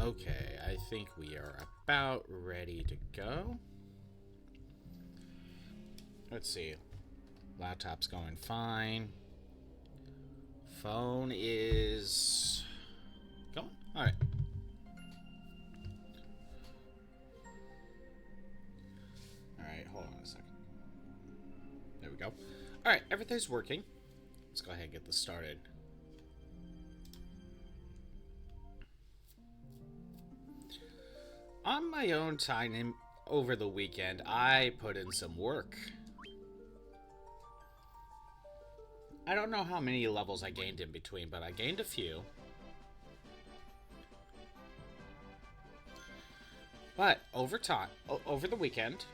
Okay, I think we are about ready to go. Let's see. Laptop's going fine. Phone is going. Alright. Alright, hold on a second. There we go. Alright, everything's working. Let's go ahead and get this started. On my own time over the weekend, I put in some work. I don't know how many levels I gained in between, but I gained a few. But over the weekend,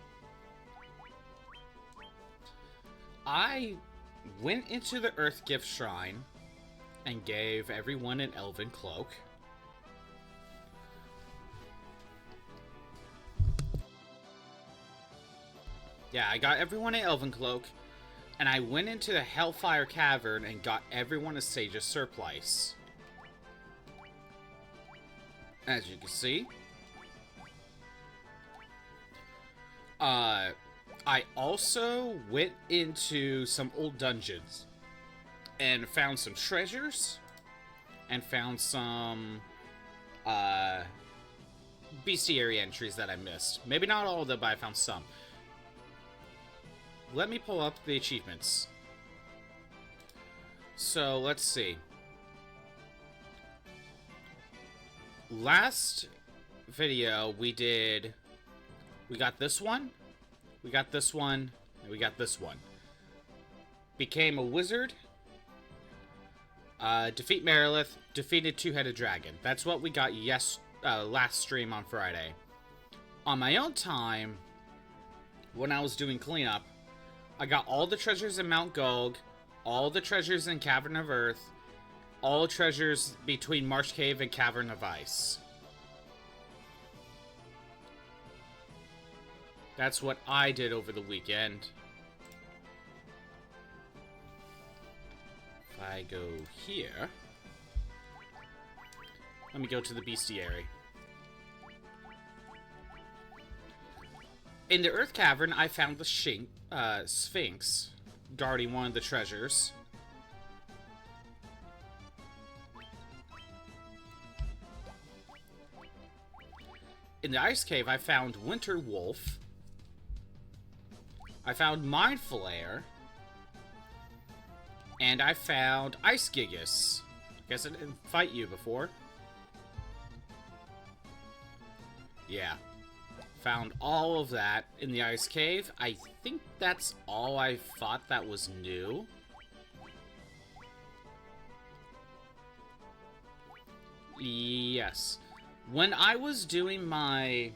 I went into the Earth Gift Shrine and gave everyone an elven cloak. Yeah, I got everyone an elven cloak, and I went into the Hellfire Cavern and got everyone a Sage's Surplice. As you can see. I also went into some old dungeons and found some treasures and found some bestiary entries that I missed. Maybe not all of them, but I found some. Let me pull up the achievements. So, let's see. Last video, we got this one, we got this one, and we got this one. Became a wizard. Defeat Merilith. Defeated two-headed dragon. That's what we got last stream on Friday. On my own time, when I was doing cleanup, I got all the treasures in Mount Gulg, all the treasures in Cavern of Earth, all treasures between Marsh Cave and Cavern of Ice. That's what I did over the weekend. If I go here, let me go to the bestiary. In the Earth Cavern, I found the Sphinx, guarding one of the treasures. In the Ice Cave, I found Winter Wolf. I found Mind Flayer. And I found Ice Gigas. Guess I didn't fight you before. Yeah. Found all of that in the Ice Cave. I think that's all I fought that was new. Yes. When I was doing my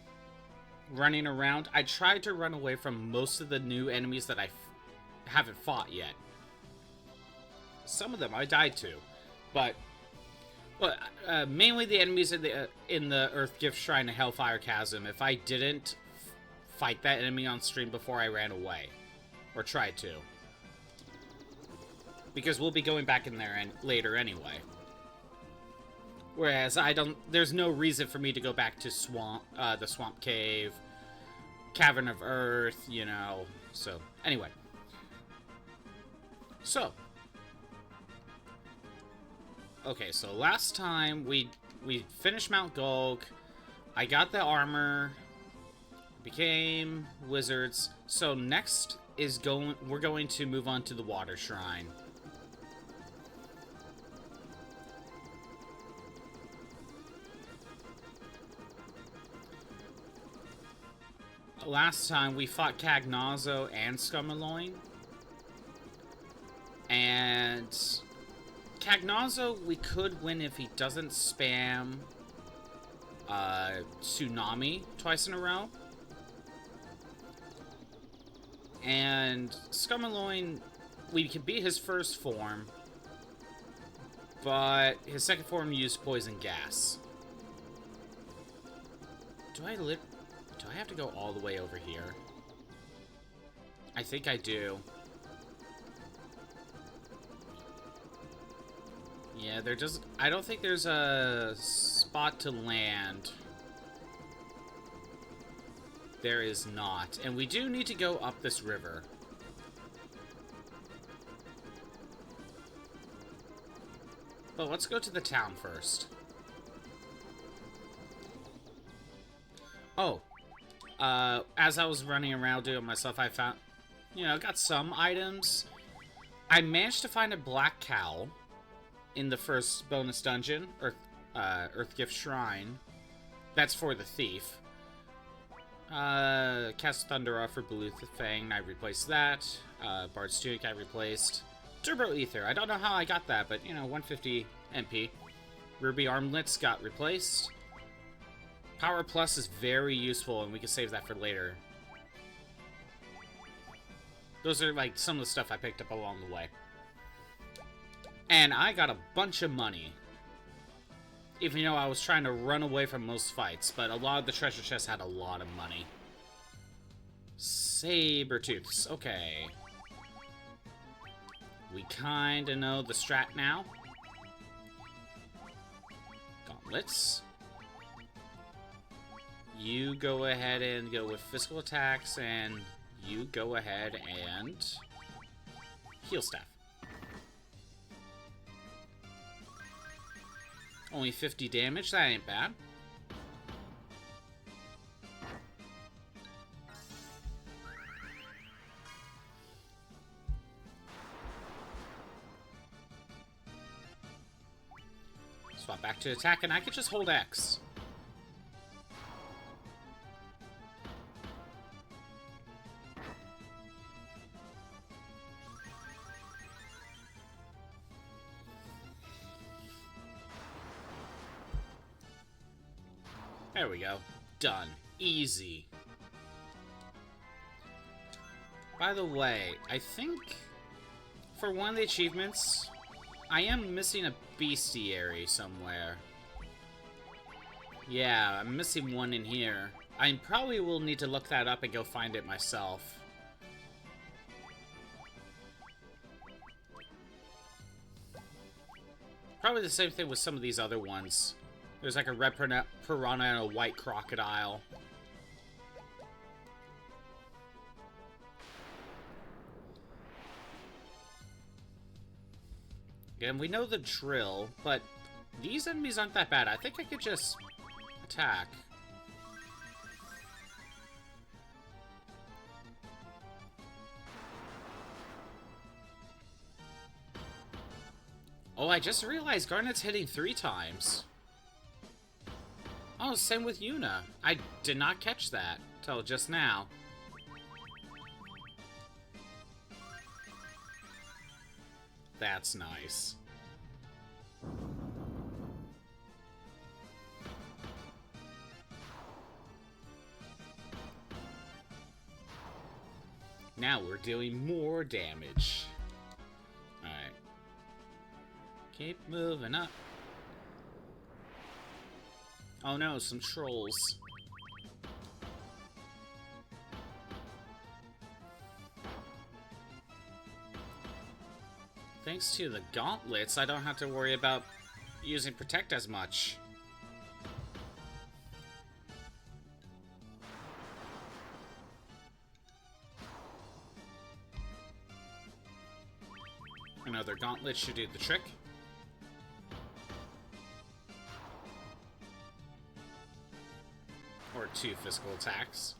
running around, I tried to run away from most of the new enemies that I haven't fought yet. Some of them I died to, but mainly the enemies in the Earth Gift Shrine and Hellfire Chasm. If I didn't fight that enemy on stream before I ran away, or tried to, because we'll be going back in there later anyway. Whereas there's no reason for me to go back to the Swamp Cave, Cavern of Earth, you know. So anyway, okay, so last time we finished Mount Gulg. I got the armor, became wizards. So next is we're going to move on to the Water Shrine. Last time we fought Cagnazzo and Scummaloin. And Cagnazzo, we could win if he doesn't spam Tsunami twice in a row. And Scummaloin, we can beat his first form, but his second form used poison gas. Do I have to go all the way over here? I think I do. Yeah, I don't think there's a spot to land. There is not. And we do need to go up this river. But let's go to the town first. Oh. As I was running around doing myself, I found... got some items. I managed to find a black cow in the first bonus dungeon, Earthgift Shrine. That's for the thief. Cast Thunder for Blue Fang, I replaced that. Bard's Tunic, I replaced. Turbo Ether, I don't know how I got that, but, 150 MP. Ruby Armlets got replaced. Power Plus is very useful, and we can save that for later. Those are, like, some of the stuff I picked up along the way. And I got a bunch of money. Even though I was trying to run away from most fights, but a lot of the treasure chests had a lot of money. Sabertooths, okay. We kinda know the strat now. Gauntlets. You go ahead and go with physical attacks, and you go ahead and heal staff. Only 50 damage, that ain't bad. Swap back to attack, and I could just hold X. There we go. Done. Easy. By the way, I think for one of the achievements, I am missing a bestiary somewhere. Yeah, I'm missing one in here. I probably will need to look that up and go find it myself. Probably the same thing with some of these other ones. There's like a red piranha and a white crocodile. Again, we know the drill, but these enemies aren't that bad. I think I could just attack. Oh, I just realized Garnet's hitting 3 times. Oh, same with Yuna. I did not catch that till just now. That's nice. Now we're doing more damage. Alright. Keep moving up. Oh no, some trolls. Thanks to the gauntlets, I don't have to worry about using Protect as much. Another gauntlet should do the trick. Or 2 physical attacks.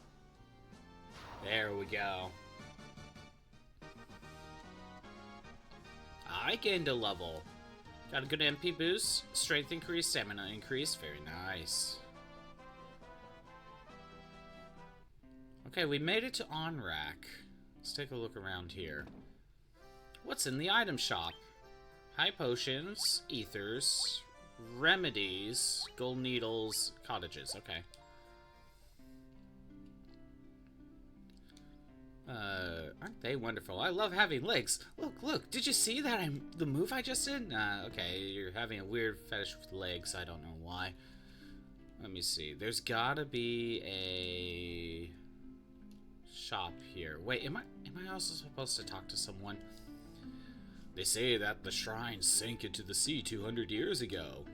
There we go. I gained a level. Got a good MP boost, strength increase, stamina increase. Very nice. Okay, we made it to On-Rack. Let's take a look around here. What's in the item shop? High potions, ethers, remedies, gold needles, cottages. Okay. Aren't they wonderful? I love having legs. Look, did you see that the move I just did? Okay, you're having a weird fetish with legs. I don't know why. Let me see. There's gotta be a shop here. Wait, am I also supposed to talk to someone? They say that the shrine sank into the sea 200 years ago.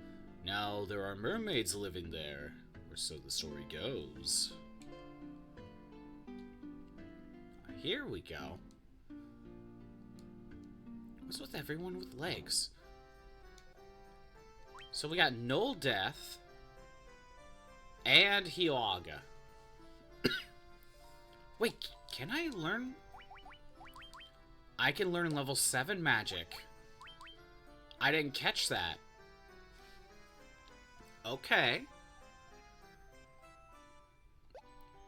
Now there are mermaids living there, or so the story goes. Here we go. What's with everyone with legs? So we got Null Death and Hioaga. Wait, can I learn? I can learn level 7 magic. I didn't catch that. Okay.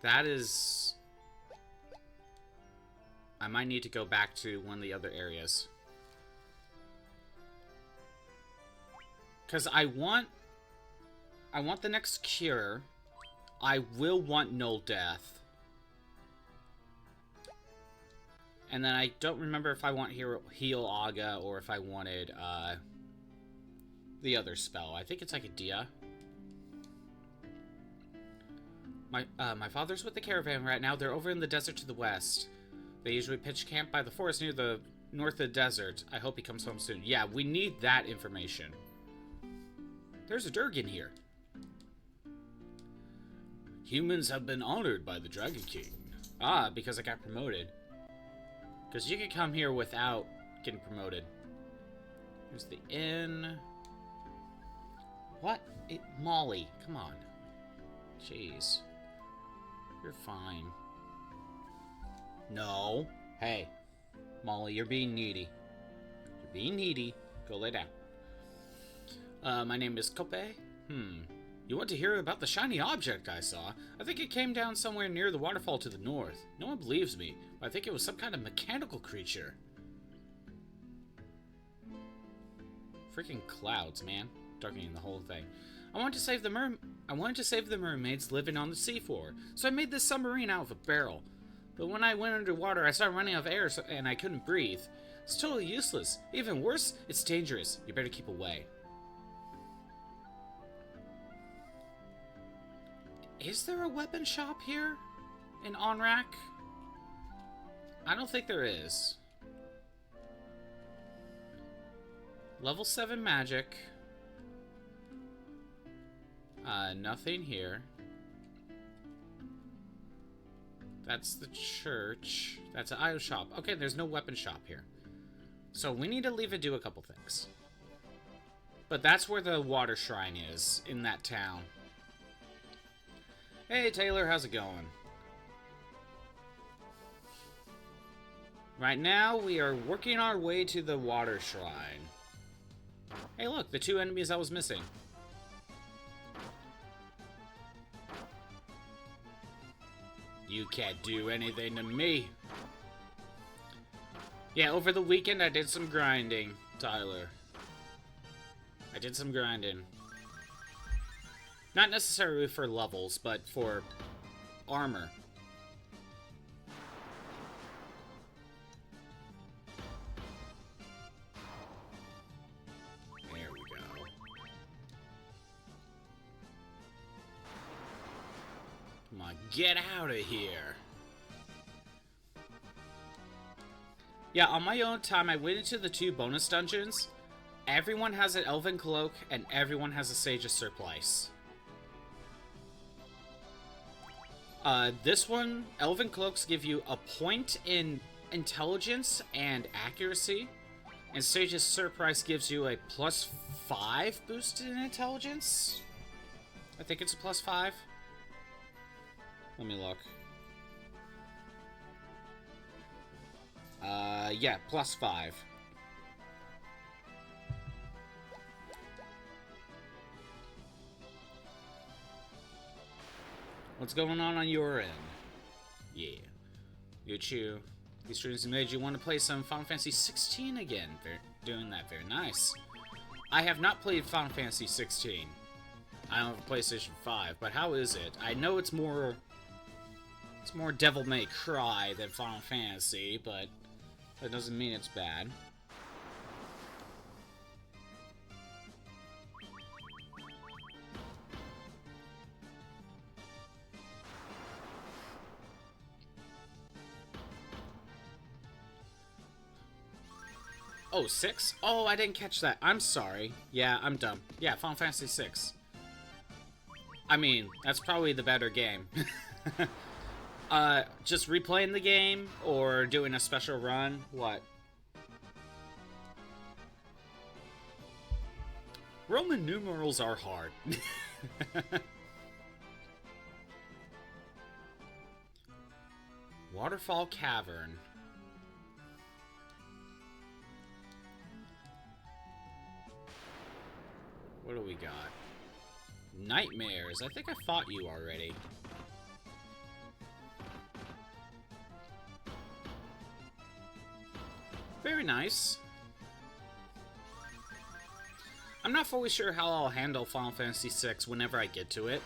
That is... I might need to go back to one of the other areas. Because I want the next cure. I will want Null Death. And then I don't remember if I want Hioaga or if I wanted the other spell. I think it's like a Dia. My father's with the caravan right now. They're over in the desert to the west. They usually pitch camp by the forest near the north of the desert. I hope he comes home soon. Yeah, we need that information. There's a Durgan here. Humans have been honored by the Dragon King. Ah, because I got promoted. Because you can come here without getting promoted. Here's the inn. What? Molly, come on. Jeez. You're fine. No. Hey. Molly, you're being needy. You're being needy. Go lay down. My name is Kope. You want to hear about the shiny object I saw? I think it came down somewhere near the waterfall to the north. No one believes me, but I think it was some kind of mechanical creature. Freaking clouds, man. Darkening the whole thing. I wanted to save the mermaids living on the seafloor, so I made this submarine out of a barrel. But when I went underwater, I started running out of air and I couldn't breathe. It's totally useless. Even worse, it's dangerous. You better keep away. Is there a weapon shop here in Onrak? I don't think there is. Level 7 magic. Nothing here. That's the church. That's an item shop. Okay, there's no weapon shop here. So we need to leave and do a couple things. But that's where the water shrine is, in that town. Hey, Taylor, how's it going? Right now, we are working our way to the water shrine. Hey, look, the 2 enemies I was missing. You can't do anything to me. Yeah, over the weekend, I did some grinding, Tyler. I did some grinding. Not necessarily for levels, but for armor. There we go. Come on, get out of here. Yeah, on my own time, I went into the 2 bonus dungeons. Everyone has an Elven Cloak, and everyone has a Sage's Surplice. This one, Elven Cloaks give you a point in intelligence and accuracy, and Sage's Surprise gives you a +5 boost in intelligence. I think it's a +5. Let me look. Yeah, +5. What's going on your end? Yeah. Yuchu. These streams made you want to play some Final Fantasy 16 again. They're doing that very nice. I have not played Final Fantasy 16. I don't have a PlayStation 5, but how is it? I know it's more Devil May Cry than Final Fantasy, but that doesn't mean it's bad. Oh, 6? Oh, I didn't catch that. I'm sorry. Yeah, I'm dumb. Yeah, Final Fantasy 6. I mean, that's probably the better game. Just replaying the game or doing a special run? What? Roman numerals are hard. Waterfall Cavern. What do we got? Nightmares. I think I fought you already. Very nice. I'm not fully sure how I'll handle Final Fantasy VI whenever I get to it.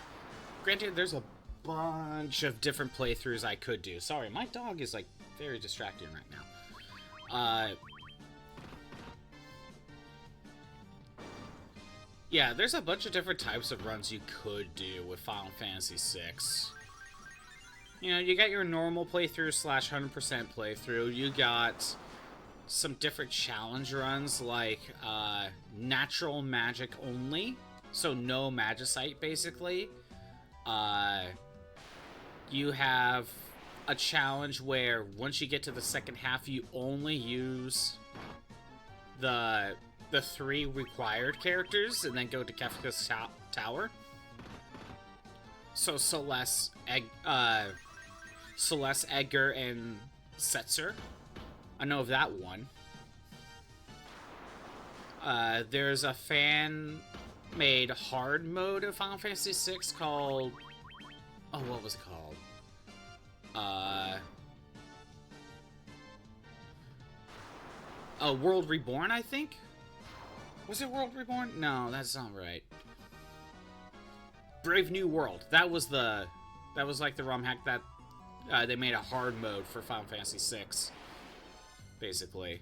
Granted, there's a bunch of different playthroughs I could do. Sorry, my dog is, like, very distracting right now. Yeah, there's a bunch of different types of runs you could do with Final Fantasy VI. You know, you got your normal playthrough slash 100% playthrough. You got some different challenge runs like natural magic only, so no magicite basically. You have a challenge where once you get to the second half, you only use the 3 required characters and then go to Kefka's Tower. So Celeste, Edgar, and Setzer. I know of that one. There's a fan-made hard mode of Final Fantasy VI called... Oh, what was it called? World Reborn, I think? Was it World Reborn? No, that's not right. Brave New World. That was like the ROM hack that they made a hard mode for Final Fantasy VI. Basically.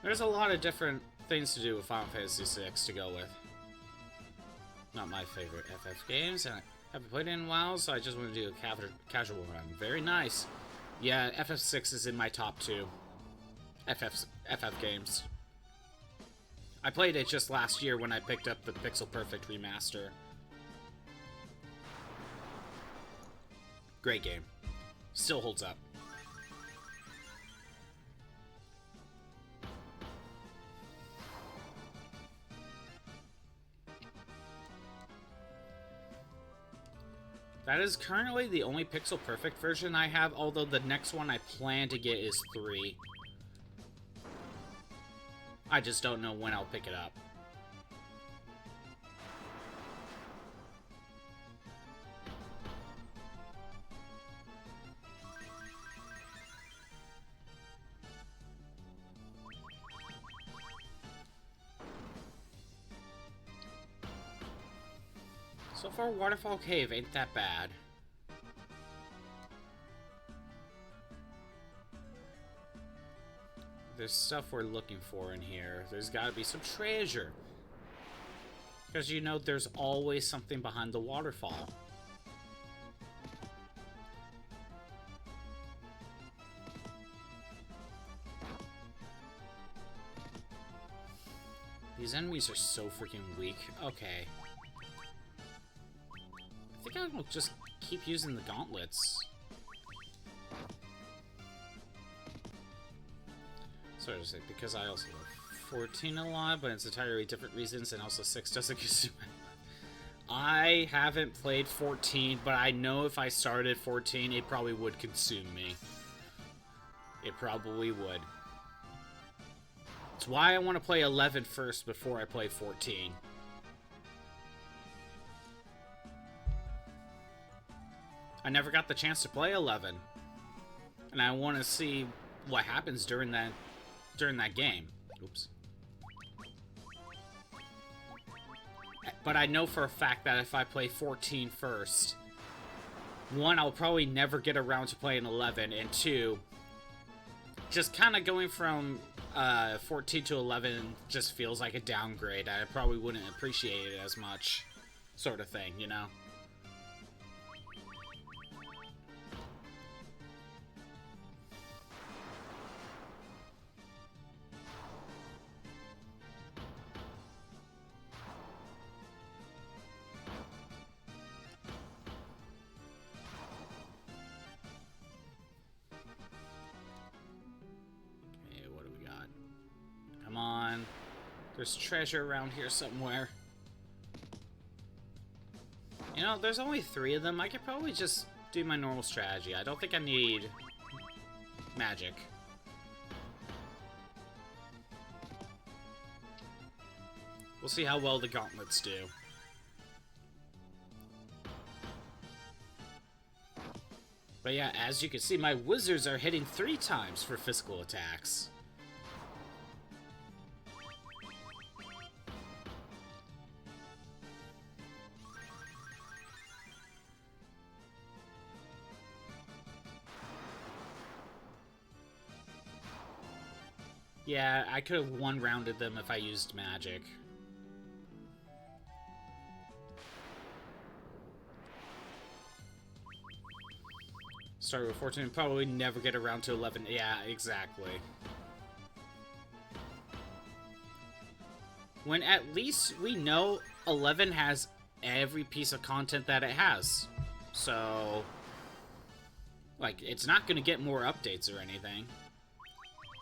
There's a lot of different things to do with Final Fantasy VI to go with. Not my favorite FF games, and I haven't played it in a while, so I just want to do a casual run. Very nice. Yeah, FF6 is in my top 2 FF games. I played it just last year when I picked up the Pixel Perfect remaster. Great game. Still holds up. That is currently the only Pixel Perfect version I have, although the next one I plan to get is 3. I just don't know when I'll pick it up. So far, Waterfall Cave ain't that bad. There's stuff we're looking for in here. There's gotta be some treasure. Because you know there's always something behind the waterfall. These enemies are so freaking weak. Okay. I think I'll just keep using the gauntlets. Sorry to say, because I also love 14 a lot, but it's entirely different reasons, and also 6 doesn't consume it. I haven't played 14, but I know if I started 14, it probably would consume me. It probably would. It's why I want to play 11 first before I play 14. I never got the chance to play 11. And I want to see what happens during that game. Oops. But I know for a fact that if I play 14 first, 1, I'll probably never get around to playing 11, and 2, just kind of going from 14 to 11 just feels like a downgrade. I probably wouldn't appreciate it as much, sort of thing, you know? There's treasure around here somewhere. You know, there's only 3 of them. I could probably just do my normal strategy. I don't think I need magic. We'll see how well the gauntlets do. But yeah, as you can see, my wizards are hitting 3 times for physical attacks. Yeah, I could have one-rounded them if I used magic. Start with 14, probably never get around to 11. Yeah, exactly. When at least we know 11 has every piece of content that it has. So, like, it's not going to get more updates or anything.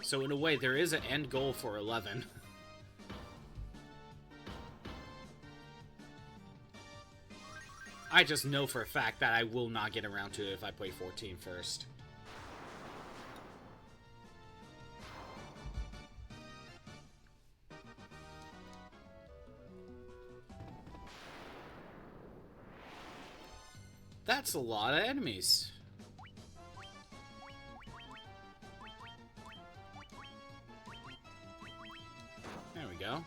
So in a way, there is an end goal for 11. I just know for a fact that I will not get around to it if I play 14 first. That's a lot of enemies. There we go.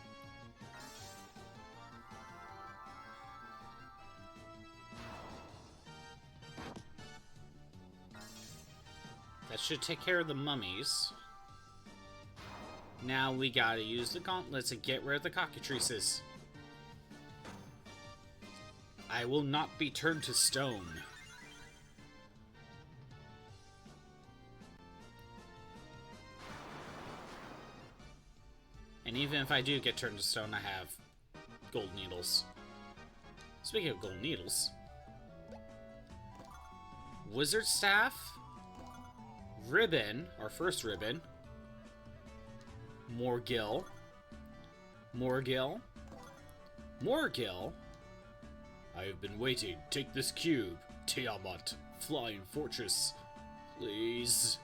That should take care of the mummies. Now we gotta use the gauntlets and get rid of the cockatrices. I will not be turned to stone. And even if I do get turned to stone, I have gold needles. Speaking of gold needles, wizard staff, ribbon, our first ribbon, more gil, more gil, more gil. I have been waiting. Take this cube, Tiamat, flying fortress, please.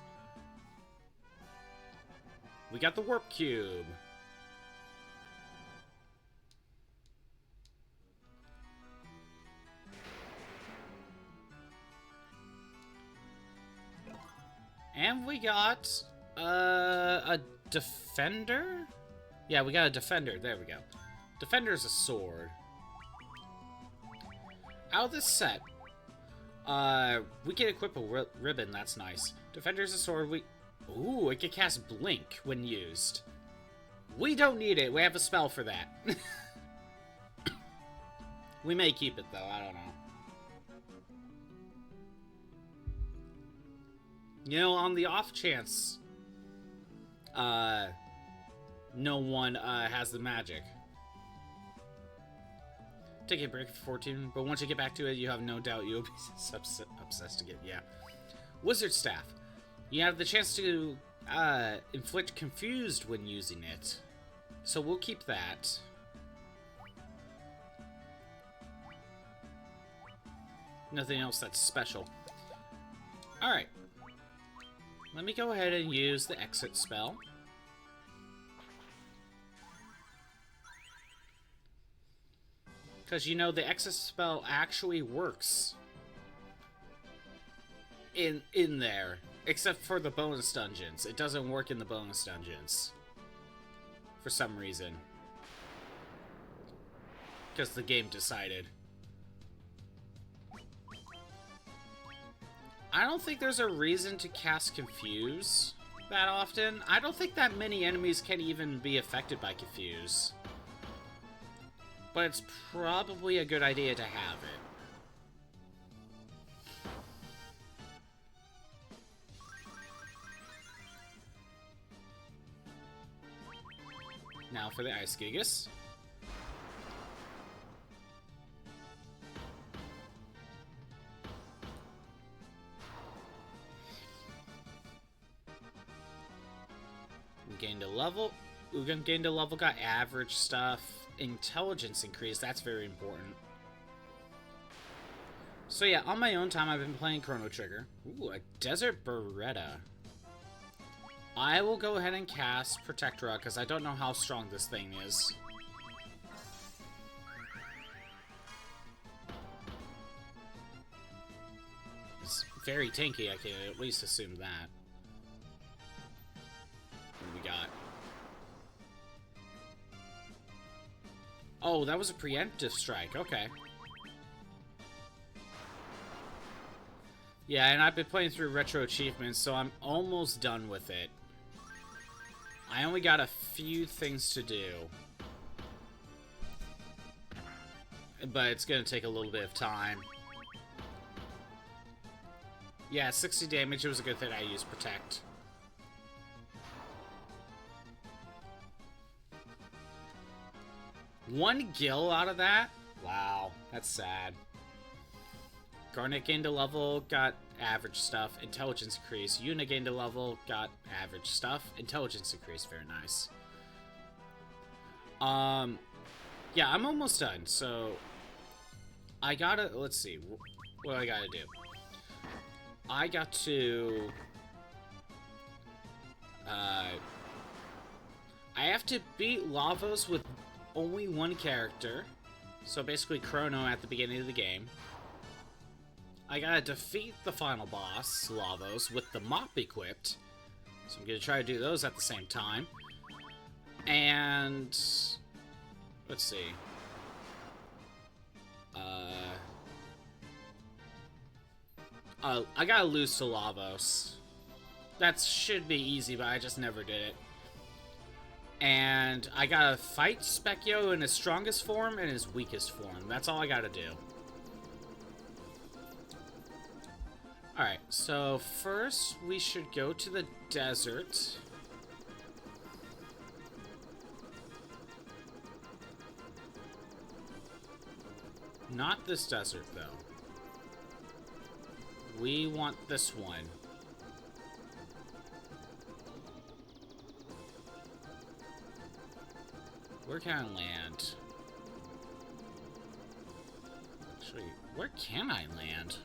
We got the warp cube. And we got a defender? Yeah, we got a defender. There we go. Defender's a sword. Out of this set, we can equip a ribbon. That's nice. Defender's a sword. Ooh, it can cast Blink when used. We don't need it. We have a spell for that. We may keep it, though. I don't know. You know, on the off chance no one has the magic. Take a break for 14, but once you get back to it, you have no doubt you'll be obsessed again. Yeah. Wizard Staff. You have the chance to inflict confused when using it. So we'll keep that. Nothing else that's special. Alright. Let me go ahead and use the exit spell. Because, you know, the exit spell actually works in there. Except for the bonus dungeons. It doesn't work in the bonus dungeons. For some reason. Because the game decided. I don't think there's a reason to cast Confuse that often. I don't think that many enemies can even be affected by Confuse. But it's probably a good idea to have it. Now for the Ice Gigas. We gained a level. Ugam gained a level, got average stuff. Intelligence increase, that's very important. So yeah, on my own time, I've been playing Chrono Trigger. Ooh, a Desert Beretta. I will go ahead and cast Protectora, because I don't know how strong this thing is. It's very tanky, I can at least assume that. What do we got? Oh, that was a preemptive strike, okay. Yeah, and I've been playing through Retro Achievements, so I'm almost done with it. I only got a few things to do. But it's gonna take a little bit of time. Yeah, 60 damage, it was a good thing I used Protect. One gil out of that? Wow, that's sad. Garnet gained a level, got average stuff, intelligence increase. Yuna gained a level, got average stuff, intelligence increase, very nice. Yeah, I'm almost done, so I gotta, let's see, what do I gotta do? I got to, I have to beat Lavos with only one character, so basically Chrono at the beginning of the game. I gotta defeat the final boss, Lavos, with the mop equipped. So I'm gonna try to do those at the same time. And let's see. I gotta lose to Lavos. That should be easy, but I just never did it. And I gotta fight Specchio in his strongest form and his weakest form. That's all I gotta do. Alright, so first we should go to the desert. Not this desert, though. We want this one. Where can I land? Actually, where can I land?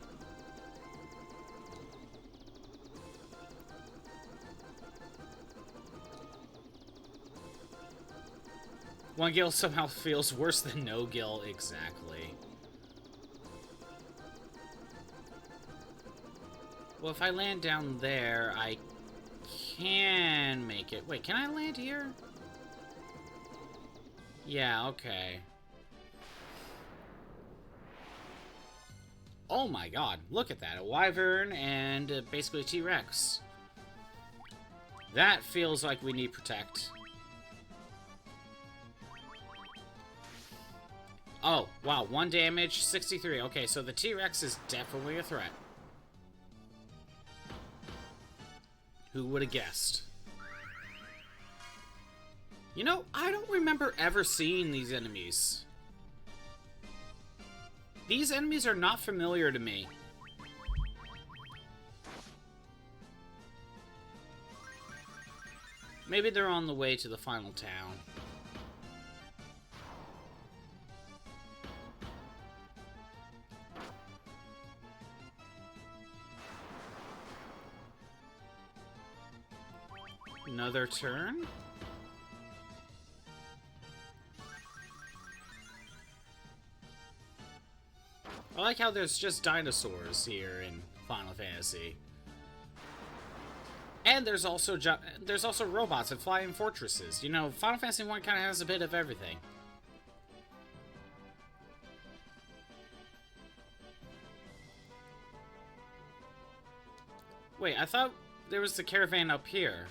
One gil somehow feels worse than no gil, exactly. Well, if I land down there, I can make it. Wait, can I land here? Yeah, okay. Oh my god, look at that. A wyvern and basically a T-Rex. That feels like we need Protect. Oh, wow, 1 damage, 63. Okay, so the T-Rex is definitely a threat. Who would have guessed? You know, I don't remember ever seeing these enemies. These enemies are not familiar to me. Maybe they're on the way to the final town. Another turn? I like how there's just dinosaurs here in Final Fantasy. And there's also robots and flying fortresses. You know, Final Fantasy 1 kind of has a bit of everything. Wait, I thought there was the caravan up here.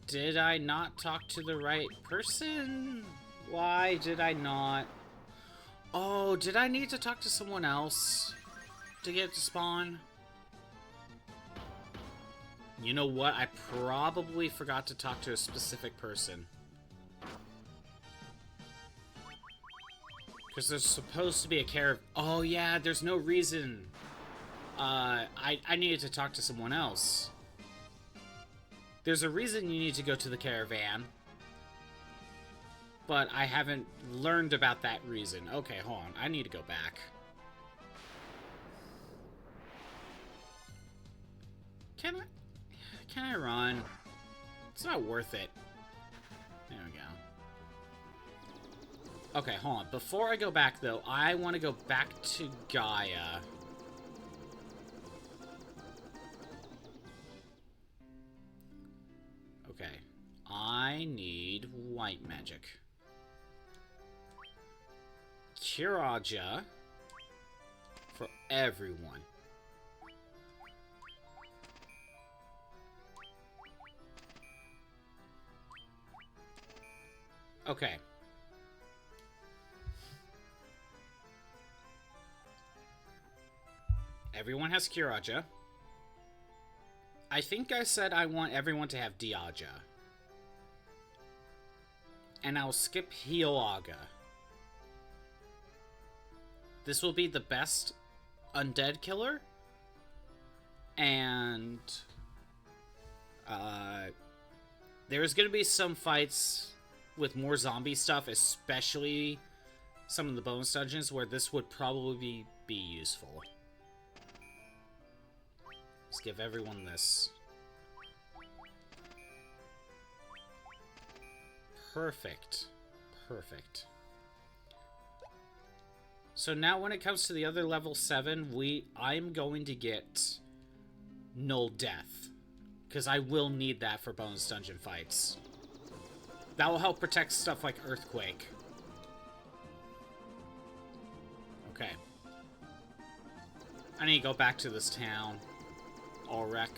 Did I not talk to the right person? Why did I not? Oh, did I need to talk to someone else to get to spawn? You know what? I probably forgot to talk to a specific person. Because there's supposed to be a caravan. Oh yeah, there's no reason. I needed to talk to someone else. There's a reason you need to go to the caravan. But I haven't learned about that reason. Okay, hold on. I need to go back. Can I run? It's not worth it. There we go. Okay, hold on. Before I go back, though, I want to go back to Gaia. Okay. I need white magic. Kiraja for everyone. Okay. Everyone has Kiraja. I think I said I want everyone to have Diaja. And I'll skip Healaga. This will be the best undead killer. And there's going to be some fights with more zombie stuff, especially some of the bonus dungeons where this would probably be useful. Let's give everyone this. Perfect. Perfect. So now when it comes to the other level 7, I'm going to get Null Death. Because I will need that for bonus dungeon fights. That will help protect stuff like Earthquake. Okay. I need to go back to this town. Ulrich.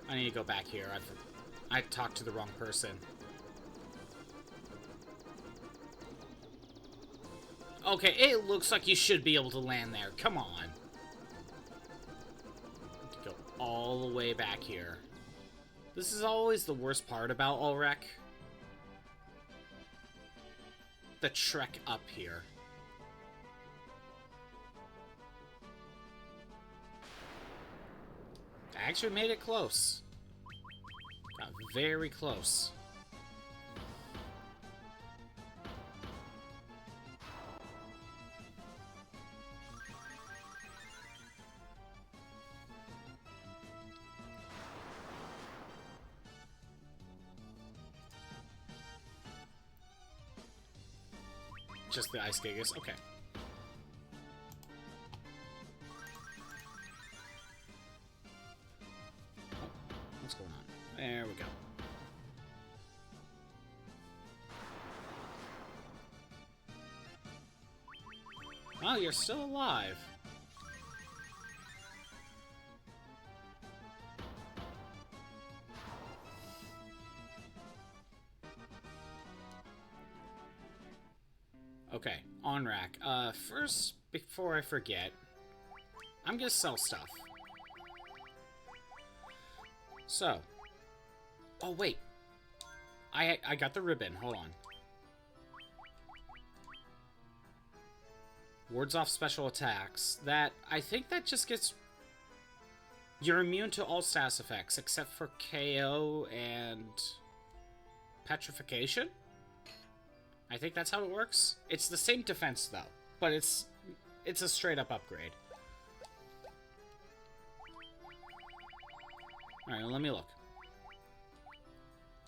I need to go back here. I talked to the wrong person. Okay, it looks like you should be able to land there. Come on. Go all the way back here. This is always the worst part about Ulrich. The trek up here. I actually made it close. Got very close. Just the Ice Gigas? Okay. Oh, what's going on? There we go. Oh, you're still alive. Okay, on rack. First, before I forget, I'm gonna sell stuff. So. Oh, wait. I got the ribbon. Hold on. Wards off special attacks. I think that just gets... You're immune to all status effects, except for KO and... Petrification? I think that's how it works. It's the same defense, though. But it's a straight-up upgrade. Alright, let me look.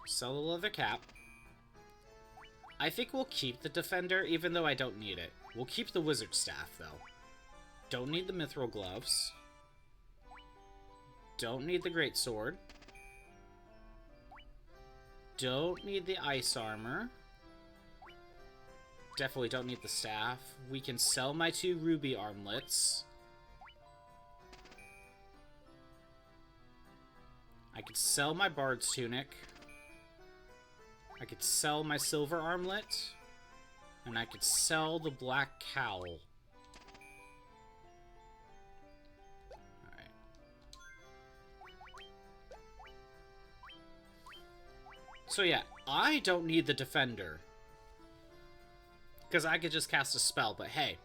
Sell the leather cap. I think we'll keep the defender, even though I don't need it. We'll keep the wizard staff, though. Don't need the mithril gloves. Don't need the greatsword. Don't need the ice armor. Definitely don't need the staff. We can sell my 2 ruby armlets. I could sell my bard's tunic. I could sell my silver armlet. And I could sell the black cowl. Alright. So yeah, I don't need the defender. Because I could just cast a spell, but hey,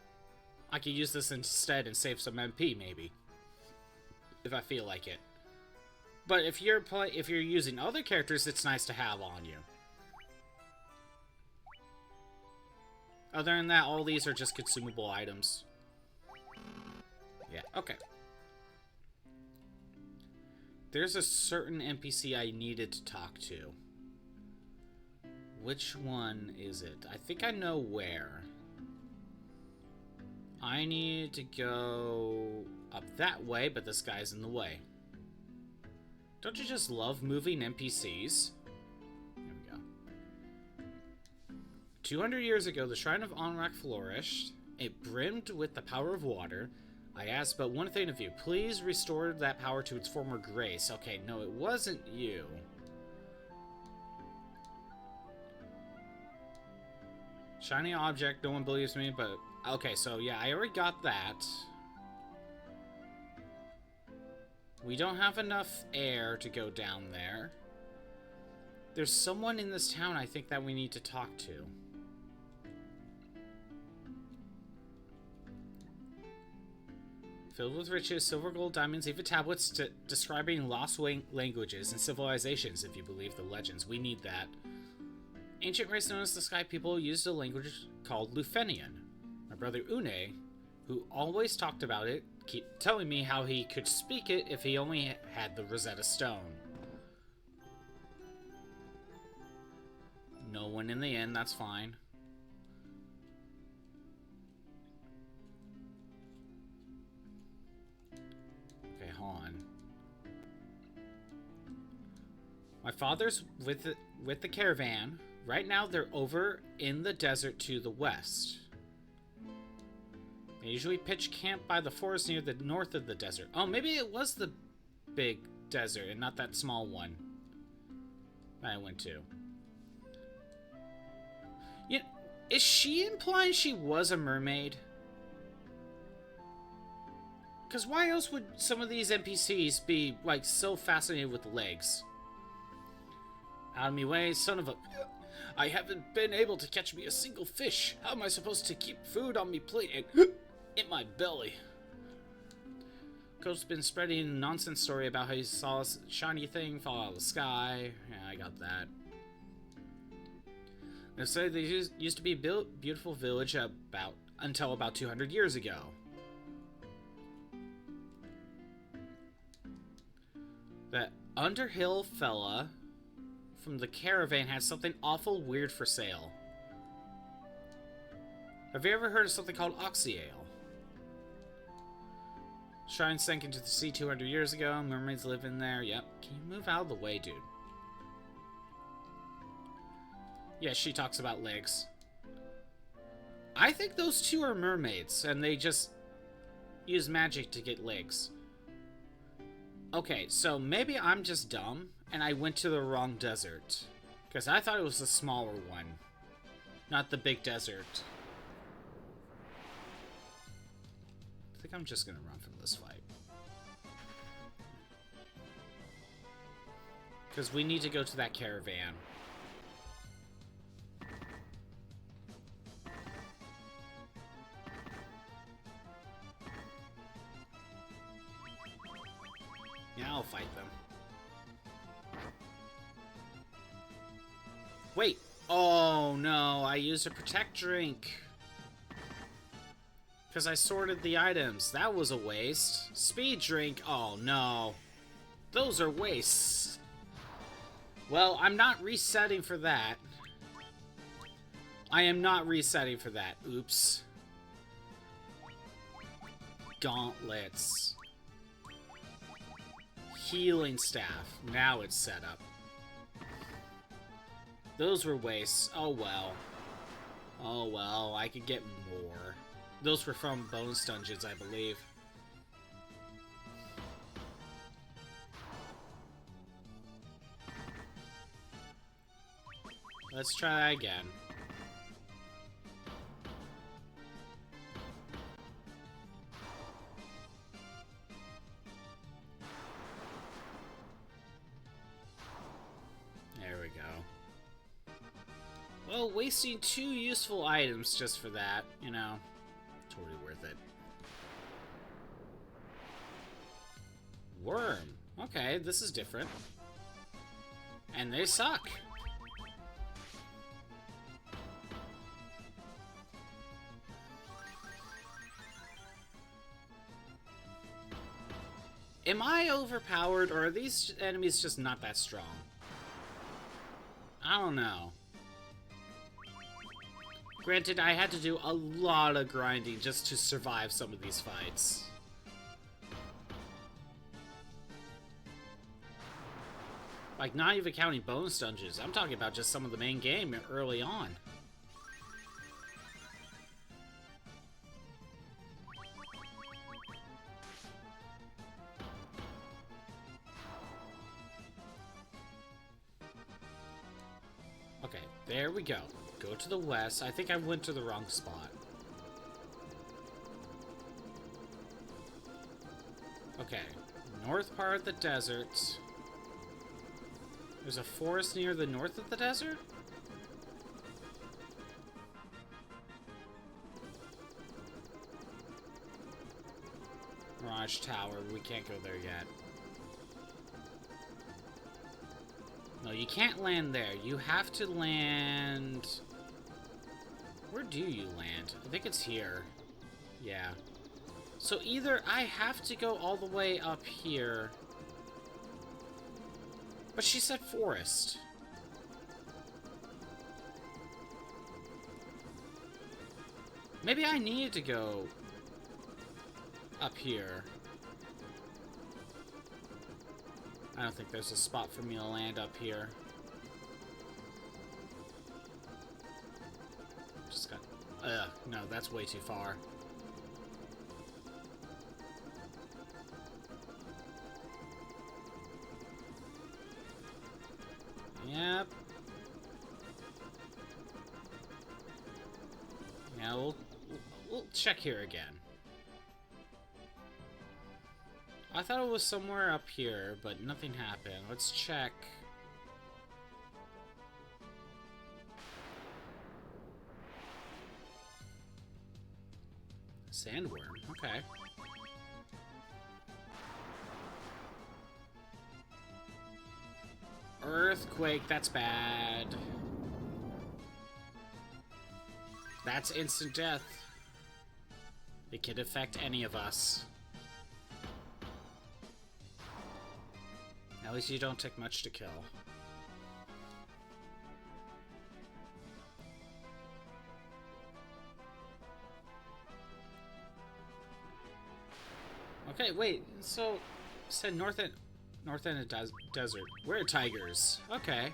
I could use this instead and save some MP, maybe. If I feel like it. But if you're using other characters, it's nice to have on you. Other than that, all these are just consumable items. Yeah, okay. There's a certain NPC I needed to talk to. Which one is it? I think I know where. I need to go up that way, but this guy's in the way. Don't you just love moving NPCs? Here we go. 200 years ago, the Shrine of Onrak flourished. It brimmed with the power of water. I ask but one thing of you. Please restore that power to its former grace. Okay, no, it wasn't you. Shiny object, no one believes me, but... Okay, so yeah, I already got that. We don't have enough air to go down there. There's someone in this town I think that we need to talk to. Filled with riches, silver, gold, diamonds, even tablets describing lost languages and civilizations, if you believe the legends. We need that. Ancient race known as the Sky People used a language called Lufenian. My brother Une, who always talked about it, keep telling me how he could speak it if he only had the Rosetta Stone. No one in the end, that's fine. Okay, hold on. My father's with the caravan. Right now they're over in the desert to the west. They usually pitch camp by the forest near the north of the desert. Oh, maybe it was the big desert and not that small one that I went to. Yeah, is she implying she was a mermaid? Because why else would some of these NPCs be, like, so fascinated with legs? Out of me way, son of a... I haven't been able to catch me a single fish. How am I supposed to keep food on me plate and in my belly? Coach's been spreading a nonsense story about how he saw a shiny thing fall out of the sky. Yeah, I got that. They say there used to be a beautiful village until about 200 years ago. That Underhill fella from the caravan had something awful weird for sale. Have you ever heard of something called Oxy Ale? Shrine sank into the sea 200 years ago. Mermaids live in there. Yep. Can you move out of the way, dude? Yeah, she talks about legs. I think those two are mermaids, and they just use magic to get legs. Okay, so maybe I'm just dumb, and I went to the wrong desert. Because I thought it was the smaller one. Not the big desert. I think I'm just gonna run from this fight. Because we need to go to that caravan. Yeah, I'll fight them. Wait! Oh no, I used a protect drink. Because I sorted the items. That was a waste. Speed drink. Oh no. Those are wastes. Well, I'm not resetting for that. I am not resetting for that. Oops. Gauntlets. Healing staff. Now it's set up. Those were wastes. Oh well. Oh well, I could get more. Those were from bonus dungeons, I believe. Let's try again. There we go. Well, wasting 2 useful items just for that, you know, totally worth it. Worm. Okay, this is different. And they suck. Am I overpowered, or are these enemies just not that strong? I don't know. Granted, I had to do a lot of grinding just to survive some of these fights. Like, not even counting bonus dungeons. I'm talking about just some of the main game early on. Okay, there we go. Go to the west. I think I went to the wrong spot. Okay, north part of the desert. There's a forest near the north of the desert? Mirage Tower. We can't go there yet. No, you can't land there. You have to land... Where do you land? I think it's here. Yeah. So either I have to go all the way up here... But she said forest. Maybe I need to go up here. I don't think there's a spot for me to land up here. Just got... no, that's way too far. Yep. Yeah, we'll check here again. I thought it was somewhere up here, but nothing happened. Let's check. Sandworm, okay. Earthquake, that's bad. That's instant death. It could affect any of us. At least you don't take much to kill. Okay, wait. So, you said north end of desert. Where are tigers? Okay.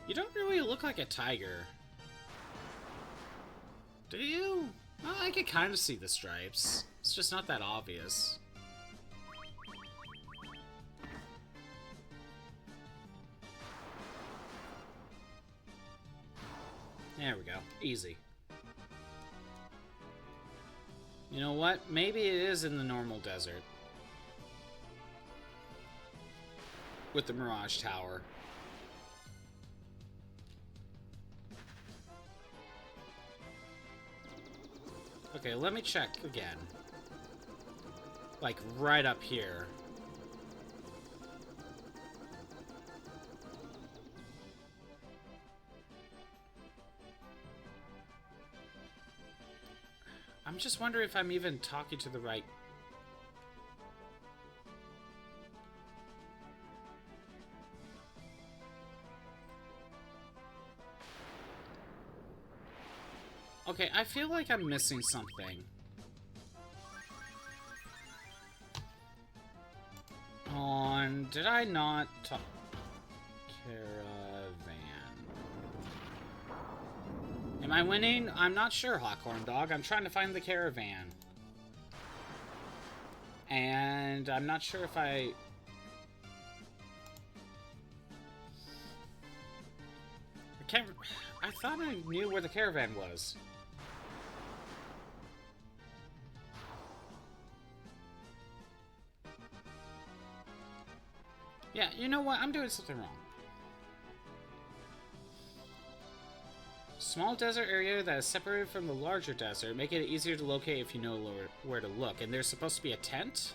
You don't really look like a tiger. Do you? Well, I can kind of see the stripes. It's just not that obvious. There we go. Easy. You know what? Maybe it is in the normal desert. With the Mirage Tower. Okay, let me check again. Like, right up here. I'm just wondering if I'm even talking to the right... Okay, I feel like I'm missing something. On... Did I not talk... Caravan... Am I winning? I'm not sure, Hawkhorn Dog. I'm trying to find the caravan. And I'm not sure if I can't... I thought I knew where the caravan was. Yeah, you know what? I'm doing something wrong. Small desert area that is separated from the larger desert, making it easier to locate if you know where to look. And there's supposed to be a tent?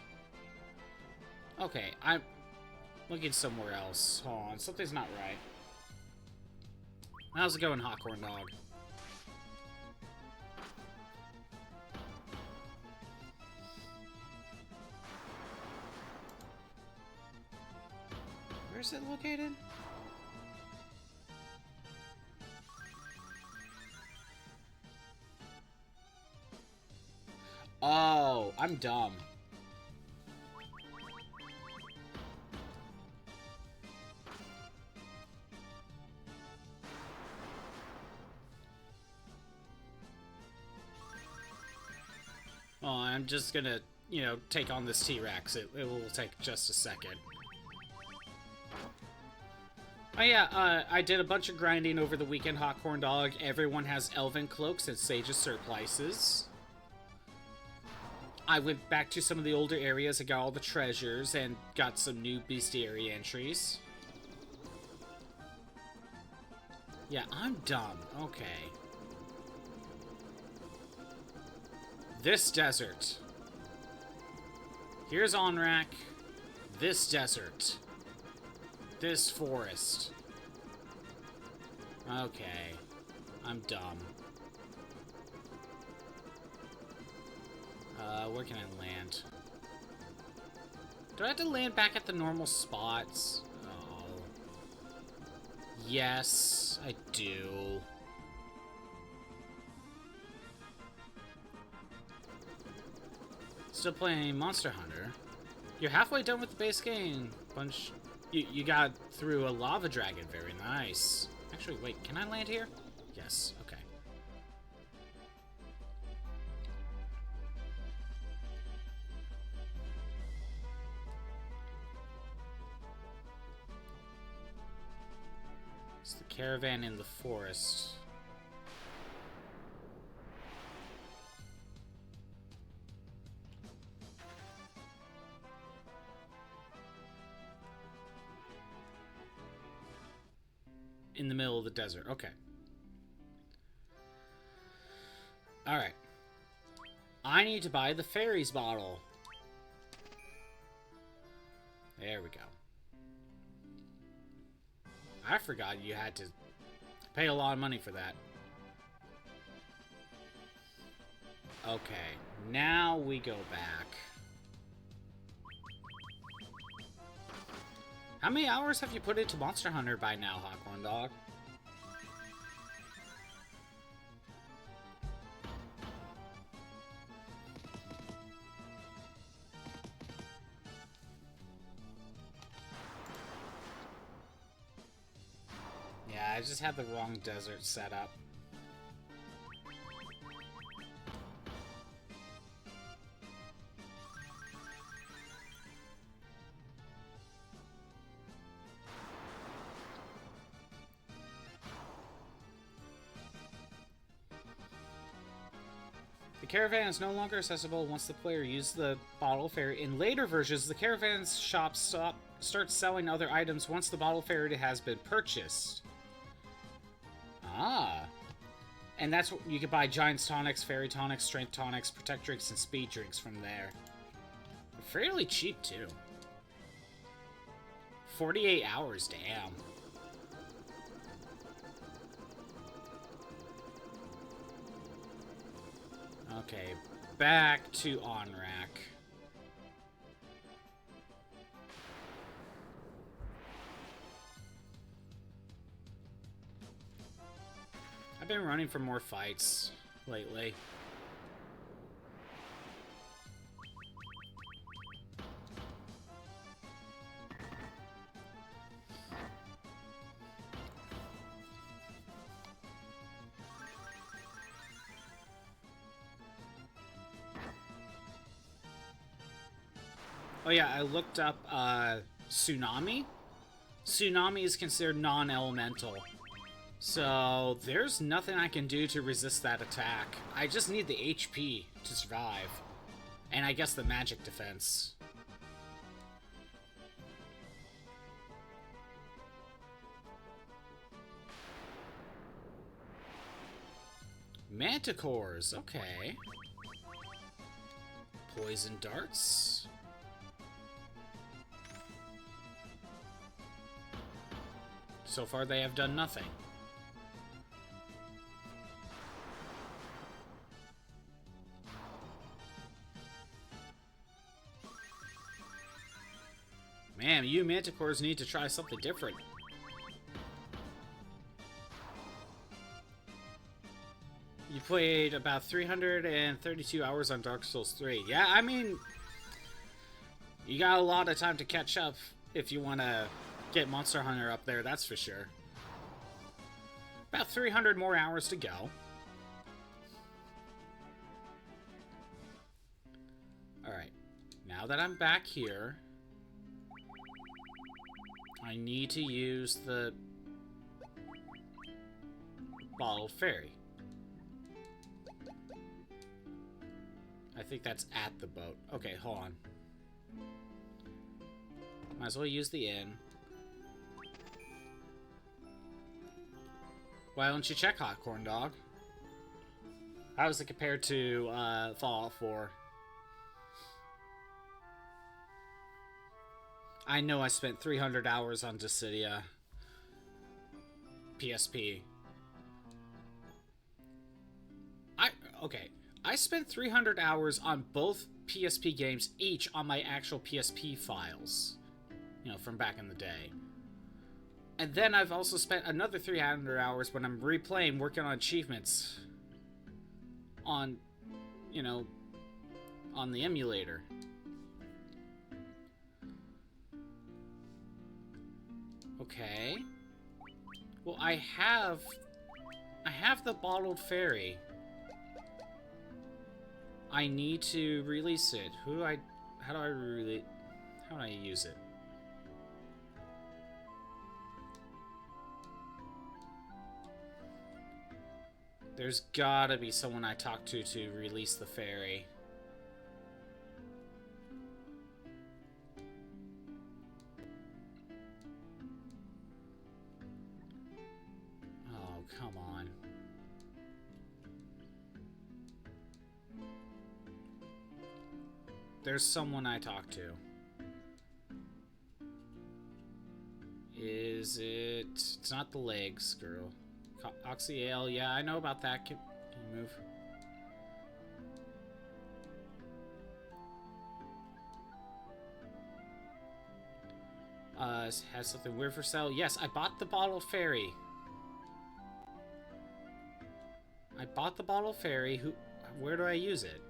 Okay, I'm looking somewhere else. Hold on, something's not right. How's it going, Hot Corn Dog? Where's it located? Oh, I'm dumb. Oh, I'm just gonna, you know, take on this T-Rex. It will take just a second. Oh yeah, I did a bunch of grinding over the weekend, Hot Corn Dog. Everyone has elven cloaks and sage's surplices. I went back to some of the older areas and got all the treasures and got some new bestiary entries. Yeah, I'm dumb. Okay. This desert. Here's Onrak. This desert. This forest. Okay. I'm dumb. Where can I land? Do I have to land back at the normal spots? Oh. Yes, I do. Still playing Monster Hunter. You're halfway done with the base game. You got through a lava dragon. Very nice. Actually, wait, can I land here? Yes, okay. It's the caravan in the forest. In the middle of the desert. Okay. Alright. I need to buy the fairies bottle. There we go. I forgot you had to pay a lot of money for that. Okay. Now we go back. How many hours have you put into Monster Hunter by now, Hot Corn Dog? Yeah, I just had the wrong desert set up. The caravan is no longer accessible once the player uses the bottle fairy. In later versions, the caravan's shop starts selling other items once the bottle fairy has been purchased. Ah. And that's what you could buy: Giant's Tonics, Fairy Tonics, Strength Tonics, Protect Drinks, and Speed Drinks from there. They're fairly cheap, too. 48 hours, damn. Okay, back to Onrak. I've been running for more fights lately. Oh yeah, I looked up Tsunami. Tsunami is considered non-elemental. So there's nothing I can do to resist that attack. I just need the HP to survive. And I guess the magic defense. Manticores, okay. Poison darts. So far they have done nothing. Man, you Manticores need to try something different. You played about 332 hours on Dark Souls 3. Yeah, I mean, you got a lot of time to catch up if you want to get Monster Hunter up there, that's for sure. About 300 more hours to go. Alright, now that I'm back here, I need to use the Bottled Fairy. I think that's at the boat. Okay, hold on. Might as well use the inn. Why don't you check Hot Corn Dog? How does it compare to Fallout 4? I know I spent 300 hours on Dissidia. PSP. Okay. I spent 300 hours on both PSP games, each on my actual PSP files. You know, from back in the day. And then I've also spent another 300 hours when I'm replaying, working on achievements. On, you know, on the emulator. Okay. Well, I have the Bottled Fairy. I need to release it. How do I use it? There's gotta be someone I talk to release the fairy. Oh, come on. There's someone I talk to. Is it... It's not the legs, girl. Oxyale, yeah, I know about that. Can you move? Has something weird for sale? Yes, I bought the Bottle Fairy. I bought the Bottle Fairy. Where do I use it?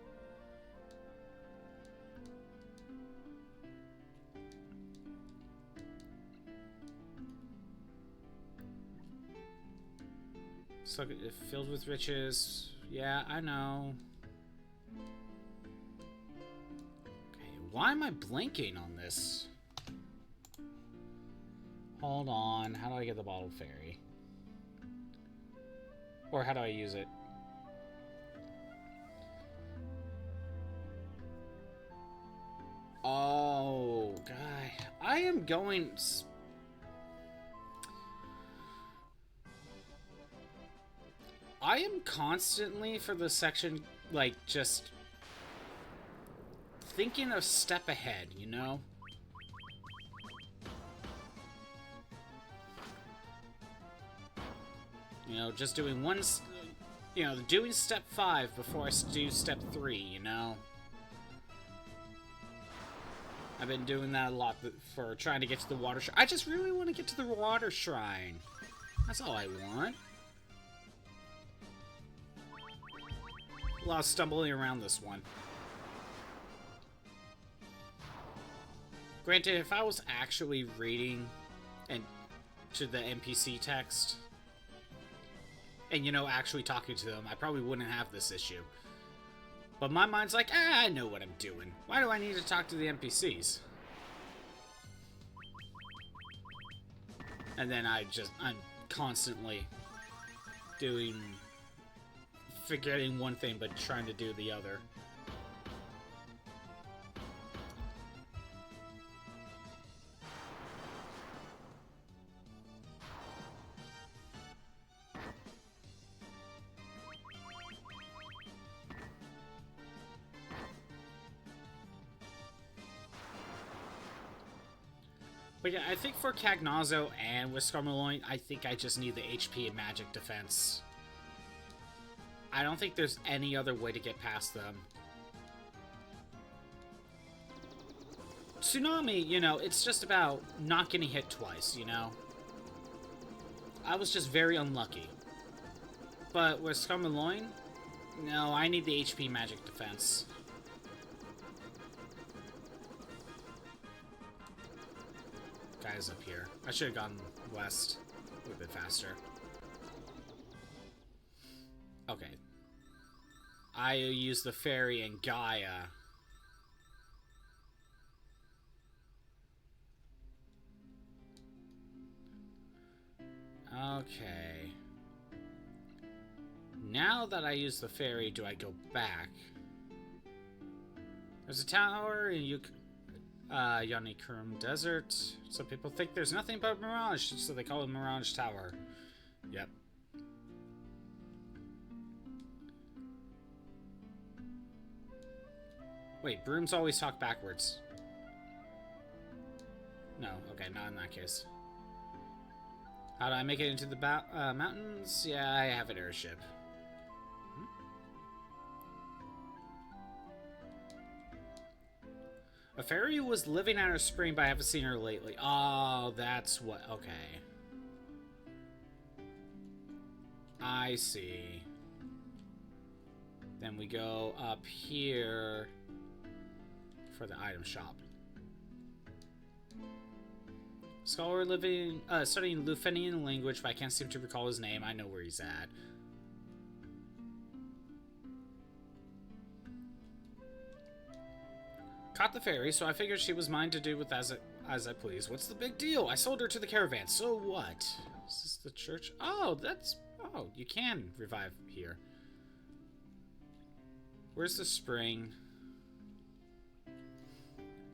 So filled with riches. Yeah, I know. Okay, why am I blinking on this? Hold on. How do I get the Bottled Fairy? Or how do I use it? Oh, guy. I am going... I am constantly, for this section, like, just thinking a step ahead, you know? You know, just doing one, you know, doing step 5 before I do step 3, you know? I've been doing that a lot for trying to get to the water shrine. I just really want to get to the water shrine. That's all I want. A lot of stumbling around this one. Granted, if I was actually reading and to the NPC text, and, you know, actually talking to them, I probably wouldn't have this issue. But my mind's like, I know what I'm doing. Why do I need to talk to the NPCs? And then I'm constantly forgetting one thing but trying to do the other. But yeah, I think for Cagnazzo and with Skarmoloin, I think I just need the HP and magic defense. I don't think there's any other way to get past them. Tsunami, you know, it's just about not getting hit twice, you know? I was just very unlucky. But with Skarmoloin, no, I need the HP magic defense. Guys up here. I should have gone west. A little bit faster. Okay. I use the fairy and Gaia. Okay. Now that I use the fairy, do I go back? There's a tower in Yanikurum Desert. Some people think there's nothing but Mirage, so they call it Mirage Tower. Yep. Wait, brooms always talk backwards. No, okay, not in that case. How do I make it into the mountains? Yeah, I have an airship. A fairy was living at her spring, but I haven't seen her lately. Oh, that's what... Okay. I see. Then we go up here for the item shop. Scholar living, studying Lufenian language, but I can't seem to recall his name. I know where he's at. Caught the fairy, so I figured she was mine to do with as I please. What's the big deal? I sold her to the caravan, so what? Is this the church? Oh, that's... Oh, you can revive here. Where's the spring?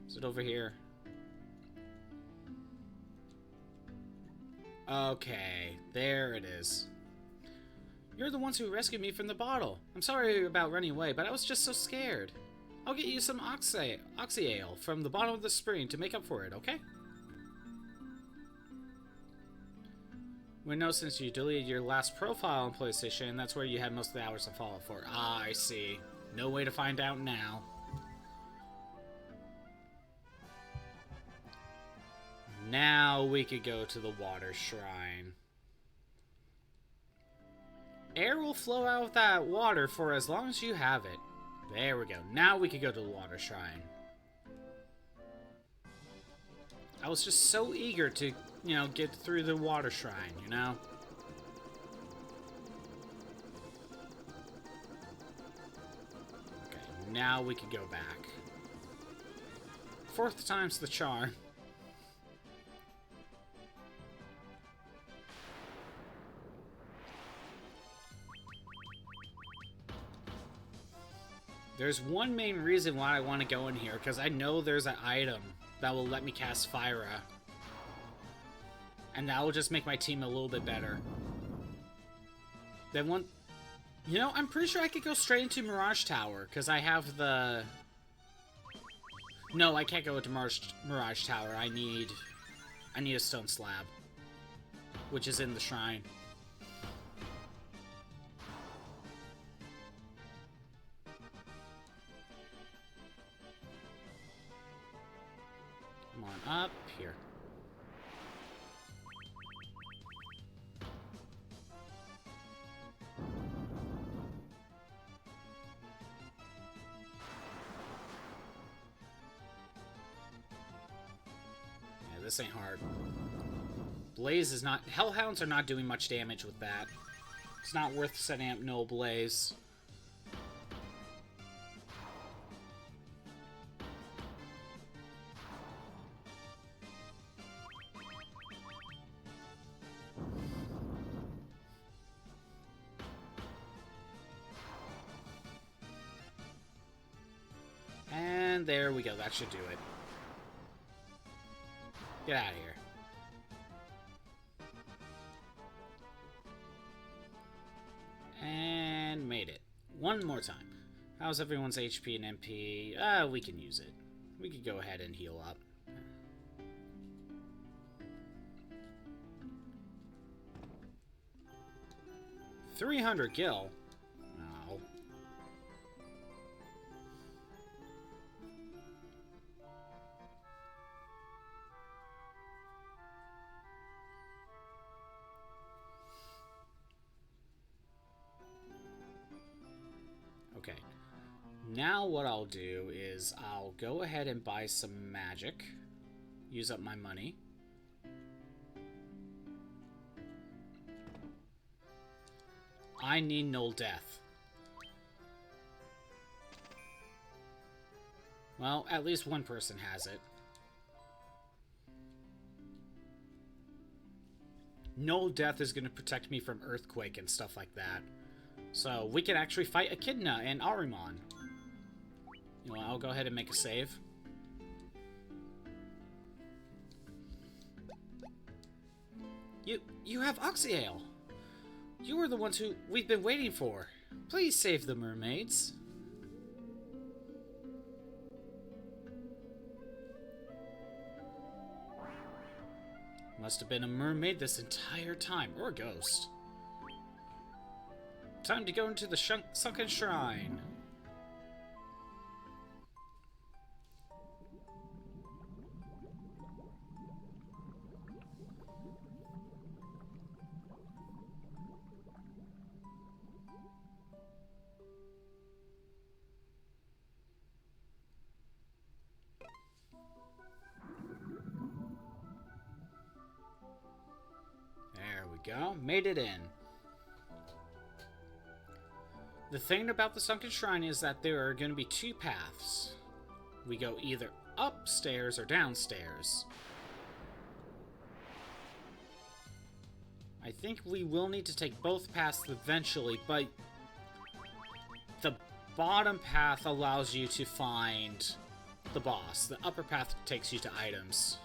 Is it over here? Okay, there it is. You're the ones who rescued me from the bottle. I'm sorry about running away, but I was just so scared. I'll get you some oxy ale from the bottom of the spring to make up for it, okay? We know since you deleted your last profile on PlayStation, that's where you had most of the hours to follow for. Ah, I see. No way to find out now. Now we could go to the water shrine. Air will flow out of that water for as long as you have it. There we go. Now we could go to the water shrine. I was just so eager to, you know, get through the water shrine, you know? Okay, now we could go back. Fourth time's the charm. There's one main reason why I want to go in here, because I know there's an item that will let me cast Fyra. And that will just make my team a little bit better. Then one... You know, I'm pretty sure I could go straight into Mirage Tower, because I have the... No, I can't go into Mirage Tower. I need a stone slab, which is in the shrine. Come on up here. Yeah, this ain't hard. Blaze is not... Hellhounds are not doing much damage with that. It's not worth setting up no Blaze. And there we go. That should do it. Get out of here. And made it. One more time. How's everyone's HP and MP? We can use it. We could go ahead and heal up. 300 gil. Oh. Okay. Now what I'll do is I'll go ahead and buy some magic. Use up my money. I need Null Death. Well, at least one person has it. Null Death is going to protect me from Earthquake and stuff like that. So we can actually fight Echidna and Ahriman. You know, I'll go ahead and make a save. You have Oxyale. You are the ones who we've been waiting for. Please save the mermaids. Must have been a mermaid this entire time, or a ghost. Time to go into the sunken shrine. There we go. Made it in. The thing about the sunken shrine is that there are going to be two paths. We go either upstairs or downstairs. I think we will need to take both paths eventually, but the bottom path allows you to find the boss. The upper path takes you to items.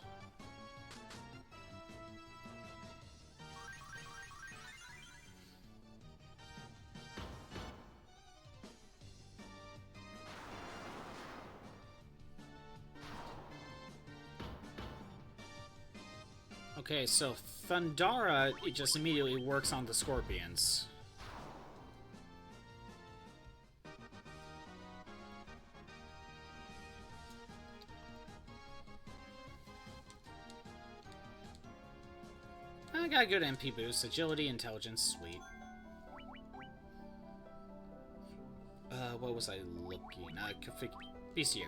Okay, so Thundara, it just immediately works on the scorpions. I got a good MP boost. Agility, intelligence, sweet. What was I looking at? Bestiary.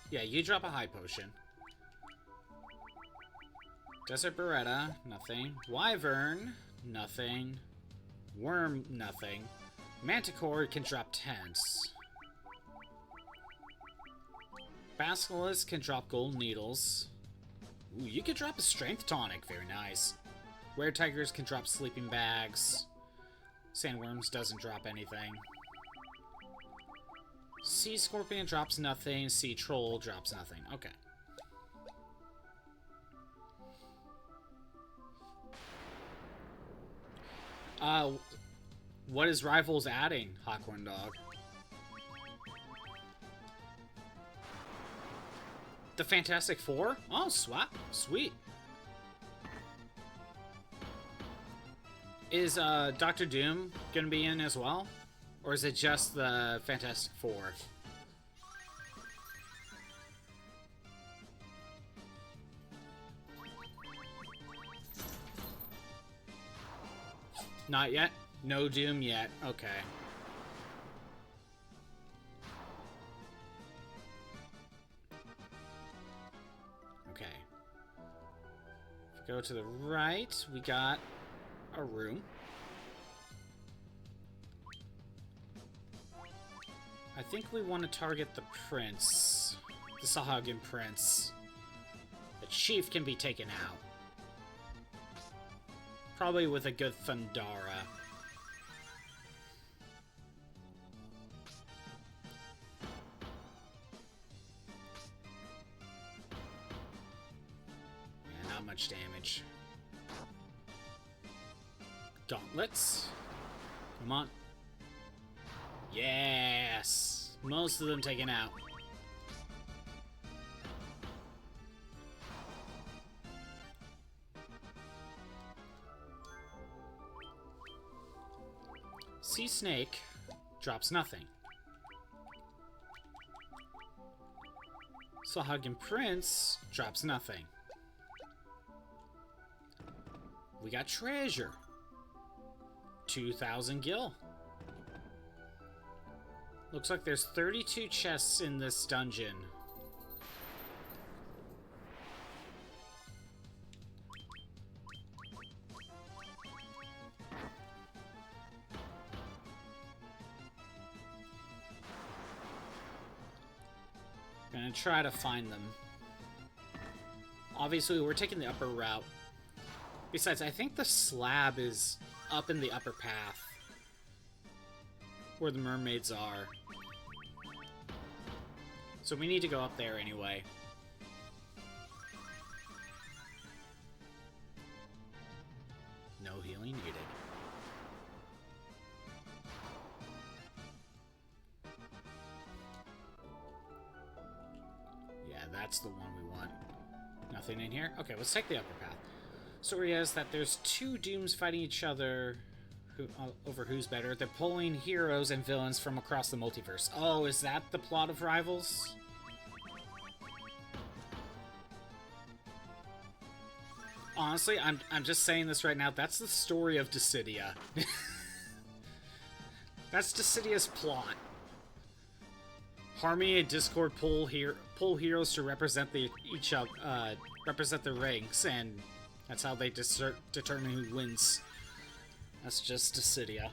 Yeah, you drop a high potion. Desert Beretta, nothing. Wyvern, nothing. Worm, nothing. Manticore can drop tents. Basilisk can drop gold needles. Ooh, you can drop a strength tonic, very nice. Were tigers can drop sleeping bags. Sandworms doesn't drop anything. Sea scorpion drops nothing. Sea troll drops nothing. Okay. What is Rivals adding, Hawkhorn Dog? The Fantastic Four? Oh, swap. Sweet. Is Doctor Doom gonna be in as well? Or is it just the Fantastic Four? Not yet? No Doom yet. Okay. Okay. If we go to the right, we got a room. I think we want to target the prince. The Sahagin prince. The chief can be taken out. Probably with a good Thundara. Yeah, not much damage. Gauntlets. Come on. Yes! Most of them taken out. Sea Snake drops nothing. Sawhagen Prince drops nothing. We got treasure. 2,000 gil. Looks like there's 32 chests in this dungeon. Gonna try to find them. Obviously, we're taking the upper route. Besides, I think the slab is up in the upper path, where the mermaids are. So we need to go up there anyway. No healing needed. Yeah, that's the one we want. Nothing in here? Okay, let's take the upper path. Story is that there's two dooms fighting each other over who's better. They're pulling heroes and villains from across the multiverse. Oh, is that the plot of Rivals? Honestly, I'm just saying this right now. That's the story of Dissidia. That's Dissidia's plot. Harmony and Discord pull heroes to represent the ranks, and that's how they determine who wins. That's just Dissidia.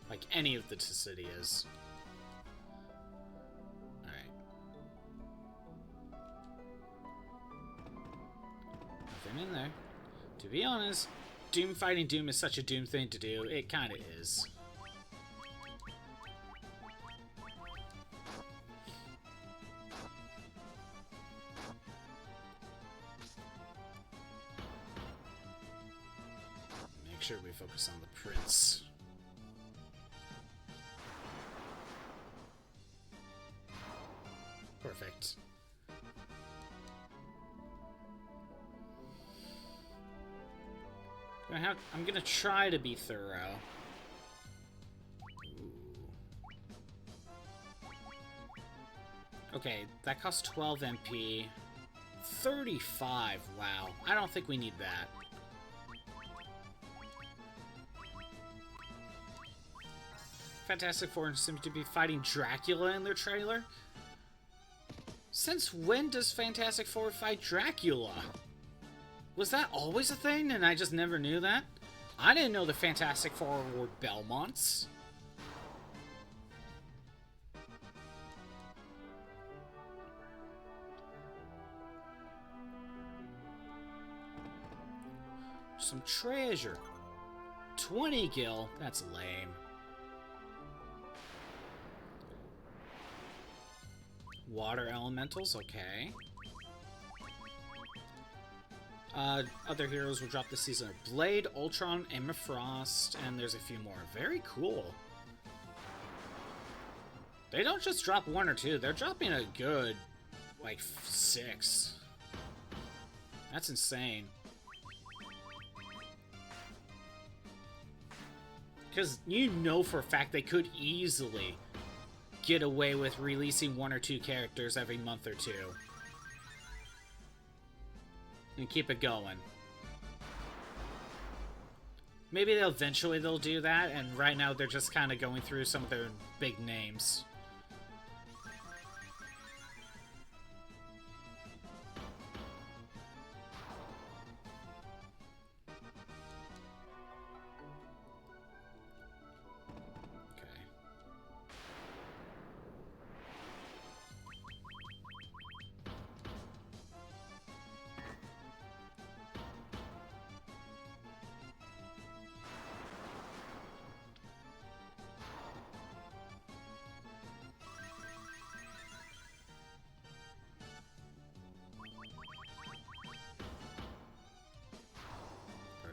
Like any of the Dissidias. Alright. Nothing in there. To be honest, Doom fighting Doom is such a Doom thing to do. It kinda is. Make sure we focus on the prince. Perfect. I'm gonna try to be thorough. Ooh. Okay, that costs 12 MP. 35, wow. I don't think we need that. Fantastic Four seems to be fighting Dracula in their trailer. Since when does Fantastic Four fight Dracula? Was that always a thing and I just never knew that? I didn't know the Fantastic Four were Belmonts. Some treasure. 20 gil? That's lame. Water elementals, okay. Other heroes will drop this season are Blade, Ultron, Emma Frost, and there's a few more. Very cool. They don't just drop one or two, they're dropping a good, like, 6. That's insane. Because you know for a fact they could easily get away with releasing 1 or 2 characters every month or two. And keep it going. Maybe eventually they'll do that, and right now they're just kind of going through some of their big names.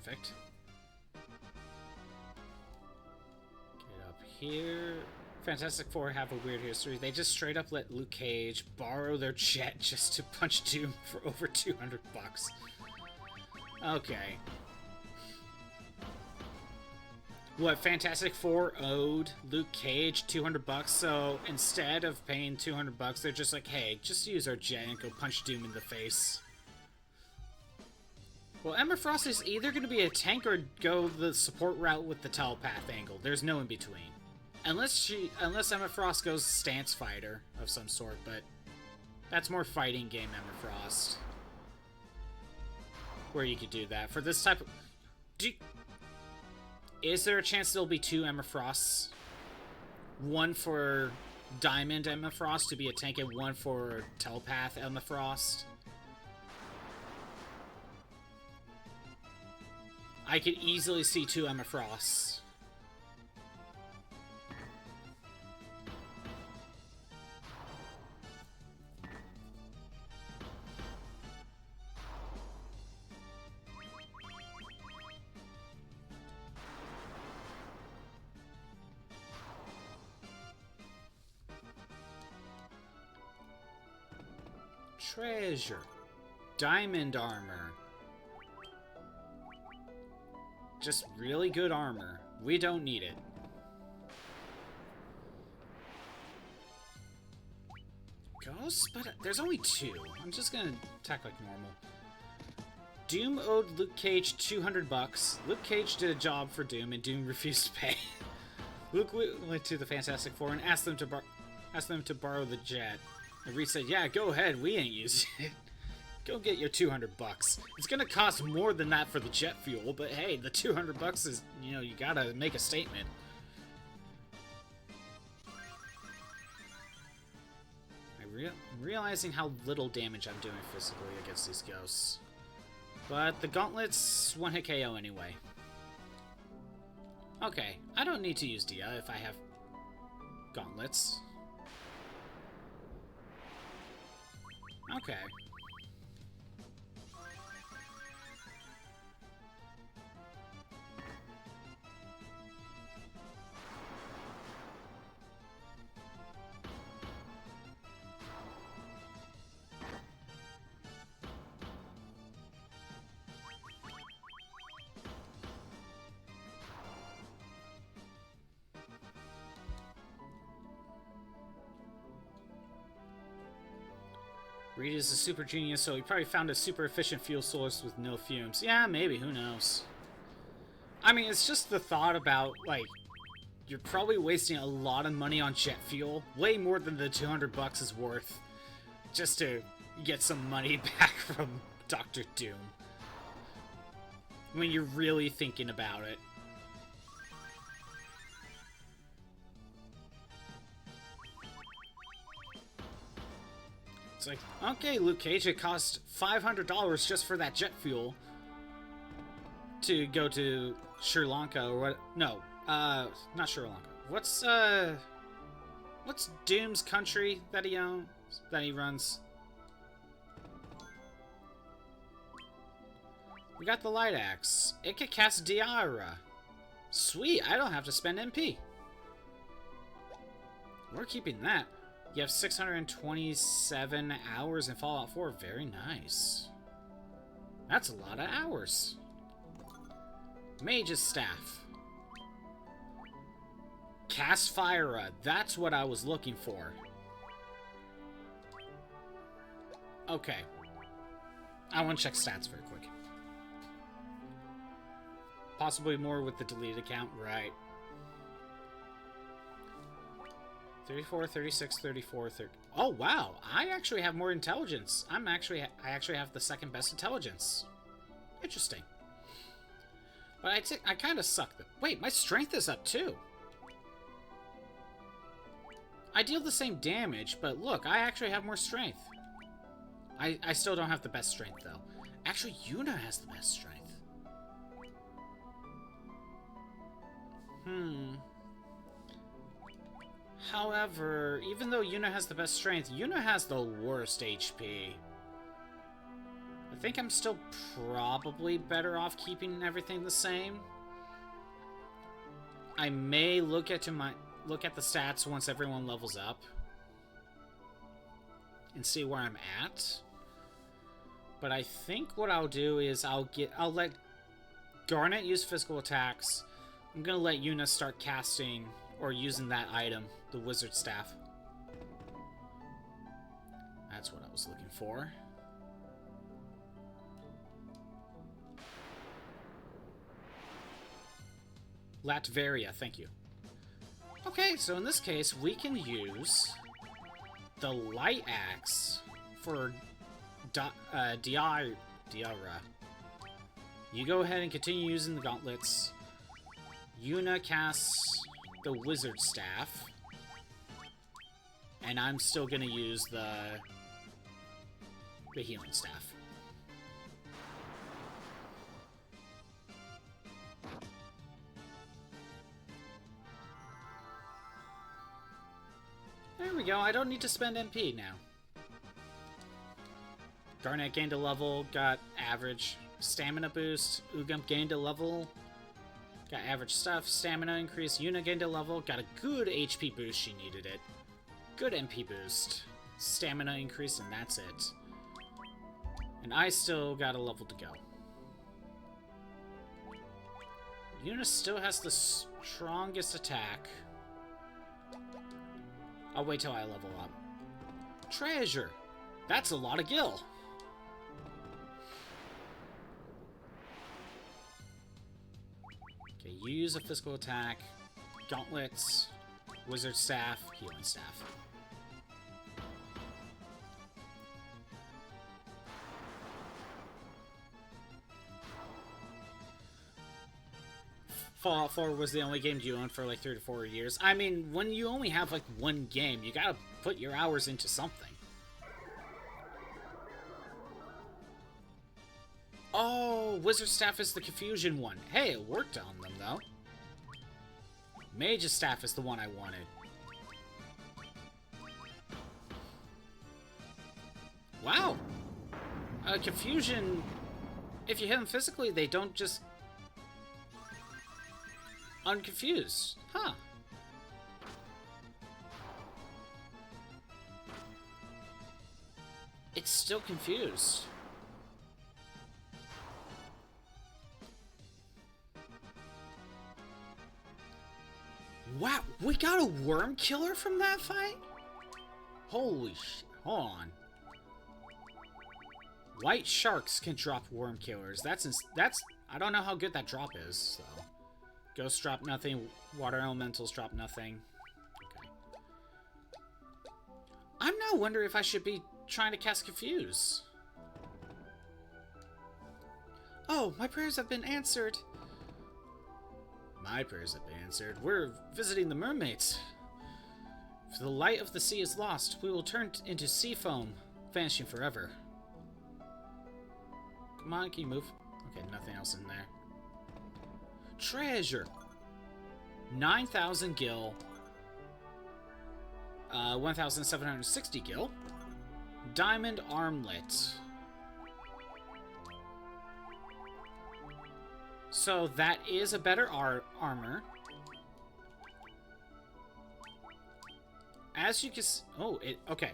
Perfect. Get up here. Fantastic Four have a weird history. They just straight up let Luke Cage borrow their jet just to punch Doom for over 200 bucks. Okay. What, Fantastic Four owed Luke Cage $200, so instead of paying $200, they're just like, hey, just use our jet and go punch Doom in the face. Well, Emma Frost is either going to be a tank or go the support route with the telepath angle. There's no in between. Unless Emma Frost goes stance fighter of some sort, but that's more fighting game Emma Frost. Where you could do that. For this type of... Is there a chance there'll be two Emma Frosts? One for Diamond Emma Frost to be a tank and one for Telepath Emma Frost? I could easily see two Emma Frosts. Treasure. Diamond armor. Just really good armor. We don't need it. Ghosts? But there's only two. I'm just gonna attack like normal. Doom owed Luke Cage $200. Luke Cage did a job for Doom, and Doom refused to pay. Luke went to the Fantastic Four and asked them to borrow the jet. And Reed said, yeah, go ahead, we ain't using it. Go get your $200. It's gonna cost more than that for the jet fuel, but hey, the $200 is, you know, you gotta make a statement. I'm realizing how little damage I'm doing physically against these ghosts. But the gauntlets one-hit KO anyway. Okay, I don't need to use Dia if I have gauntlets. Okay. Reed is a super genius, so he probably found a super efficient fuel source with no fumes. Yeah, maybe, who knows? I mean, it's just the thought about, like, you're probably wasting a lot of money on jet fuel, way more than the $200 is worth, just to get some money back from Dr. Doom. When you're really thinking about it. It's like, okay, Luke Cage, it cost $500 just for that jet fuel to go to Sri Lanka or what? No, not Sri Lanka. What's Doom's country that he owns, that he runs? We got the Light Axe. It could cast Diara. Sweet, I don't have to spend MP. We're keeping that. You have 627 hours in Fallout 4. Very nice. That's a lot of hours. Mage's Staff. Cast Fire. That's what I was looking for. Okay. I want to check stats very quick. Possibly more with the deleted account. Right. 34, 36, 34, 30. Oh, wow. I actually have more intelligence. I actually have the second best intelligence. Interesting. But I kind of suck. Wait, my strength is up too. I deal the same damage, but look, I actually have more strength. I still don't have the best strength, though. Actually, Yuna has the best strength. However, even though Yuna has the best strength, Yuna has the worst HP. I think I'm still probably better off keeping everything the same. I may look at the stats once everyone levels up and see where I'm at. But I think what I'll do is I'll let Garnet use physical attacks. I'm gonna let Yuna start casting or using that item, the Wizard Staff. That's what I was looking for. Latveria, thank you. Okay, so in this case, we can use the Light Axe for Diara. You go ahead and continue using the gauntlets. Yuna casts the Wizard Staff. And I'm still gonna use the Healing Staff. There we go, I don't need to spend MP now. Garnet gained a level, got average stamina boost. Ugump gained a level, got average stuff. Stamina increase. Yuna gained a level, got a good HP boost, she needed it. Good MP boost. Stamina increase, and that's it. And I still got a level to go. Yuna still has the strongest attack. I'll wait till I level up. Treasure! That's a lot of gil! Okay, you use a physical attack. Gauntlets. Wizard Staff. Healing Staff. Fallout 4 was the only game you owned for like 3 to 4 years. I mean, when you only have like one game, you gotta put your hours into something. Oh, Wizard Staff is the confusion one. Hey, it worked on them though. Mage's Staff is the one I wanted. Wow. Confusion, if you hit them physically, they don't just unconfused. Huh. It's still confused. Wow, we got a worm killer from that fight? Holy shit. Hold on. White sharks can drop worm killers. That's I don't know how good that drop is, so. Ghosts drop nothing. Water elementals drop nothing. Okay. I'm now wondering if I should be trying to cast Confuse. Oh, my prayers have been answered. My prayers have been answered. We're visiting the mermaids. If the light of the sea is lost, we will turn into sea foam, vanishing forever. Come on, can you move? Okay, nothing else in there. Treasure. 9,000 gil. 1,760 gil. Diamond armlet. So that is a better armor. As you can okay.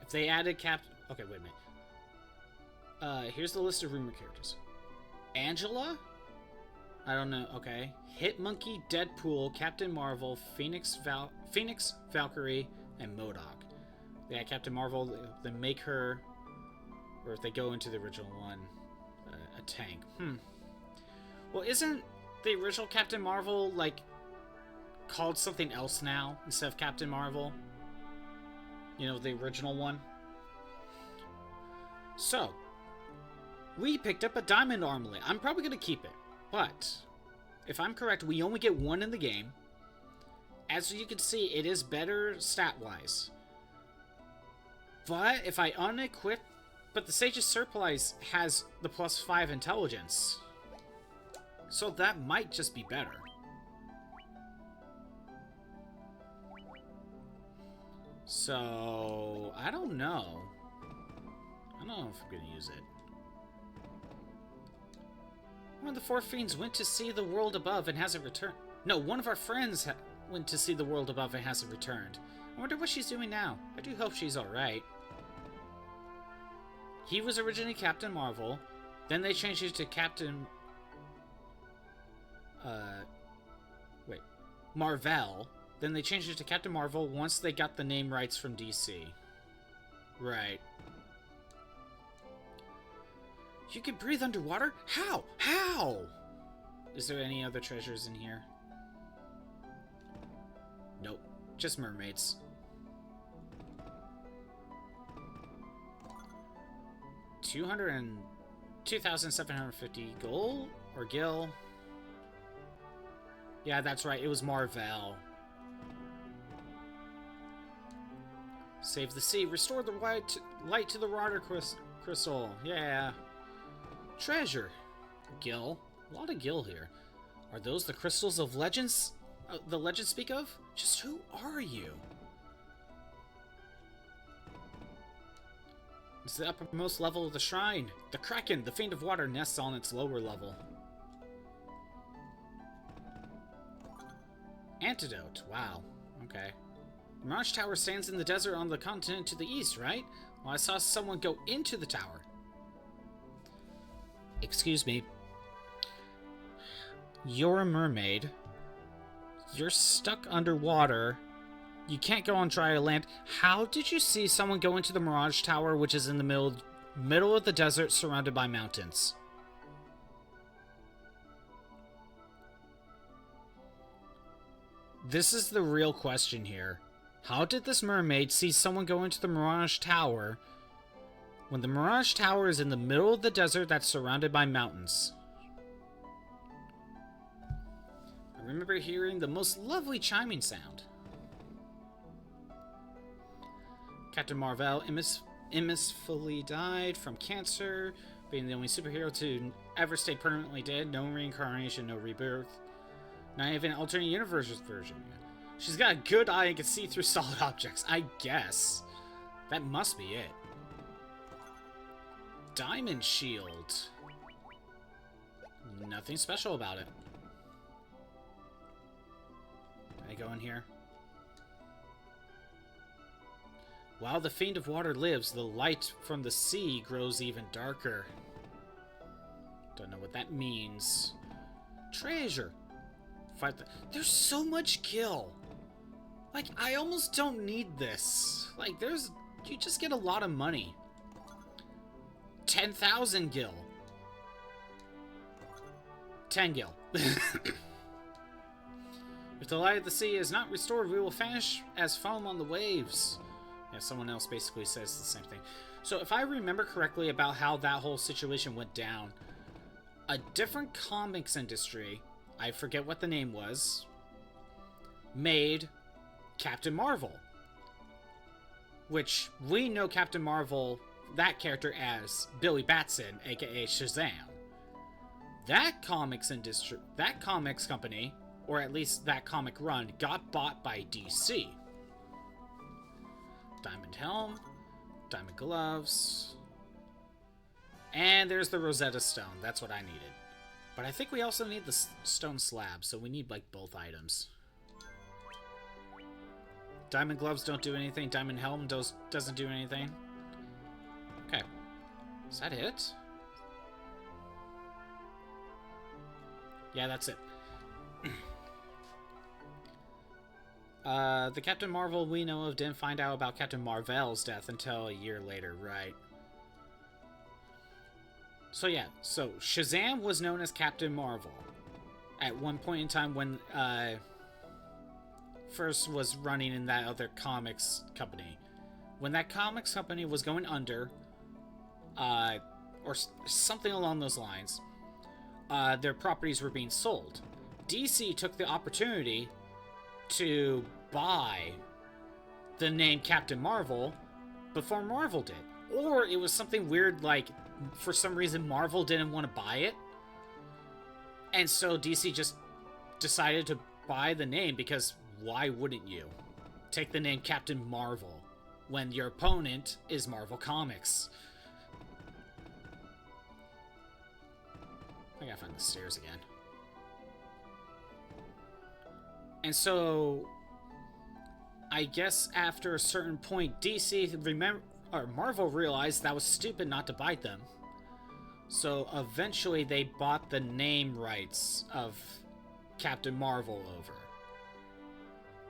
If they added okay, wait a minute. Here's the list of rumor characters. Angela? I don't know. Okay. Hitmonkey, Deadpool, Captain Marvel, Phoenix, Valkyrie, and MODOK. They had Captain Marvel. They make her, or if they go into the original one, a tank. Well, isn't the original Captain Marvel like called something else now instead of Captain Marvel? You know, the original one. So. We picked up a diamond armlet. I'm probably going to keep it. But, if I'm correct, we only get one in the game. As you can see, it is better stat-wise. But, if I unequip... But the Sage's Surplice has the +5 intelligence. So that might just be better. So, I don't know. I don't know if I'm going to use it. One of the 4 fiends went to see the world above and hasn't returned. No, one of our friends went to see the world above and hasn't returned. I wonder what she's doing now. I do hope she's alright. He was originally Captain Marvel. Then they changed it to Captain... Marvel. Then they changed it to Captain Marvel once they got the name rights from DC. Right. You can breathe underwater? How? How? Is there any other treasures in here? Nope. Just mermaids. $2,750 gold? Or gil? Yeah, that's right. It was Marvel. Save the sea. Restore the light to the water crystal. Yeah. Treasure. Gil. A lot of gil here. Are those the crystals of legends? The legends speak of? Just who are you? It's the uppermost level of the shrine. The Kraken, the Fiend of Water, nests on its lower level. Antidote. Wow. Okay. The Mirage Tower stands in the desert on the continent to the east, right? Well, I saw someone go into the tower. Excuse me. You're a mermaid. You're stuck underwater. You can't go on dry land. How did you see someone go into the Mirage Tower, which is in the middle of the desert surrounded by mountains? This is the real question here. How did this mermaid see someone go into the Mirage Tower when the Mirage Tower is in the middle of the desert that's surrounded by mountains? I remember hearing the most lovely chiming sound. Captain Marvel infamously died from cancer, being the only superhero to ever stay permanently dead. No reincarnation, no rebirth. Not even an alternate universe version. She's got a good eye and can see through solid objects, I guess. That must be it. Diamond shield. Nothing special about it. Can I go in here? While the Fiend of Water lives, the light from the sea grows even darker. Don't know what that means. Treasure. There's so much gil. Like, I almost don't need this. Like, you just get a lot of money. 10,000 gil. 10 gil. If the light of the sea is not restored, we will vanish as foam on the waves. Yeah, someone else basically says the same thing. So if I remember correctly about how that whole situation went down, a different comics industry, I forget what the name was, made Captain Marvel. Which we know Captain Marvel, that character, as Billy Batson, aka Shazam. That comics industry, that comics company, or at least that comic run, got bought by DC. Diamond helm, diamond gloves, and there's the Rosetta Stone. That's what I needed. But I think we also need the stone slab, so we need, like, both items. Diamond gloves don't do anything. Diamond helm doesn't do anything. Okay. Is that it? Yeah, that's it. The Captain Marvel we know of didn't find out about Captain Marvel's death until a year later, right? So yeah, so Shazam was known as Captain Marvel at one point in time when first was running in that other comics company. When that comics company was going under, or something along those lines, their properties were being sold. DC took the opportunity to buy the name Captain Marvel before Marvel did. Or it was something weird, like, for some reason Marvel didn't want to buy it. And so DC just decided to buy the name, because why wouldn't you? Take the name Captain Marvel when your opponent is Marvel Comics. I gotta find the stairs again. And so, I guess after a certain point, DC or Marvel realized that was stupid not to bite them. So eventually they bought the name rights of Captain Marvel over.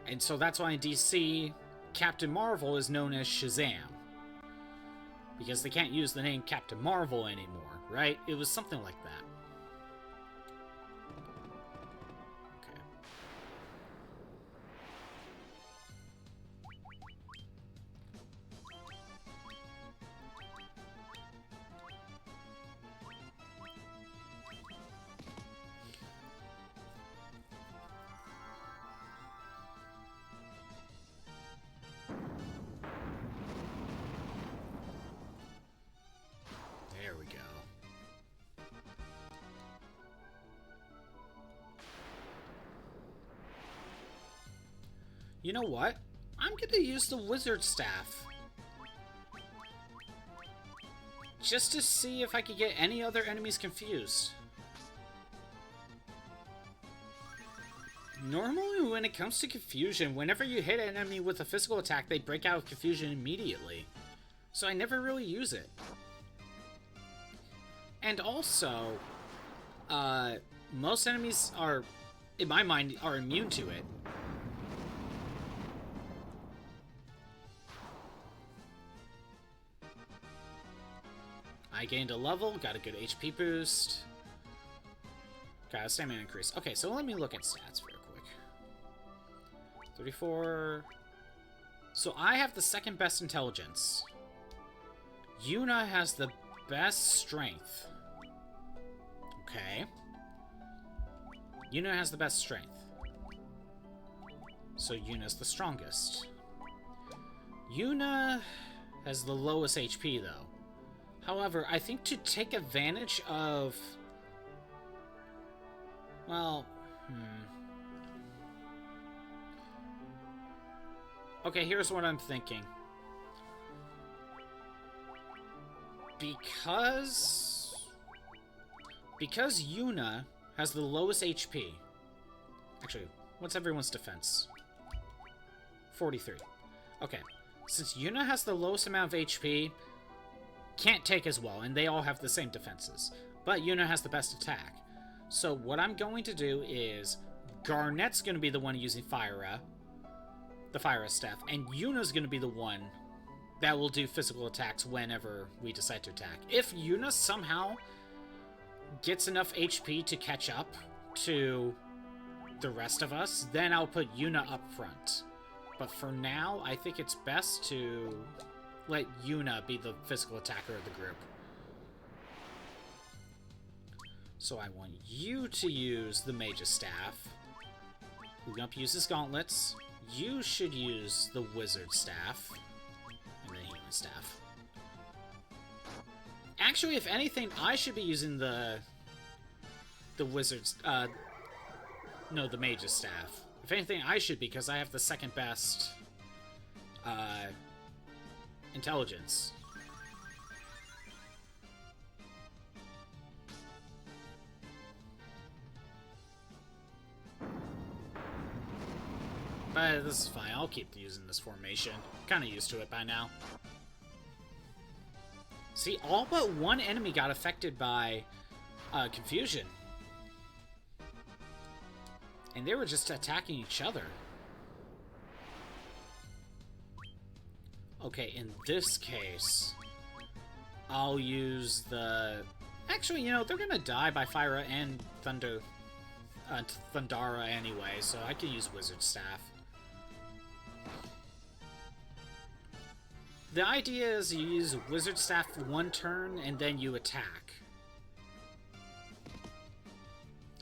And so that's why in DC, Captain Marvel is known as Shazam. Because they can't use the name Captain Marvel anymore, right? It was something like that. There we go. You know what? I'm gonna use the wizard staff. Just to see if I could get any other enemies confused. Normally when it comes to confusion, whenever you hit an enemy with a physical attack, they break out of confusion immediately. So I never really use it. And also, most enemies are, in my mind, are immune to it. I gained a level, got a good HP boost. Got a stamina increase. Okay, so let me look at stats real quick. 34. So I have the second best intelligence. Yuna has the best strength. Okay. Yuna has the best strength. So Yuna's the strongest. Yuna has the lowest HP, though. However, I think to take advantage of... Well, Okay, here's what I'm thinking. Because Yuna has the lowest HP... Actually, what's everyone's defense? 43. Okay, since Yuna has the lowest amount of HP, can't take as well, and they all have the same defenses. But Yuna has the best attack. So what I'm going to do is... Garnet's going to be the one using Fyra, the Fyra staff, and Yuna's going to be the one that will do physical attacks whenever we decide to attack. If Yuna somehow gets enough HP to catch up to the rest of us, then I'll put Yuna up front. But for now, I think it's best to let Yuna be the physical attacker of the group. So I want you to use the Mage's Staff. Ugump uses Gauntlets. You should use the Wizard Staff. And the Healing Staff. Actually, if anything, I should be using the Wizard's... no, the Mage's Staff. If anything, I should, because I have the second best... intelligence. But this is fine. I'll keep using this formation. Kind of used to it by now. See, all but one enemy got affected by confusion. And they were just attacking each other. Okay, in this case, I'll use the... Actually, you know, they're gonna die by Fyra and Thundara anyway, so I can use Wizard Staff. The idea is you use Wizard Staff one turn, and then you attack.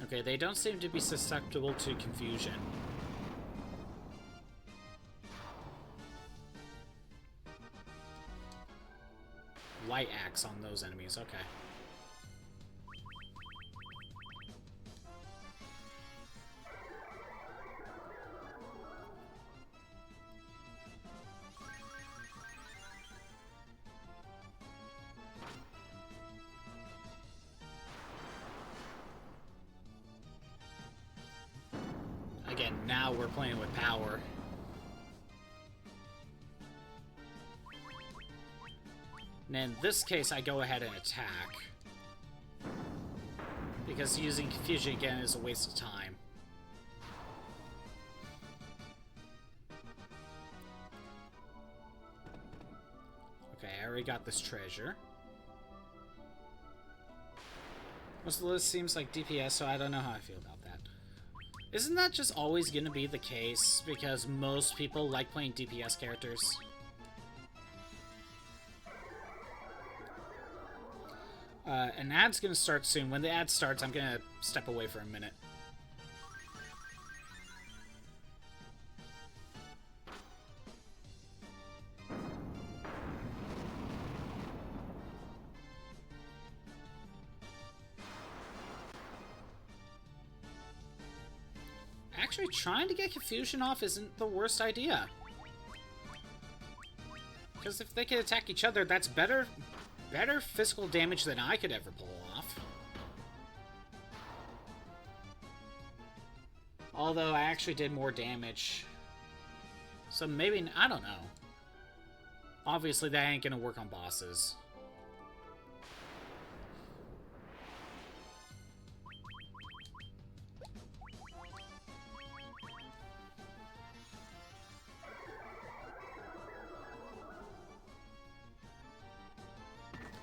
Okay, they don't seem to be susceptible to confusion. Light axe on those enemies, okay. Again, now we're playing with power. And in this case, I go ahead and attack. Because using Confusion again is a waste of time. Okay, I already got this treasure. Most of the list seems like DPS, so I don't know how I feel about that. Isn't that just always going to be the case? Because most people like playing DPS characters? An ad's going to start soon. When the ad starts, I'm going to step away for a minute. Actually, trying to get Confusion off isn't the worst idea. Because if they can attack each other, that's better physical damage than I could ever pull off. Although I actually did more damage. So maybe, I don't know. Obviously that ain't gonna work on bosses.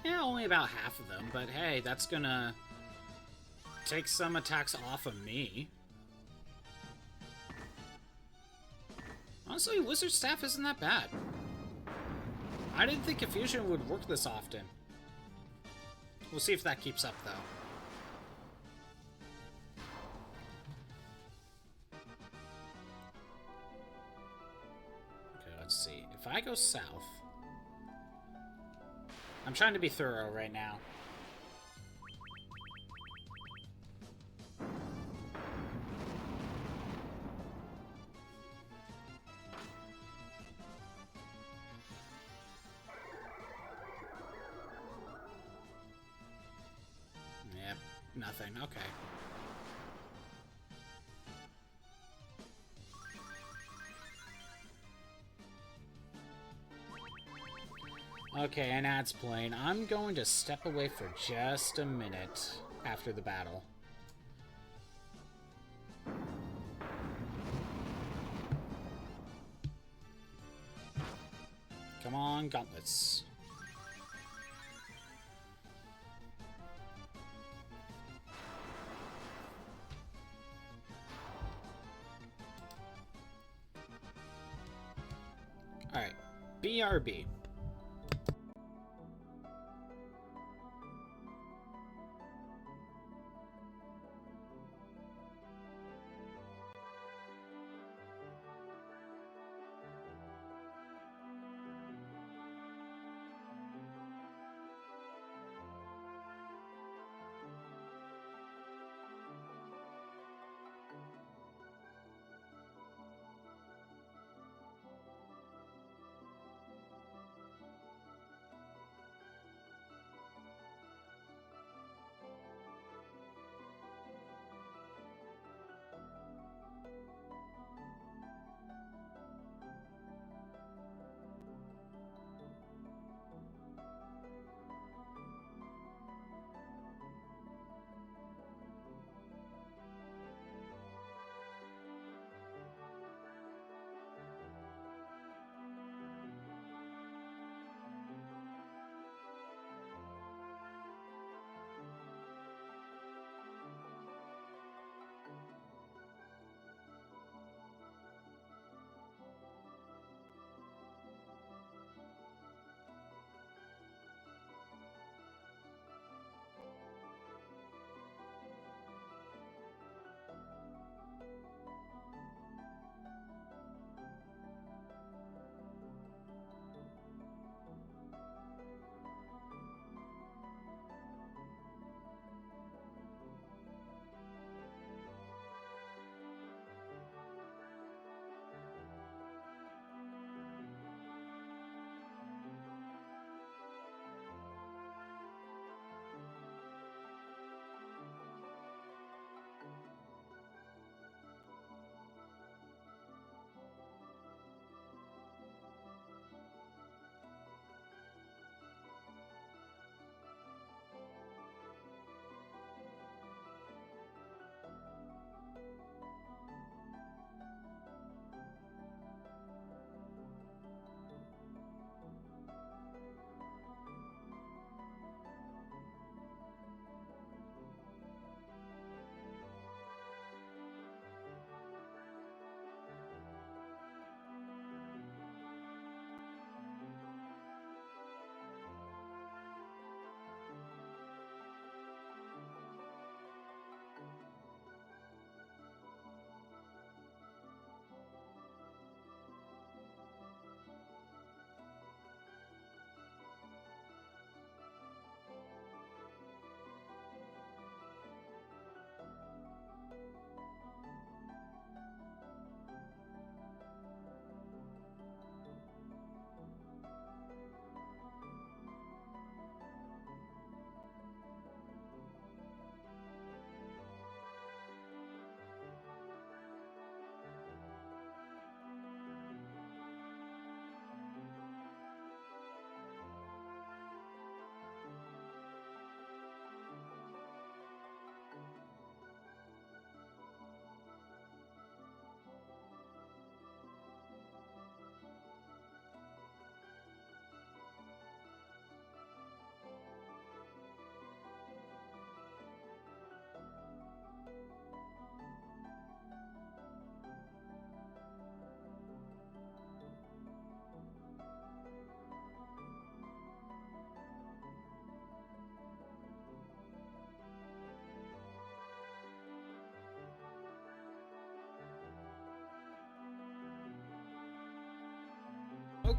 Yeah, only about half of them, but hey, that's gonna take some attacks off of me. Honestly, Wizard Staff isn't that bad. I didn't think Confusion would work this often. We'll see if that keeps up, though. Okay, let's see. If I go south... I'm trying to be thorough right now. Yep, nothing. Okay. Okay, an ad's playing. I'm going to step away for just a minute after the battle. Come on, gauntlets. Alright, BRB.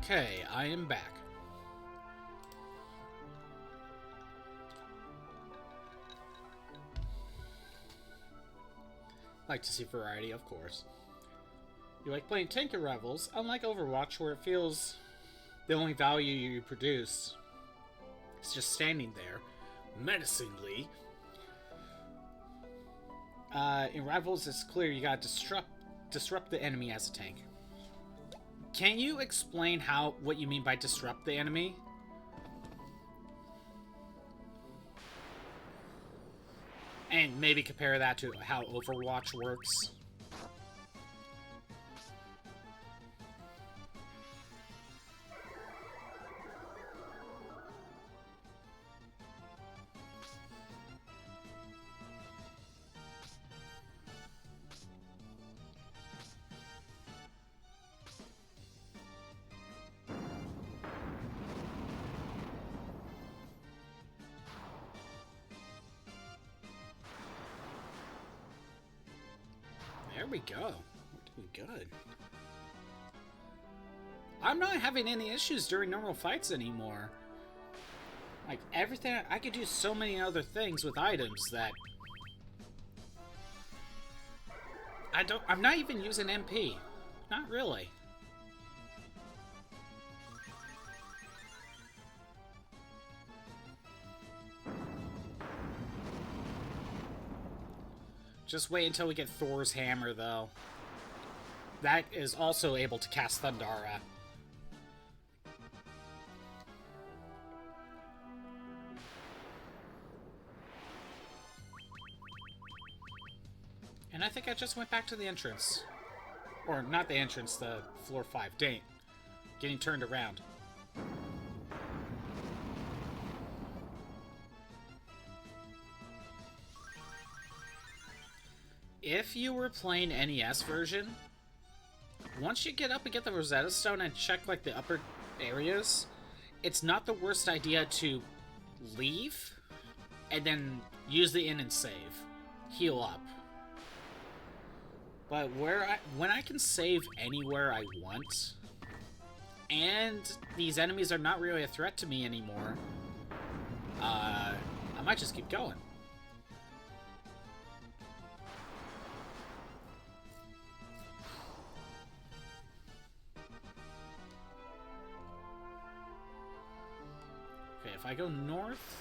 Okay, I am back. Like to see variety, of course. You like playing tanker levels, unlike Overwatch, where it feels the only value you produce is just standing there, menacingly. In Rivals, it's clear you gotta disrupt the enemy as a tank. Can you explain what you mean by disrupt the enemy? And maybe compare that to how Overwatch works. There we go. We're doing good. I'm not having any issues during normal fights anymore. Like, everything... I could do so many other things with items that... I'm not even using MP. Not really. Just wait until we get Thor's Hammer, though. That is also able to cast Thundara. And I think I just went back to the entrance. Or, not the entrance, the floor 5. Dang. Getting turned around. If you were playing NES version, once you get up and get the Rosetta Stone and check like the upper areas, it's not the worst idea to leave and then use the inn and save. Heal up. But when I can save anywhere I want, and these enemies are not really a threat to me anymore, I might just keep going. If I go north...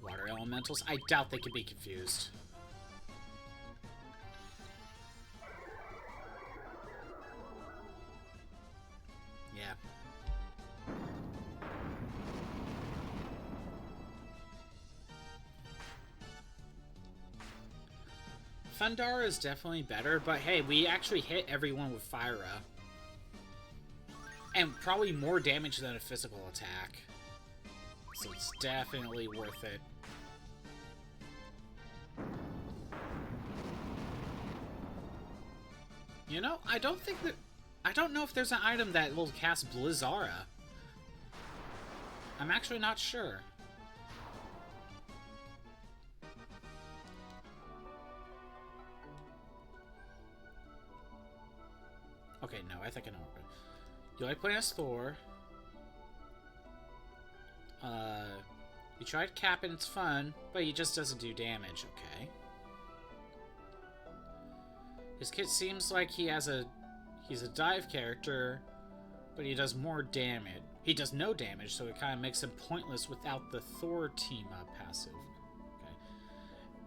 Water elementals? I doubt they could be confused. Yeah. Thundara is definitely better, but hey, we actually hit everyone with Fire. And probably more damage than a physical attack. So it's definitely worth it. You know, I don't know if there's an item that will cast Blizzara. I'm actually not sure. Okay, no, I think I know. You like playing as Thor. You tried Cap and it's fun, but he just doesn't do damage, okay. His kit seems like he's a dive character, but he does more damage. He does no damage, so it kind of makes him pointless without the Thor team-up passive. Okay.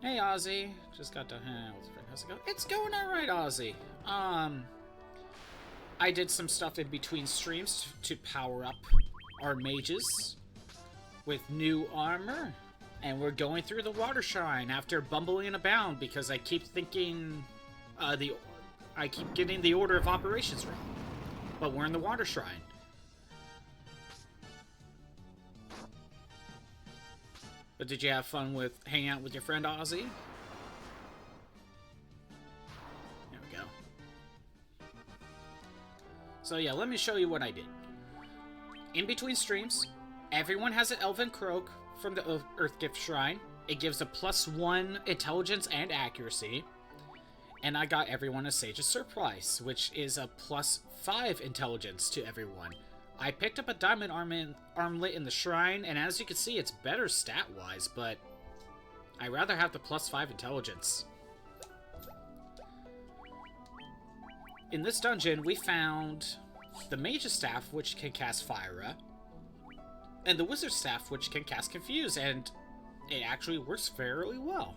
Hey, Ozzy. Just got to hang out with a friend. How's it going? It's going alright, Ozzy. I did some stuff in between streams to power up our mages with new armor, and we're going through the Water Shrine after bumbling about because I keep thinking I keep getting the order of operations wrong. But we're in the Water Shrine. But did you have fun with hanging out with your friend Ozzy? There we go. So yeah, let me show you what I did. In between streams, everyone has an Elven Croak from the Earth Gift Shrine. It gives a +1 intelligence and accuracy. And I got everyone a Sage of Surprise, which is a +5 intelligence to everyone. I picked up a diamond armlet in the shrine, and as you can see, it's better stat-wise, but I'd rather have the +5 intelligence. In this dungeon, we found the Mage's Staff, which can cast Fire, and the Wizard's Staff, which can cast Confuse, and it actually works fairly well.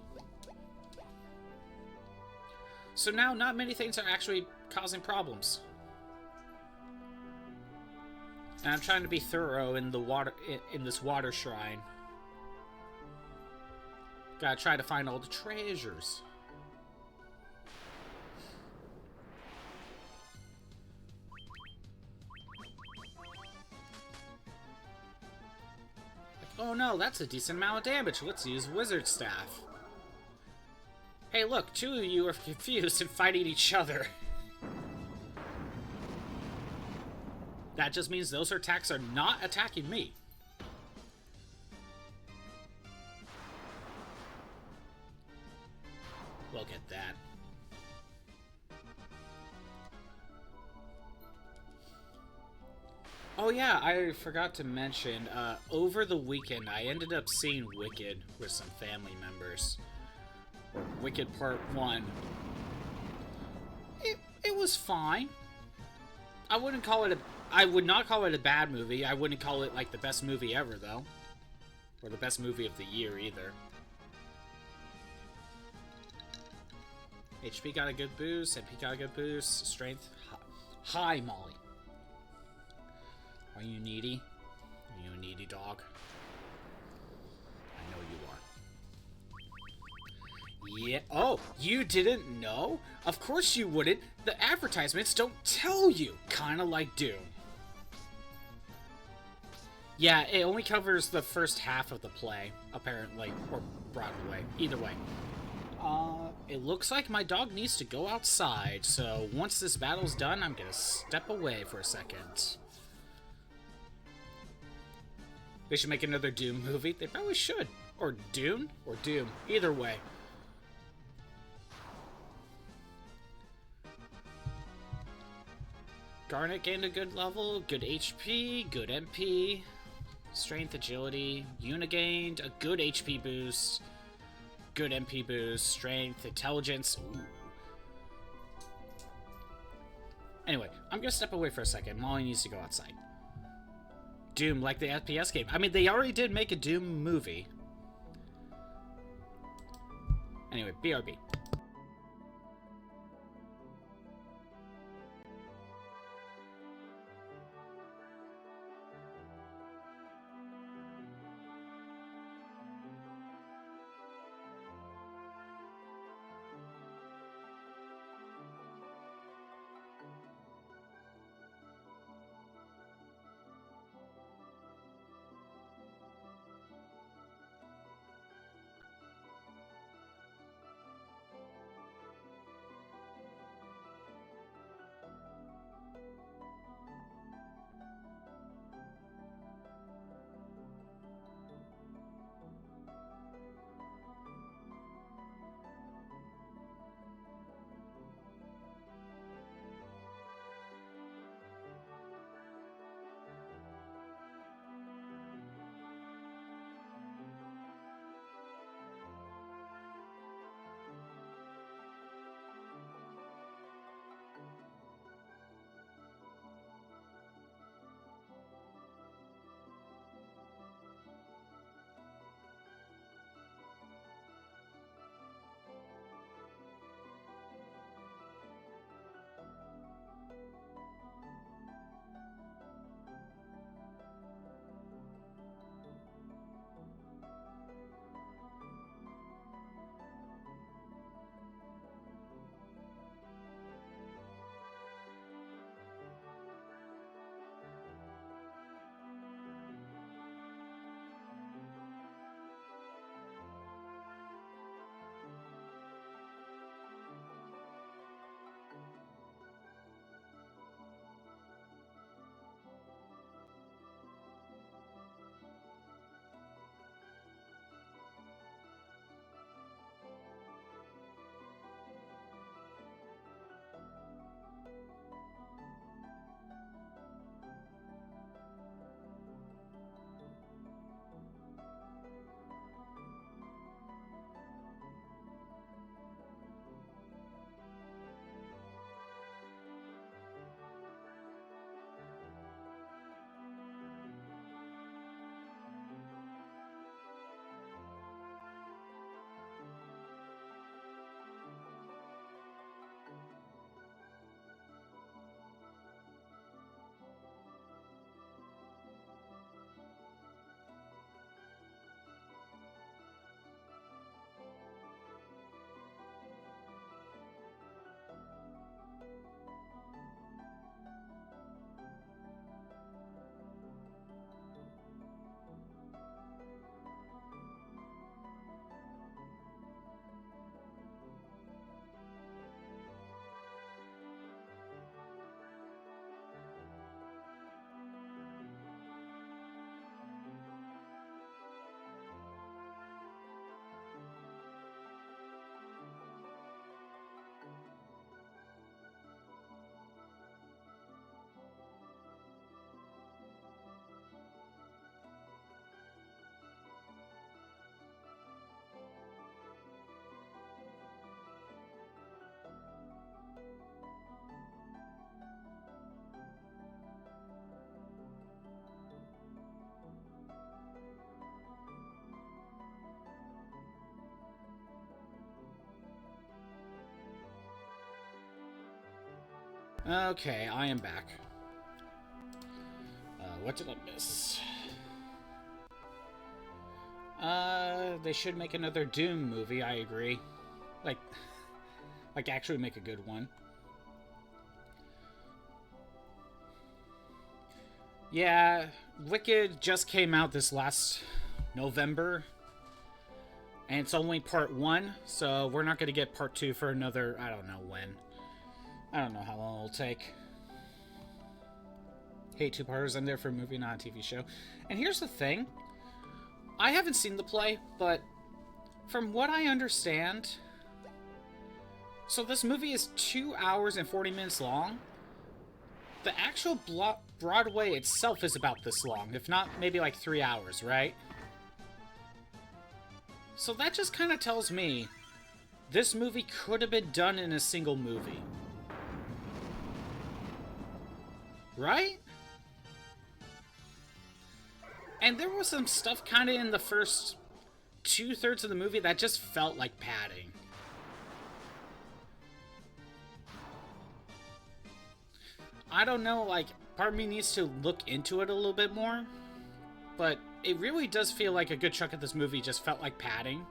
So now, not many things are actually causing problems. And I'm trying to be thorough in the water in this water shrine. Gotta try to find all the treasures. Oh no, that's a decent amount of damage. Let's use Wizard Staff. Hey look, 2 of you are confused and fighting each other. That just means those attacks are not attacking me. Look at that. Oh yeah, I forgot to mention, over the weekend I ended up seeing Wicked with some family members. Wicked Part 1. It was fine. I would not call it a bad movie. I wouldn't call it like the best movie ever though. Or the best movie of the year either. HP got a good boost, MP got a good boost, strength. Hi, Molly. Are you needy? Are you a needy dog? I know you are. Yeah. Oh, you didn't know? Of course you wouldn't. The advertisements don't tell you. Kinda like Doom. Yeah, it only covers the first half of the play, apparently. Or Broadway. Either way. It looks like my dog needs to go outside, so once this battle's done, I'm gonna step away for a second. They should make another Doom movie. They probably should. Or Dune? Or Doom. Either way. Garnet gained a good level, good HP, good MP, strength, agility. Yuna gained a good HP boost, good MP boost, strength, intelligence. Ooh. Anyway, I'm gonna step away for a second. Molly needs to go outside. Doom, like the FPS game. I mean, they already did make a Doom movie. Anyway, BRB. Okay, I am back. What did I miss? They should make another Doom movie, I agree. Like actually make a good one. Yeah, Wicked just came out this last November. And it's only part 1, so we're not going to get part 2 for another, I don't know when. I don't know how long it'll take. Hate two-parters, I'm there for a movie, not a TV show. And here's the thing. I haven't seen the play, but from what I understand... So this movie is 2 hours and 40 minutes long. The actual Broadway itself is about this long, if not maybe like 3 hours, right? So that just kind of tells me this movie could have been done in a single movie. Right? And there was some stuff kind of in the first 2/3 of the movie that just felt like padding. I don't know, like, part of me needs to look into it a little bit more, but it really does feel like a good chunk of this movie just felt like padding.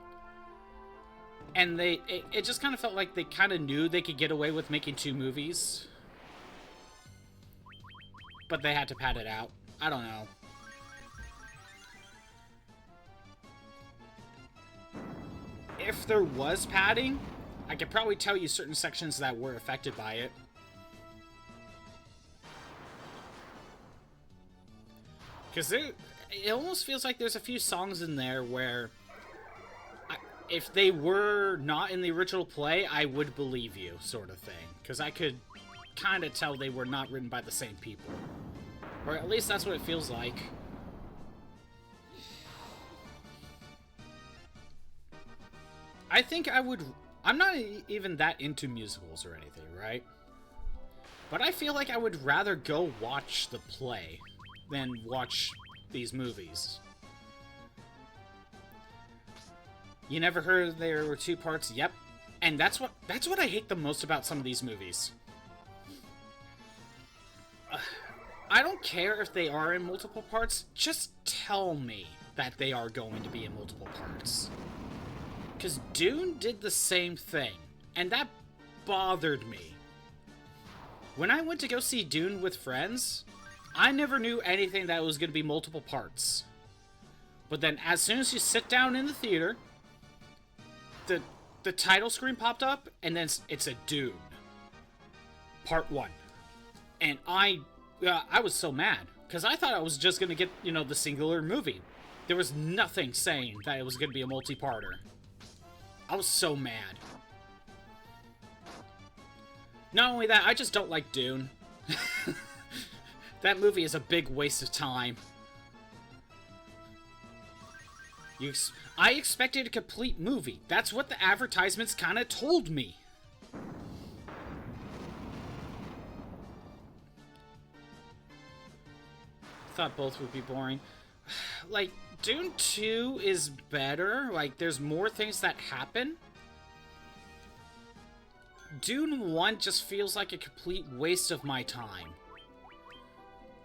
And it just kind of felt like they kind of knew they could get away with making 2 movies. But they had to pad it out. I don't know. If there was padding, I could probably tell you certain sections that were affected by it. Because it almost feels like there's a few songs in there where, if they were not in the original play, I would believe you, sort of thing. Because I could kind of tell they were not written by the same people. Or at least that's what it feels like. I think I would... I'm not even that into musicals or anything, right? But I feel like I would rather go watch the play than watch these movies. You never heard there were 2 parts? Yep. And that's what I hate the most about some of these movies. I don't care if they are in multiple parts, just tell me that they are going to be in multiple parts. Because Dune did the same thing, and that bothered me. When I went to go see Dune with friends, I never knew anything that was going to be multiple parts. But then as soon as you sit down in the theater, the title screen popped up, and then it's a Dune. Part 1. And I was so mad, because I thought I was just going to get, the singular movie. There was nothing saying that it was going to be a multi-parter. I was so mad. Not only that, I just don't like Dune. That movie is a big waste of time. I expected a complete movie. That's what the advertisements kind of told me. Thought both would be boring. Like, Dune 2 is better. Like, there's more things that happen. Dune 1 just feels like a complete waste of my time.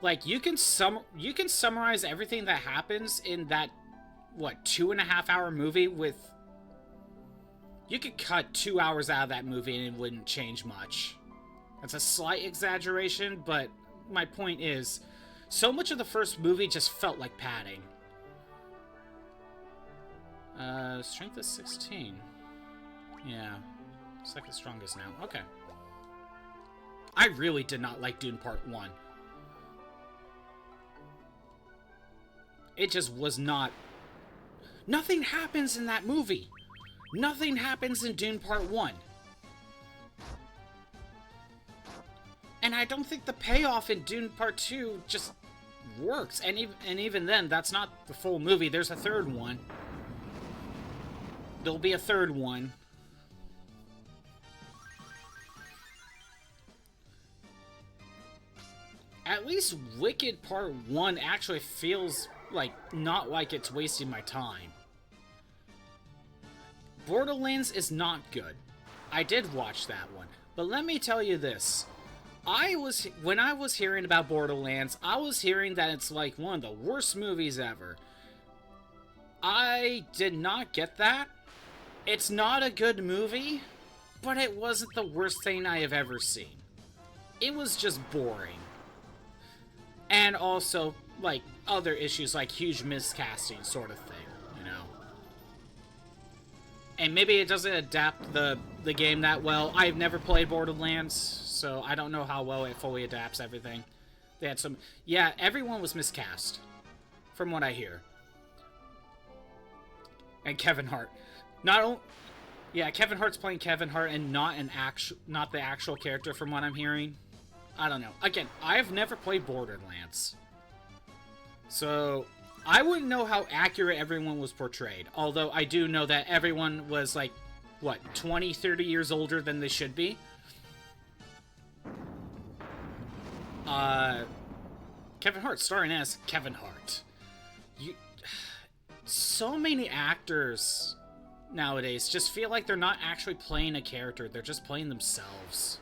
Like, you can summarize everything that happens in that, what, 2.5-hour movie with... You could cut 2 hours out of that movie and it wouldn't change much. That's a slight exaggeration, but my point is, so much of the first movie just felt like padding. Strength is 16. Yeah. Second strongest now. Okay. I really did not like Dune Part 1. It just was not... Nothing happens in that movie. Nothing happens in Dune Part 1. And I don't think the payoff in Dune Part 2 just works. And even then, that's not the full movie. There's a third one. There'll be a third one. At least Wicked Part 1 actually feels like not like it's wasting my time. Borderlands is not good. I did watch that one. But let me tell you this. When I was hearing about Borderlands, I was hearing that it's like one of the worst movies ever. I did not get that. It's not a good movie, but it wasn't the worst thing I have ever seen. It was just boring. And also, like, other issues like huge miscasting sort of thing, you know. And maybe it doesn't adapt the game that well. I've never played Borderlands, so I don't know how well it fully adapts everything. They had some... Yeah, everyone was miscast, from what I hear. And Kevin Hart. Yeah, Kevin Hart's playing Kevin Hart and not the actual character from what I'm hearing. I don't know. Again, I've never played Borderlands. So, I wouldn't know how accurate everyone was portrayed. Although, I do know that everyone was, like, what, 20, 30 years older than they should be? Kevin Hart, starring as Kevin Hart. So many actors nowadays just feel like they're not actually playing a character. They're just playing themselves.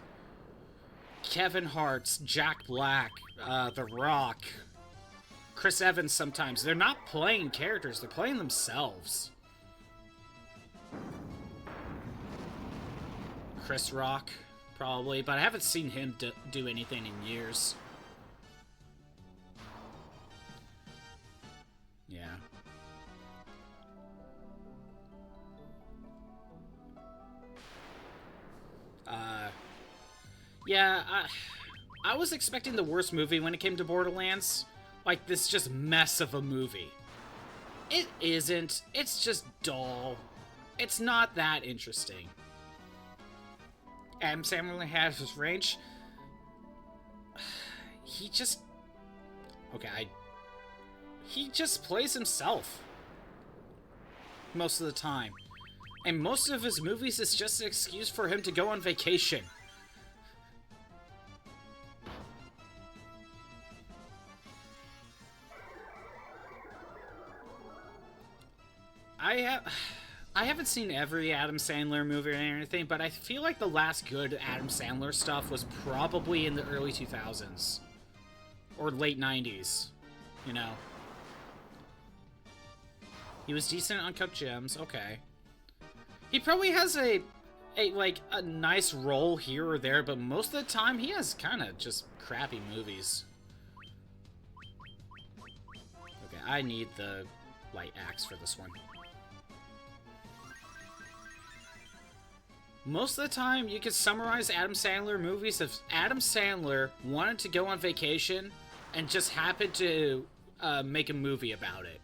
Kevin Hart, Jack Black, The Rock, Chris Evans sometimes. They're not playing characters. They're playing themselves. Chris Rock, probably. But I haven't seen him do anything in years. Yeah. Yeah, I was expecting the worst movie when it came to Borderlands. Like, this just mess of a movie. It isn't. It's just dull. It's not that interesting. Adam Sandler has his range. He just... Okay, he just plays himself. Most of the time. And most of his movies is just an excuse for him to go on vacation. I haven't seen every Adam Sandler movie or anything, but I feel like the last good Adam Sandler stuff was probably in the early 2000s. Or late 90s. You know. He was decent on Uncut Gems, okay. He probably has a nice role here or there, but most of the time he has kind of just crappy movies. Okay, I need the light axe for this one. Most of the time, you could summarize Adam Sandler movies if Adam Sandler wanted to go on vacation and just happened to make a movie about it.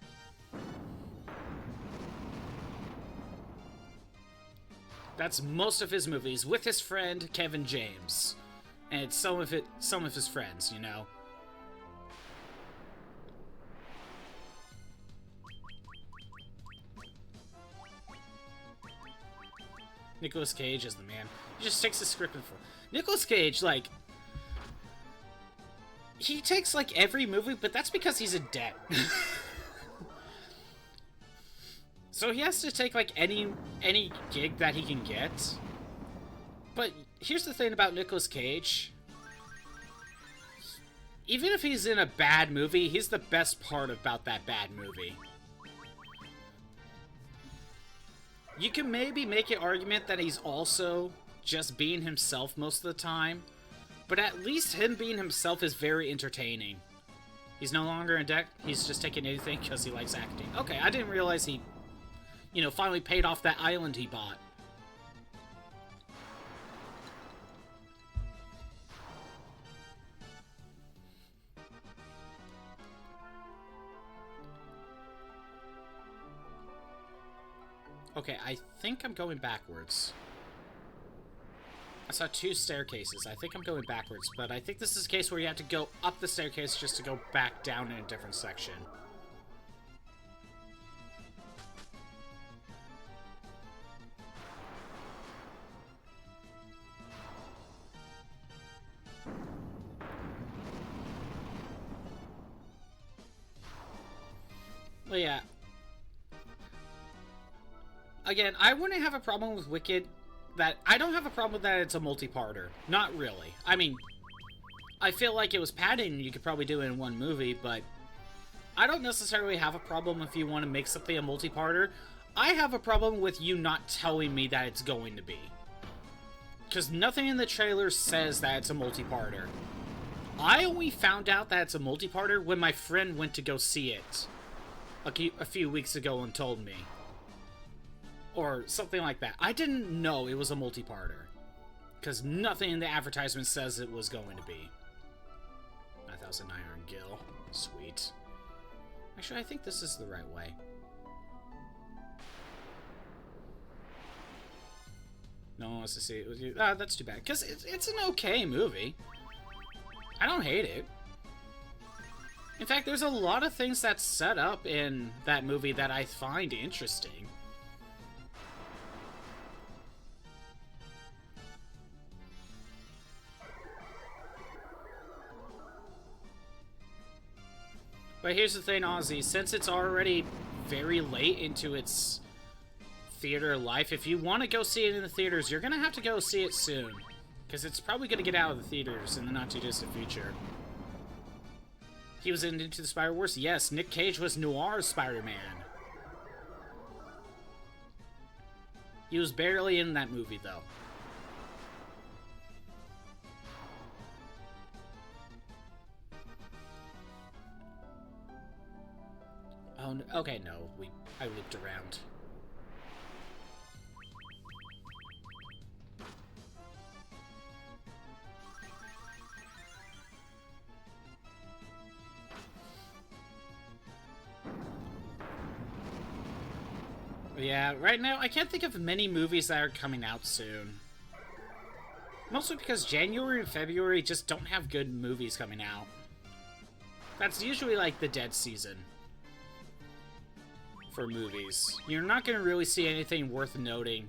That's most of his movies, with his friend Kevin James, and some of his friends, you know. Nicolas Cage is the man. He just takes the script and... Nicolas Cage, like... He takes, like, every movie, but that's because he's in debt. So he has to take, like, any gig that he can get. But here's the thing about Nicolas Cage. Even if he's in a bad movie, he's the best part about that bad movie. You can maybe make an argument that he's also just being himself most of the time, but at least him being himself is very entertaining. He's no longer in debt, he's just taking anything because he likes acting. Okay, I didn't realize he, you know, finally paid off that island he bought. Okay, I think I'm going backwards. I saw two staircases. I think I'm going backwards, but I think this is a case where you have to go up the staircase just to go back down in a different section. Well, yeah. Again, I wouldn't have a problem with Wicked. I don't have a problem with that it's a multi-parter. Not really. I mean, I feel like it was padding. You could probably do it in one movie, but I don't necessarily have a problem if you want to make something a multi-parter. I have a problem with you not telling me that it's going to be. Because nothing in the trailer says that it's a multi-parter. I only found out that it's a multi-parter when my friend went to go see it a few weeks ago and told me. Or something like that. I didn't know it was a multi-parter. Because nothing in the advertisement says it was going to be. 9,000 iron gil. Sweet. Actually, I think this is the right way. No one wants to see it. Ah, that's too bad. Because it's an okay movie. I don't hate it. In fact, there's a lot of things that's set up in that movie that I find interesting. But here's the thing, Ozzy. Since it's already very late into its theater life, if you want to go see it in the theaters, you're going to have to go see it soon. Because it's probably going to get out of the theaters in the not-too-distant future. He was in Into the Spider-Verse? Yes, Nick Cage was Noir's Spider-Man. He was barely in that movie, though. Oh, no, okay, no. I looped around. Yeah, right now, I can't think of many movies that are coming out soon. Mostly because January and February just don't have good movies coming out. That's usually like the dead season for movies. You're not going to really see anything worth noting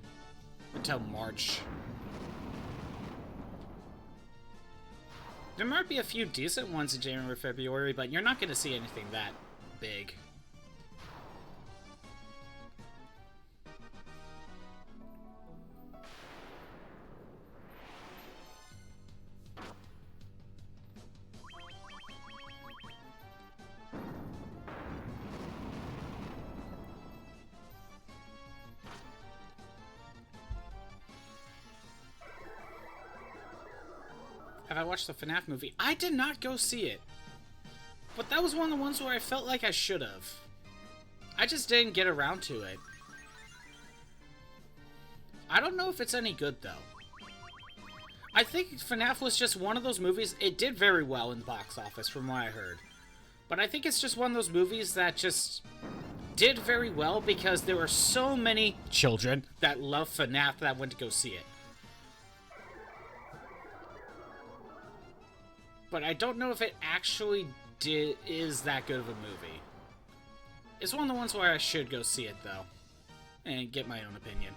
until March. There might be a few decent ones in January or February, but you're not going to see anything that big. Have I watched the FNAF movie? I did not go see it. But that was one of the ones where I felt like I should have. I just didn't get around to it. I don't know if it's any good, though. I think FNAF was just one of those movies. It did very well in the box office, from what I heard. But I think it's just one of those movies that just did very well because there were so many children that love FNAF that went to go see it. But I don't know if it actually is that good of a movie. It's one of the ones where I should go see it, though. And get my own opinion.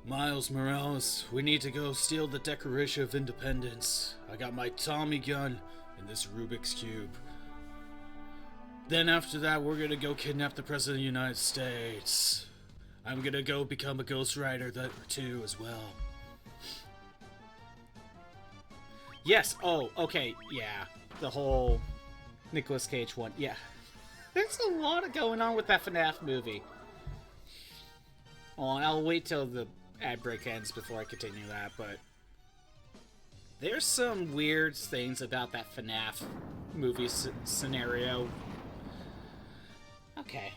Miles Morales, we need to go steal the Declaration of Independence. I got my Tommy gun and this Rubik's Cube. Then after that, we're gonna go kidnap the President of the United States. I'm gonna go become a Ghost Rider too as well. Yes, oh, okay, yeah. The whole Nicolas Cage one, yeah. There's a lot going on with that FNAF movie. Well, I'll wait till the ad break ends before I continue that, but there's some weird things about that FNAF movie scenario. Okay.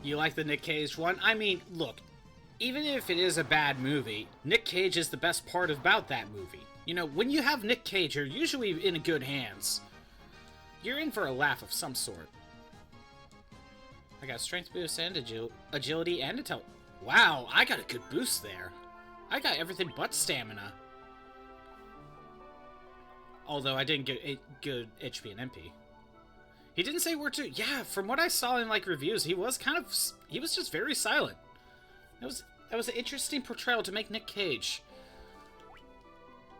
You like the Nick Cage one? I mean, look, even if it is a bad movie, Nick Cage is the best part about that movie. You know, when you have Nick Cage, you're usually in good hands. You're in for a laugh of some sort. I got strength boost and agility and intel. Wow, I got a good boost there. I got everything but stamina. Although I didn't get good HP and MP. He didn't say where to. Yeah, from what I saw in like reviews, he was just very silent. That was an interesting portrayal to make Nick Cage.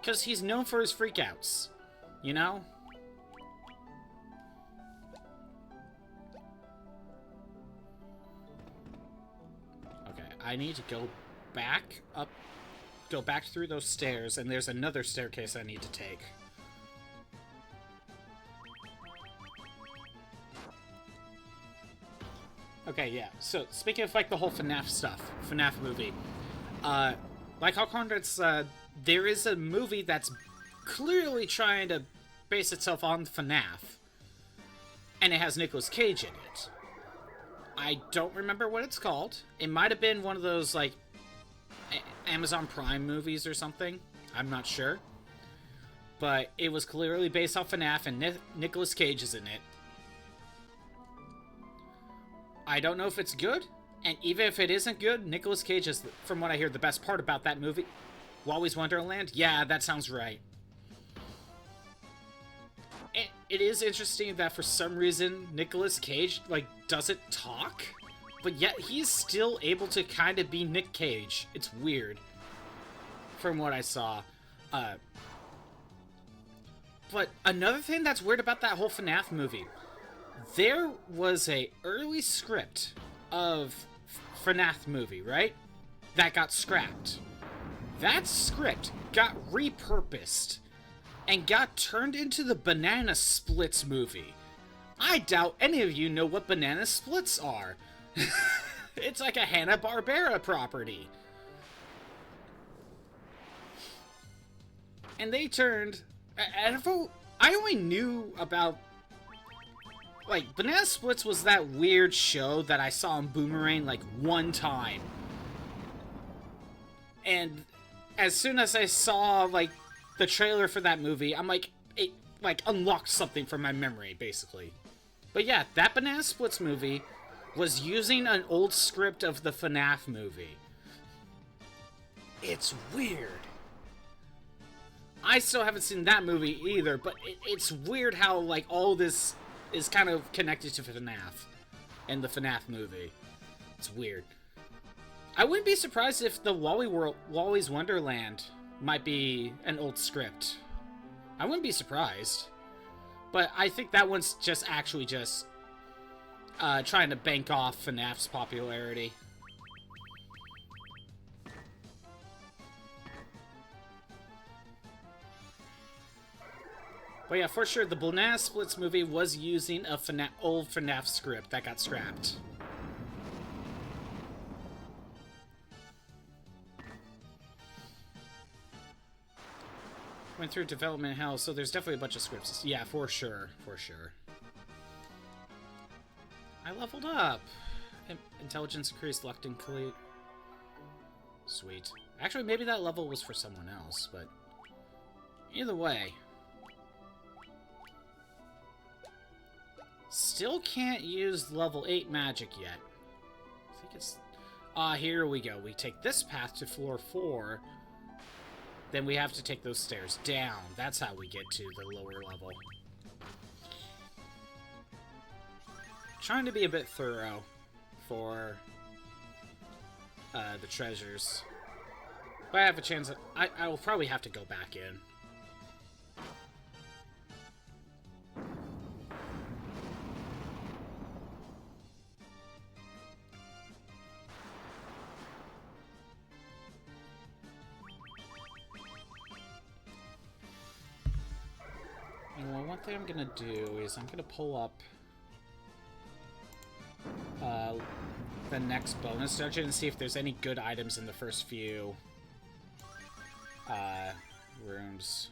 Because he's known for his freakouts, you know? I need to go back up, go back through those stairs, and there's another staircase I need to take. Okay, yeah. So, speaking of, like, the whole FNAF stuff, FNAF movie, like how Conrad said, there is a movie that's clearly trying to base itself on FNAF, and it has Nicolas Cage in it. I don't remember what it's called. It might have been one of those, like, Amazon Prime movies or something. I'm not sure. But it was clearly based off FNAF, and Nicolas Cage is in it. I don't know if it's good, and even if it isn't good, Nicolas Cage is, from what I hear, the best part about that movie. Wally's Wonderland? Yeah, that sounds right. It is interesting that for some reason Nicolas Cage, like, doesn't talk, but yet he's still able to kind of be Nick Cage. It's weird, from what I saw. But another thing that's weird about that whole FNAF movie, there was a early script of FNAF movie, right? That got scrapped. That script got repurposed and got turned into the Banana Splits movie. I doubt any of you know what Banana Splits are. It's like a Hanna-Barbera property. And they turned... I only knew about... Like, Banana Splits was that weird show that I saw on Boomerang, like, one time. And as soon as I saw, like, the trailer for that movie, I'm like, it, like, unlocked something from my memory, basically. But yeah, that Banana Splits movie was using an old script of the FNAF movie. It's weird. I still haven't seen that movie either, but it's weird how, like, all this is kind of connected to FNAF and the FNAF movie. It's weird. I wouldn't be surprised if the Wally's Wonderland might be an old script. I wouldn't be surprised. But I think that one's just actually just trying to bank off FNAF's popularity. But yeah, for sure, the Banana Splits movie was using a old FNAF script that got scrapped. Went through development hell, so there's definitely a bunch of scripts. Yeah, for sure, for sure. I leveled up. Intelligence increased, luck complete. Sweet. Actually, maybe that level was for someone else, but either way. Still can't use level 8 magic yet. I think it's... here we go. We take this path to floor 4. Then we have to take those stairs down. That's how we get to the lower level. Trying to be a bit thorough for the treasures. But I have a chance... I will probably have to go back in. Well, one thing I'm gonna do is I'm gonna pull up the next bonus dungeon and see if there's any good items in the first few rooms.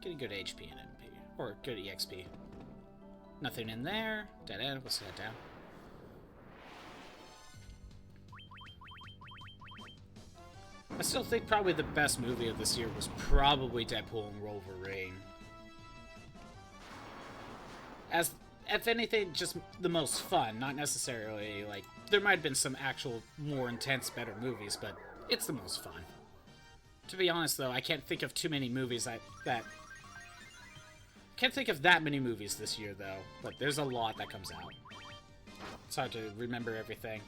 Getting good HP and MP. Or good EXP. Nothing in there. Dead end. We'll set that down. I still think probably the best movie of this year was probably Deadpool and Wolverine. As, if anything, just the most fun. Not necessarily, like... There might have been some actual more intense, better movies, but it's the most fun. To be honest, though, I can't think of too many movies that can't think of that many movies this year, though, but there's a lot that comes out. It's hard to remember everything.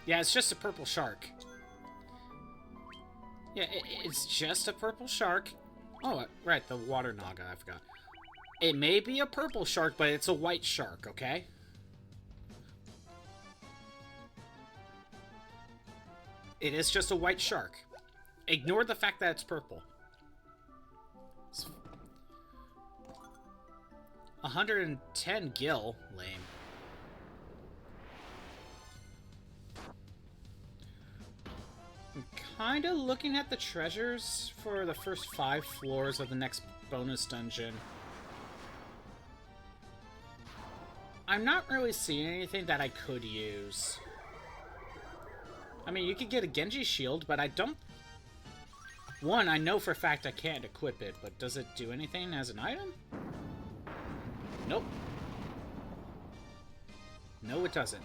Yeah, it's just a purple shark. Yeah, it's just a purple shark. Oh, right, the water naga, I forgot. It may be a purple shark, but it's a white shark, okay? It is just a white shark. Ignore the fact that it's purple. 110 gil. Lame. I'm kind of looking at the treasures for the first 5 floors of the next bonus dungeon. I'm not really seeing anything that I could use. I mean, you could get a Genji shield, but I don't... One, I know for a fact I can't equip it, but does it do anything as an item? Nope. No, it doesn't.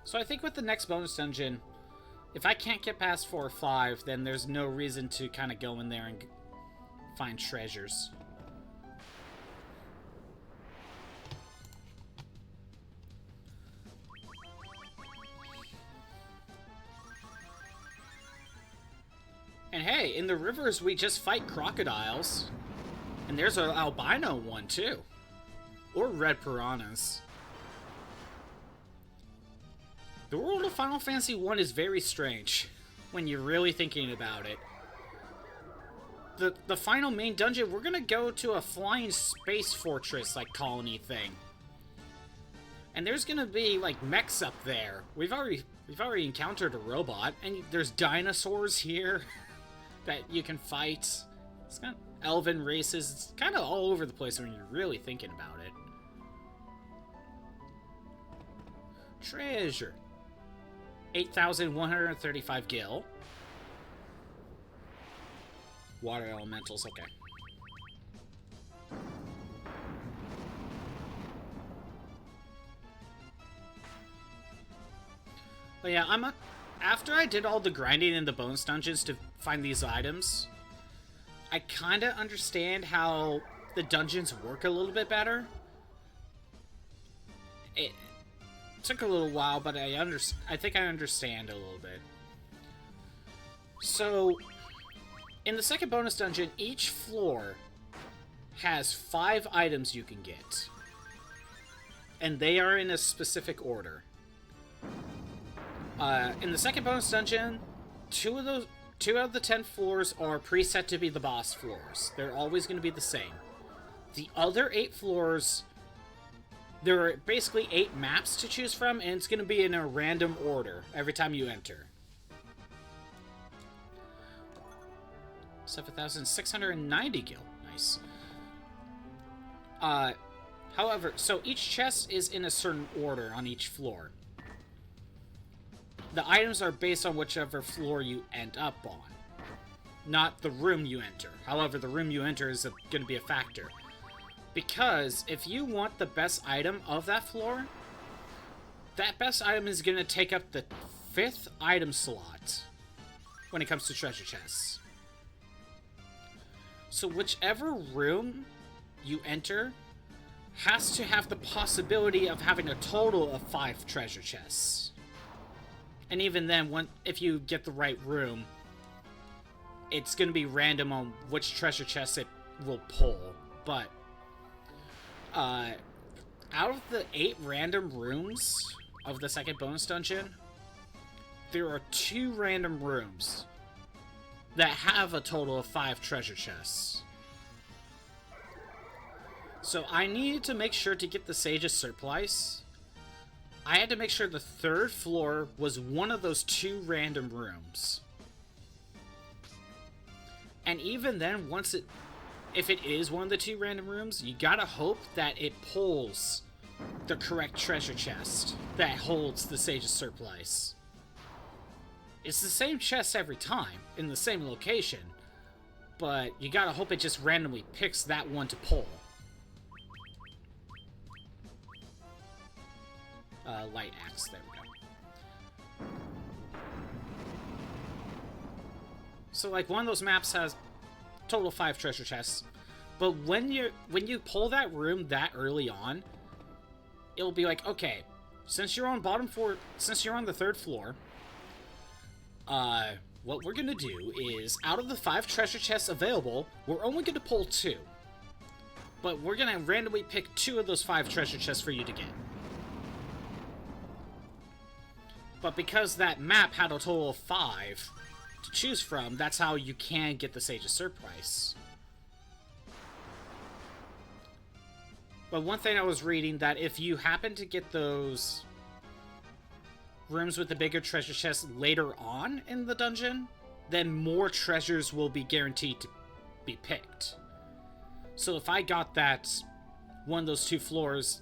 So I think with the next bonus dungeon, if I can't get past 4 or 5, then there's no reason to kind of go in there and find treasures. And hey, in the rivers we just fight crocodiles. And there's an albino one too. Or red piranhas. The world of Final Fantasy 1 is very strange when you're really thinking about it. The final main dungeon, we're gonna go to a flying space fortress like colony thing. And there's gonna be like mechs up there. We've already encountered a robot, and there's dinosaurs here that you can fight. It's got elven races. It's kind of all over the place when you're really thinking about it. Treasure. 8,135 gil. Water elementals, okay. But yeah, after I did all the grinding in the bonus dungeons to find these items, I kind of understand how the dungeons work a little bit better. It took a little while, but I think I understand a little bit. So, in the second bonus dungeon, each floor has 5 items you can get. And they are in a specific order. In the second bonus dungeon, 2 out of the 10 floors are preset to be the boss floors. They're always going to be the same. The other 8 floors, there are basically 8 maps to choose from, and it's going to be in a random order every time you enter. 7,690 gil. Nice. However, so each chest is in a certain order on each floor. The items are based on whichever floor you end up on, not the room you enter. However, the room you enter is going to be a factor. Because if you want the best item of that floor, that best item is going to take up the 5th item slot when it comes to treasure chests. So whichever room you enter has to have the possibility of having a total of 5 treasure chests. And even then, if you get the right room, it's going to be random on which treasure chest it will pull. But out of the 8 random rooms of the second bonus dungeon, there are 2 random rooms that have a total of 5 treasure chests. So I needed to make sure to get the Sage's Surplice. I had to make sure the 3rd floor was one of those 2 random rooms. And even then, if it is one of the 2 random rooms, you gotta hope that it pulls the correct treasure chest that holds the Sage's Surplice. It's the same chest every time, in the same location, but you gotta hope it just randomly picks that one to pull. Light axe, there we go. So like one of those maps has total of 5 treasure chests, but when you pull that room that early on, it'll be like, okay, since you're on since you're on the 3rd floor, what we're gonna do is, out of the 5 treasure chests available, we're only gonna pull 2. But we're gonna randomly pick 2 of those 5 treasure chests for you to get. But because that map had a total of 5 to choose from, that's how you can get the Sage's Surprise. But one thing I was reading, that if you happen to get those rooms with the bigger treasure chests later on in the dungeon, then more treasures will be guaranteed to be picked. So if I got that one of those 2 floors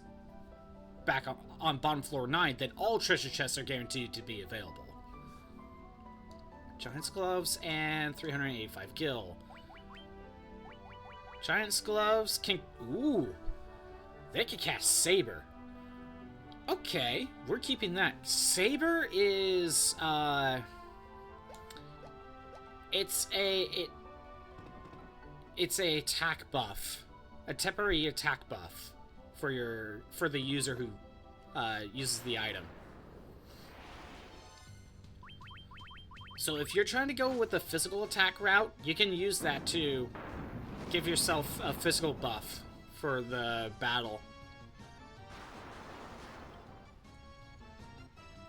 back on bottom floor 9, then all treasure chests are guaranteed to be available. Giant's Gloves and 385 gil. Giant's Gloves can... Ooh! They can cast Saber. Okay, we're keeping that. Saber is, It's a attack buff. A temporary attack buff for the user who uses the item. So if you're trying to go with the physical attack route, you can use that to give yourself a physical buff for the battle.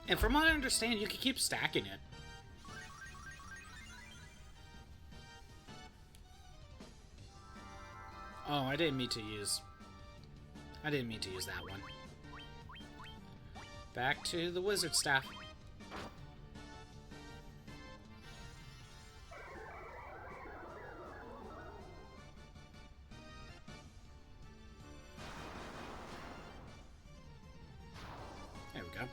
And from what I understand, you can keep stacking it. Oh, I didn't mean to use that one. Back to the wizard staff. There we go.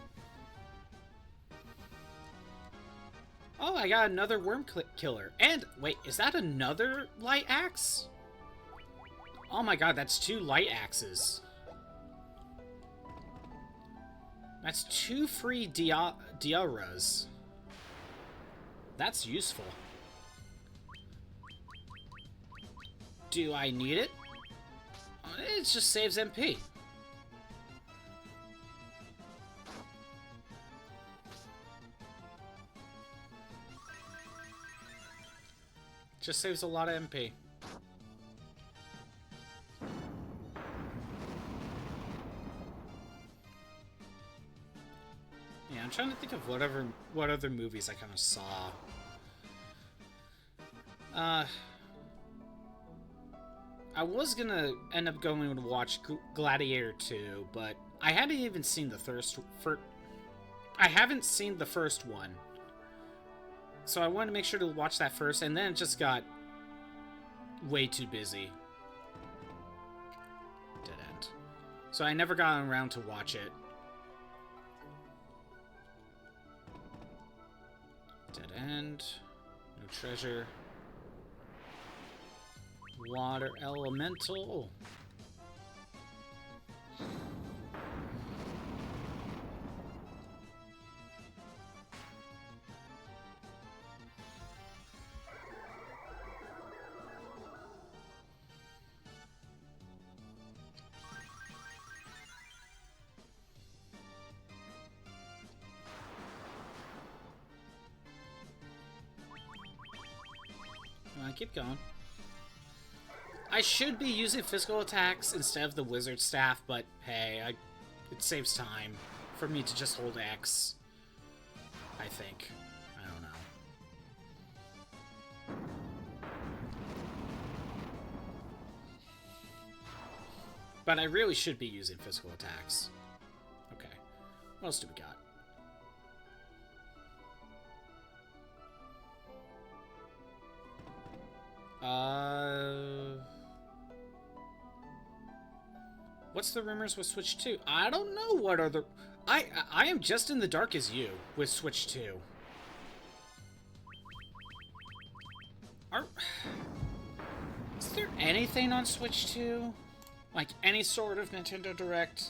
Oh, I got another worm killer. And, wait, is that another light axe? Oh my god, that's 2 light axes. That's 2 free Diaras. That's useful. Do I need it? It just saves MP. Just saves a lot of MP. Yeah, I'm trying to think of what other movies I kind of saw. I was gonna end up going to watch Gladiator 2, but I hadn't even seen the first. I haven't seen the first one, so I wanted to make sure to watch that first, and then it just got way too busy. Dead end. So I never got around to watch it. Dead end. No treasure. Water elemental. Keep going. I should be using physical attacks instead of the wizard staff, but hey, it saves time for me to just hold X. I think. I don't know. But I really should be using physical attacks. Okay. What else do we got? What's the rumors with Switch 2? I don't know what other... I am just in the dark as you with Switch 2. Is there anything on Switch 2? Like any sort of Nintendo Direct?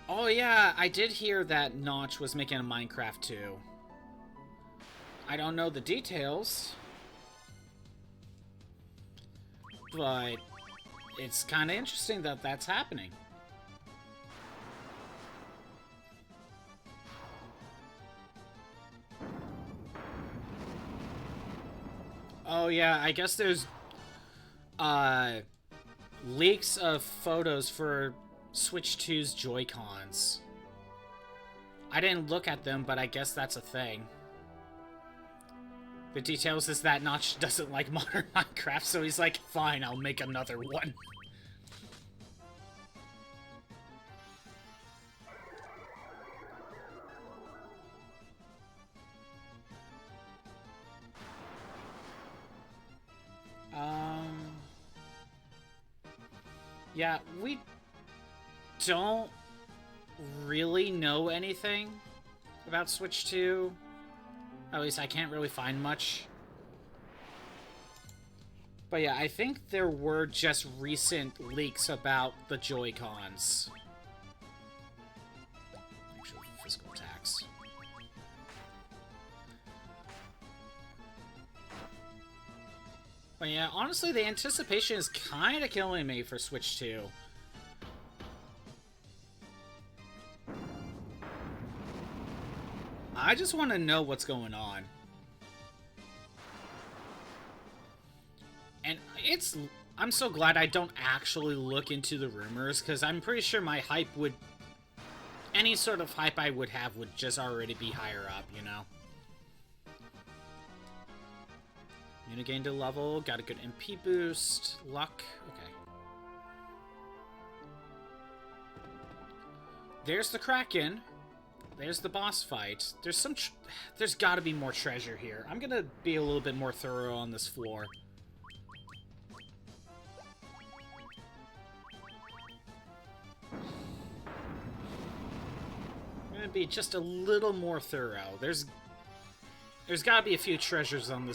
Oh yeah, I did hear that Notch was making a Minecraft too. I don't know the details. but it's kind of interesting that that's happening. Oh yeah, I guess there's leaks of photos for Switch 2's Joy-Cons. I didn't look at them, but I guess that's a thing. The details is that Notch doesn't like modern Minecraft, so he's like, fine, I'll make another one. Yeah, we don't really know anything about Switch 2. At least I can't really find much. But yeah, I think there were just recent leaks about the Joy-Cons. Actual physical attacks. But yeah, honestly, the anticipation is kind of killing me for Switch 2. I just want to know what's going on. And I'm so glad I don't actually look into the rumors, because I'm pretty sure my hype would... Any sort of hype I would have would just already be higher up, you know? Unit gained a level, got a good MP boost, luck, okay. There's the Kraken. There's the boss fight. There's gotta be more treasure here. I'm gonna be a little bit more thorough on this floor. I'm gonna be just a little more thorough. There's gotta be a few treasures on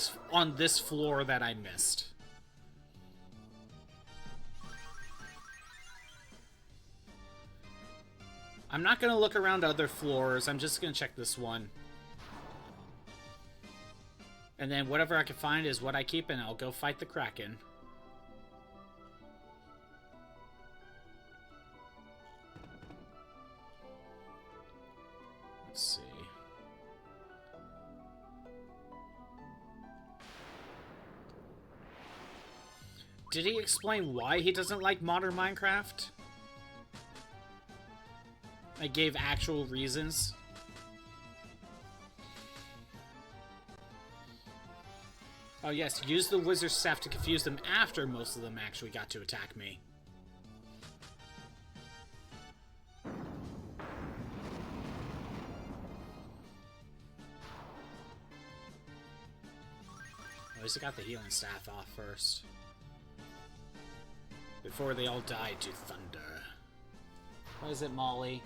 this floor that I missed. I'm not gonna look around other floors, I'm just gonna check this one. And then whatever I can find is what I keep, and I'll go fight the Kraken. Let's see. Did he explain why he doesn't like modern Minecraft? I gave actual reasons. Oh yes, use the wizard staff to confuse them after most of them actually got to attack me. At least I got the healing staff off first. Before they all died to thunder. What is it, Molly?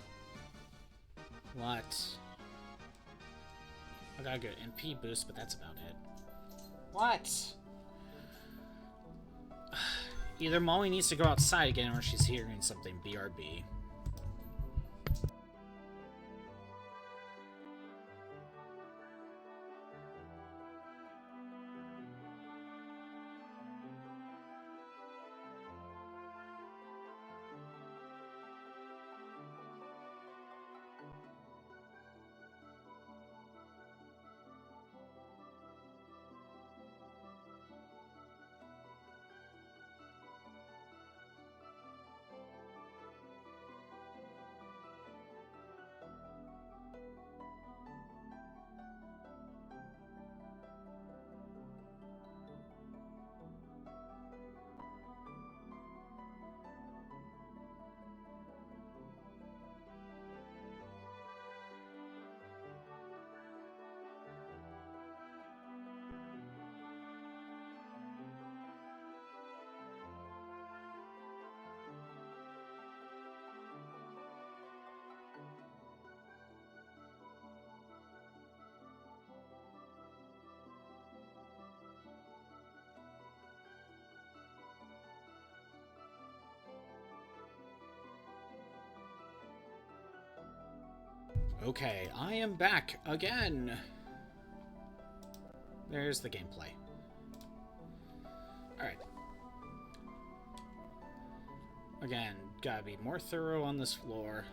What? I got a good MP boost, but that's about it. What? Either Molly needs to go outside again, or she's hearing something BRB. Okay, I am back again. There's the gameplay. Alright. Again, gotta be more thorough on this floor.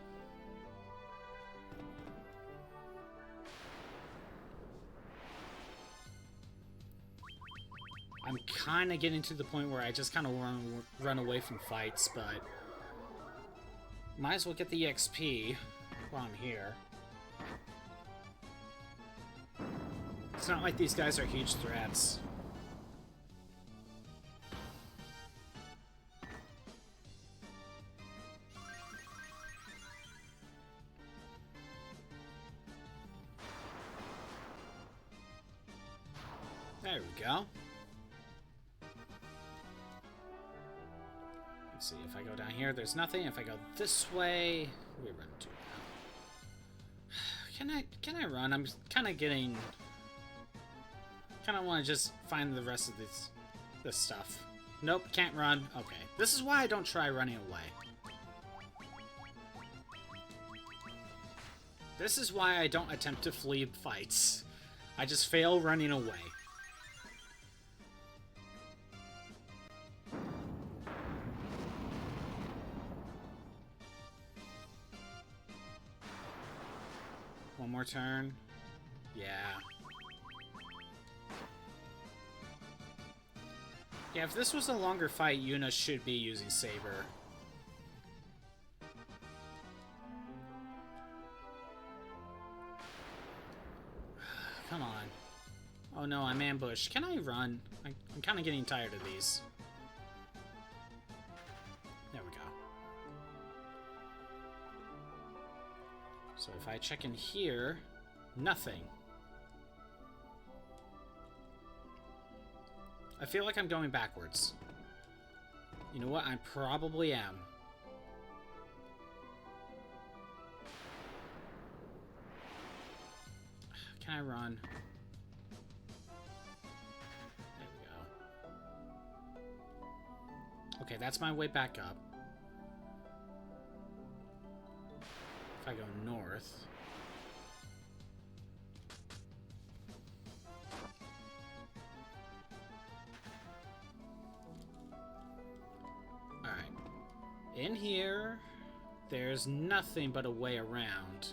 I'm kind of getting to the point where I just kind of run away from fights, but might as well get the EXP while I'm here. It's not like these guys are huge threats. There we go. Let's see, if I go down here, there's nothing. If I go this way, we run to now. Can I run? I'm kind of getting... kind of want to just find the rest of this stuff. Nope, can't run. Okay, this is why I don't try running away. This is why I don't attempt to flee fights. I just fail running away. One more turn. Yeah. Yeah, if this was a longer fight, Yuna should be using Saber. Come on. Oh no, I'm ambushed. Can I run? I'm kind of getting tired of these. There we go. So if I check in here, nothing. I feel like I'm going backwards. You know what? I probably am. Can I run? There we go. Okay, that's my way back up. If I go north... Alright. In here, there's nothing but a way around.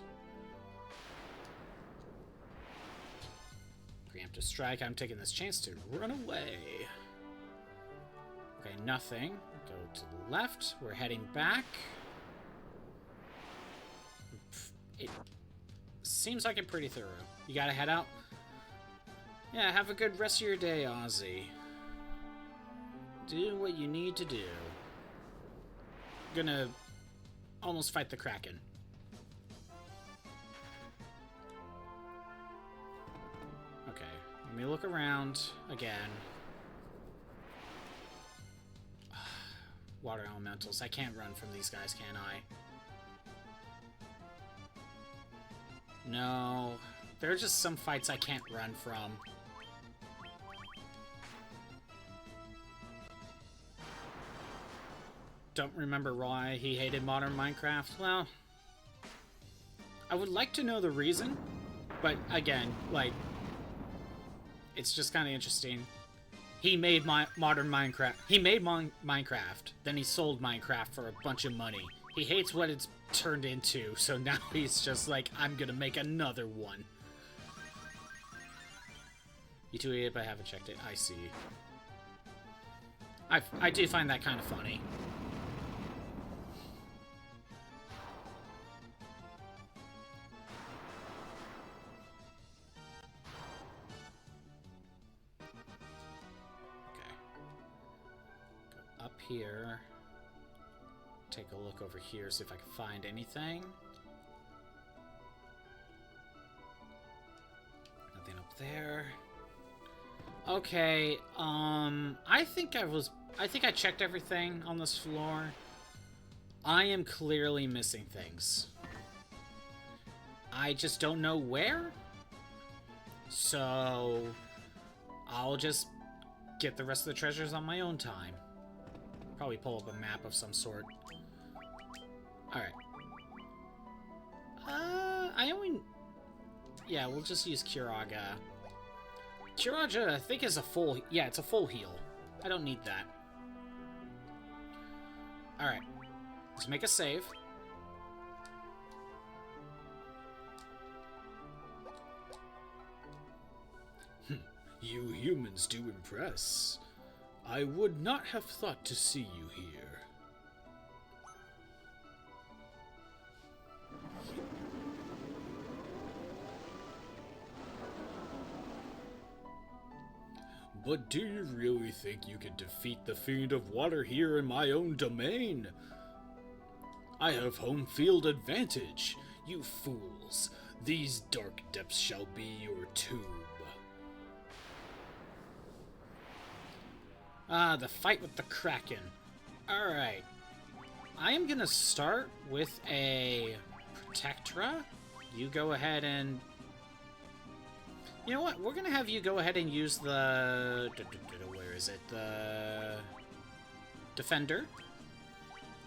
Preemptive strike. I'm taking this chance to run away. Okay, nothing. Go to the left. We're heading back. It seems like I'm pretty thorough. You gotta head out? Yeah, have a good rest of your day, Ozzy. Do what you need to do. Gonna almost fight the Kraken. Okay, let me look around again. Water elementals. I can't run from these guys, can I? No. There are just some fights I can't run from. Don't remember why he hated modern Minecraft. Well, I would like to know the reason, but again, like, it's just kind of interesting. He made modern Minecraft. He made Minecraft, then he sold Minecraft for a bunch of money. He hates what it's turned into, so now he's just like, I'm gonna make another one. You tweeted, but I haven't checked it. I see. I do find that kind of funny. Here. Take a look over here, see if I can find anything. Nothing up there. Okay, I think I checked everything on this floor. I am clearly missing things. I just don't know where. So I'll just get the rest of the treasures on my own time. Probably pull up a map of some sort. Alright. Yeah, we'll just use Kiraga. Kiraga, I think, is a full... Yeah, it's a full heal. I don't need that. Alright. Let's make a save. You humans do impress. I would not have thought to see you here. But do you really think you can defeat the Fiend of Water here in my own domain? I have home field advantage. You fools, these dark depths shall be your tomb. Ah, the fight with the Kraken. Alright. I am gonna start with a Protectra. You go ahead and... You know what? We're gonna have you go ahead and use the... Where is it? The... Defender.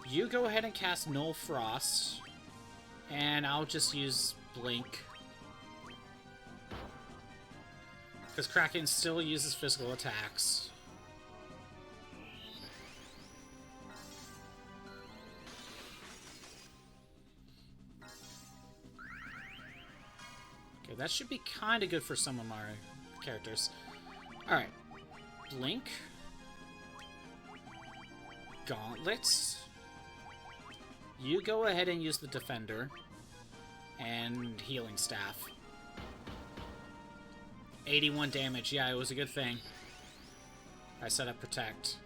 You go ahead and cast Null Frost. And I'll just use Blink. Because Kraken still uses physical attacks. Okay, that should be kind of good for some of my characters. Alright. Blink. Gauntlets. You go ahead and use the Defender. And Healing Staff. 81 damage. Yeah, it was a good thing. I set up Protect.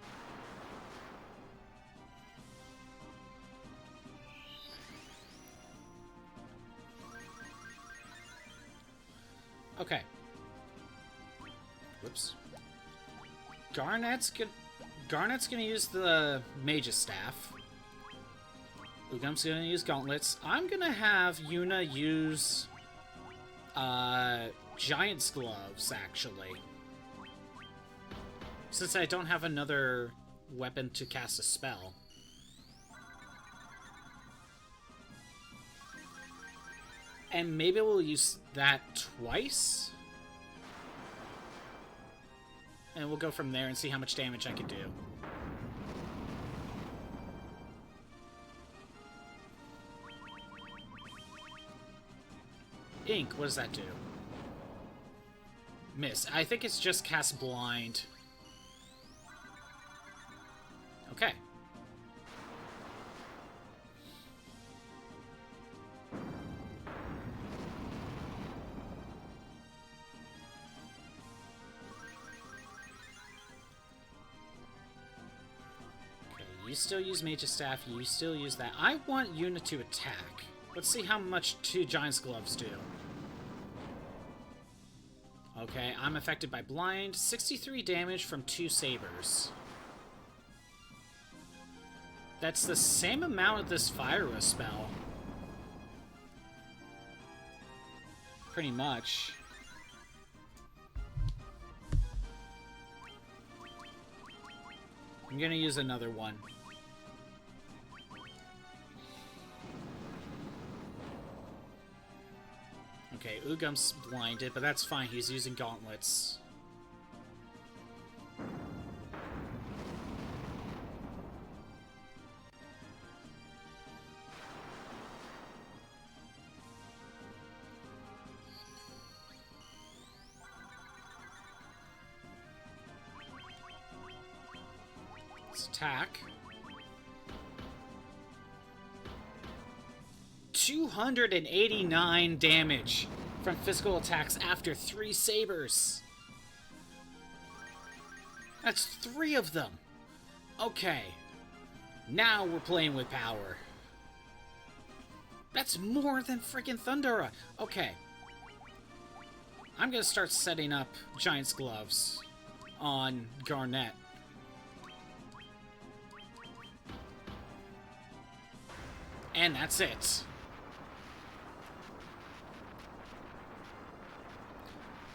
Okay. Whoops. Garnet's gonna use the Mage's Staff. Ugum's gonna use Gauntlets. I'm gonna have Yuna use Giant's Gloves, actually. Since I don't have another weapon to cast a spell. And maybe we'll use that twice? And we'll go from there and see how much damage I can do. Ink, what does that do? Miss. I think it's just cast blind. Okay. You still use Mage's Staff, you still use that. I want Yuna to attack. Let's see how much 2 Giant's Gloves do. Okay, I'm affected by Blind. 63 damage from 2 Sabers. That's the same amount of this Fire spell. Pretty much. I'm gonna use another one. Okay, Ugum's blinded, but that's fine. He's using Gauntlets. Let's attack. 289 damage from physical attacks after 3 Sabers. That's 3 of them. Okay. Now we're playing with power. That's more than freaking Thundera. Okay. I'm gonna start setting up Giant's Gloves on Garnet. And that's it.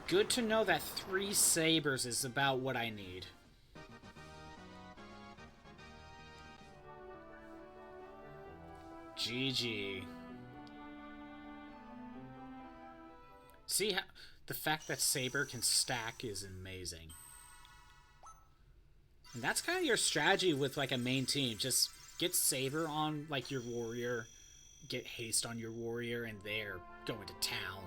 Good to know that 3 Sabers is about what I need. GG. See how the fact that Saber can stack is amazing. And that's kind of your strategy with like a main team. Just get Saber on, like, your warrior, get haste on your warrior, and they're going to town.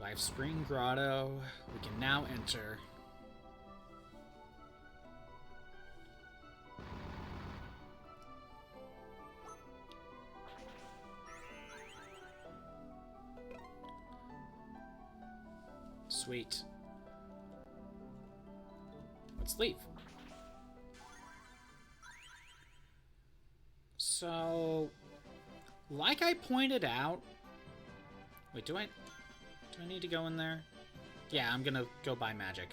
Life Spring Grotto. We can now enter. Sweet. Let's leave. So, like I pointed out... Wait, do I need to go in there? Yeah, I'm gonna go buy magic.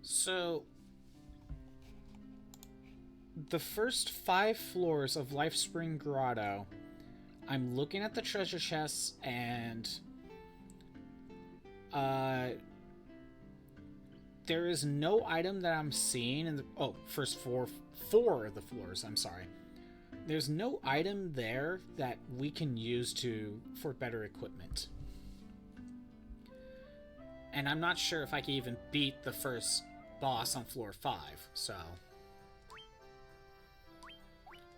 So, the first 5 floors of Life Spring Grotto, I'm looking at the treasure chests, and there is no item that I'm seeing in the... Oh, first four of the floors, I'm sorry. There's no item there that we can use for better equipment. And I'm not sure if I can even beat the first boss on floor 5, so...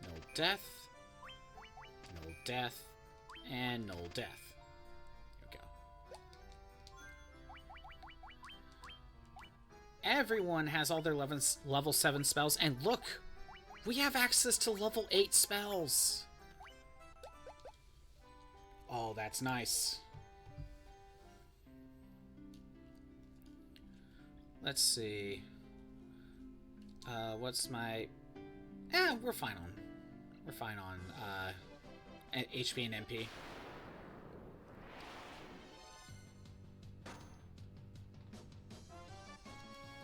No death, and no death. Here we go. Everyone has all their level 7 spells, and look! We have access to level 8 spells! Oh, that's nice. Let's see. What's my... we're fine on HP and MP.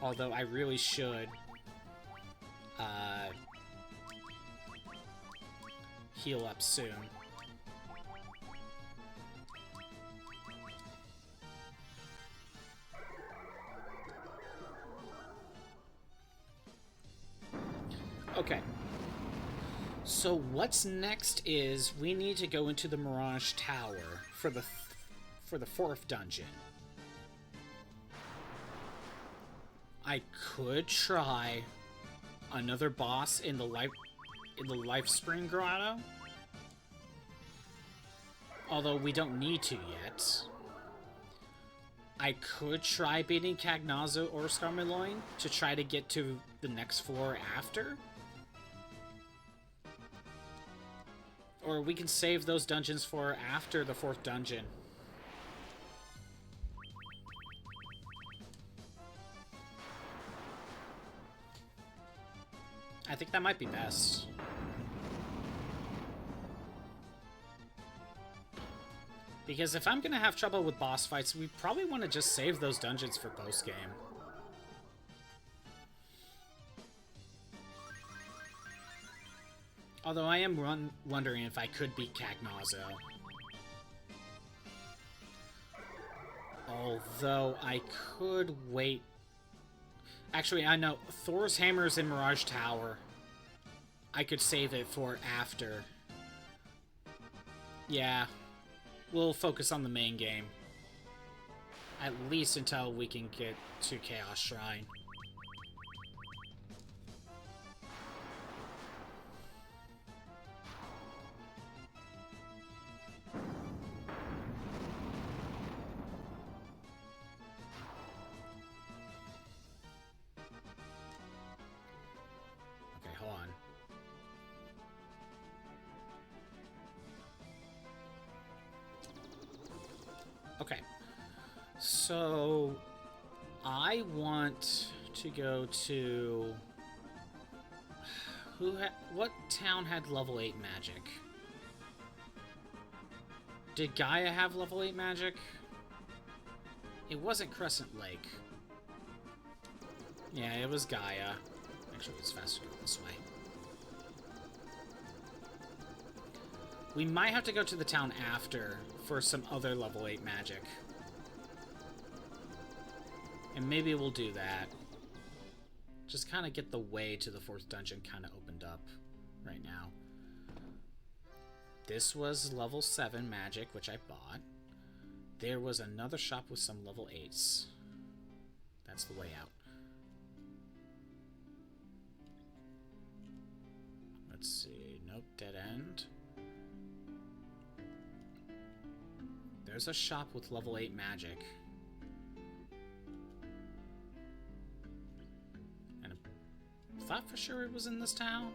Although I really should heal up soon. Okay. So what's next is we need to go into the Mirage Tower for the 4th dungeon. I could try another boss in the Life Spring Grotto, although we don't need to yet. I could try beating Cagnazzo or Skarmeloin to try to get to the next floor after. Or we can save those dungeons for after the 4th dungeon. I think that might be best. Because if I'm gonna have trouble with boss fights, we probably want to just save those dungeons for post-game. Although I am wondering if I could beat Cagnazzo. Although I could wait... Actually, I know. Thor's Hammer is in Mirage Tower. I could save it for after. Yeah. We'll focus on the main game. At least until we can get to Chaos Shrine. Okay, hold on. Okay. So, I want to go to... What town had level 8 magic? Did Gaia have level 8 magic? It wasn't Crescent Lake. Yeah, it was Gaia. Actually, it's faster to go this way. We might have to go to the town after for some other level 8 magic. And maybe we'll do that. Just kind of get the way to the 4th dungeon kind of opened up right now. This was level 7 magic, which I bought. There was another shop with some level 8s. That's the way out. Let's see. Nope, dead end. There's a shop with level 8 magic. And I thought for sure it was in this town.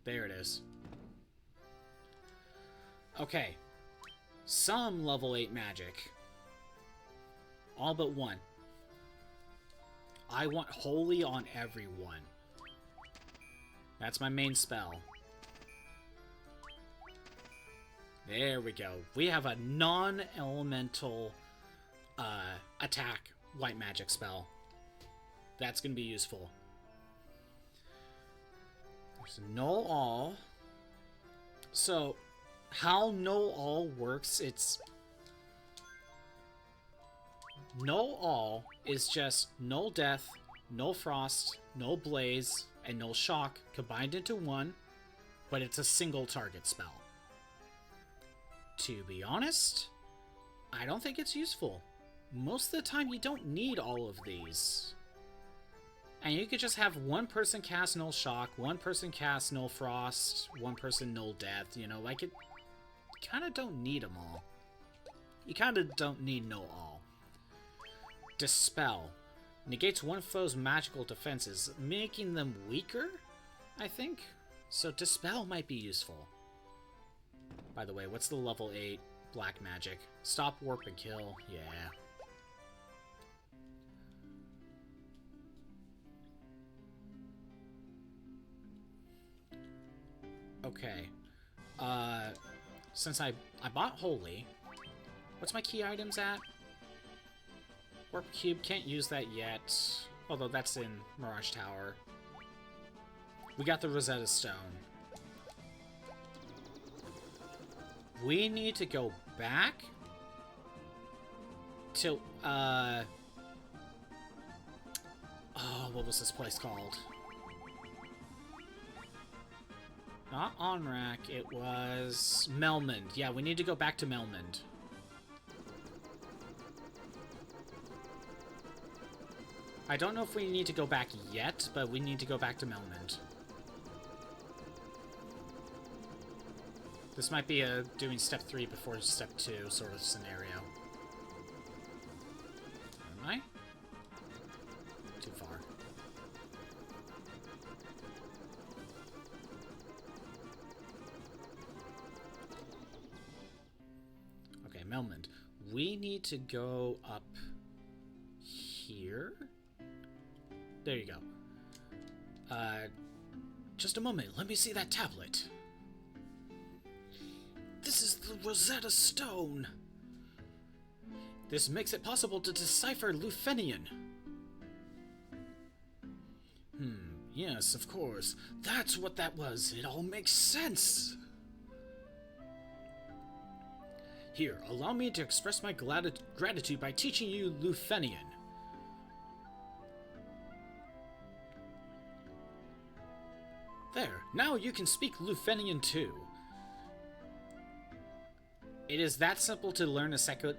There it is. Okay. Some level 8 magic. All but one. I want Holy on everyone. That's my main spell. There we go. We have a non-elemental attack white magic spell. That's going to be useful. There's Null All. So, how Null All works, it's... Null All is just Null Death, Null Frost, Null Blaze, and Null Shock combined into one, but it's a single target spell. To be honest, I don't think it's useful. Most of the time you don't need all of these. And you could just have one person cast Null Shock, one person cast Null Frost, one person Null Death, you know, like it... You kind of don't need them all. You kind of don't need Null All. Dispel. Negates one foe's magical defenses, making them weaker, I think? So Dispel might be useful. By the way, what's the level 8 black magic? Stop, warp, and kill. Yeah. Okay. Since I bought Holy, what's my key items at? Warp Cube, can't use that yet. Although that's in Mirage Tower. We got the Rosetta Stone. We need to go back to, oh, what was this place called? Not Onrak, it was Melmond. Yeah, we need to go back to Melmond. I don't know if we need to go back yet, but we need to go back to Melmond. This might be a doing step 3 before step 2 sort of scenario. Am I? Too far. Okay, Melmond. We need to go up here? There you go. Just a moment. Let me see that tablet. This is the Rosetta Stone. This makes it possible to decipher Lufenian. Yes, of course. That's what that was. It all makes sense. Here, allow me to express my gratitude by teaching you Lufenian. There, now you can speak Lufenian too. It is that simple to learn a second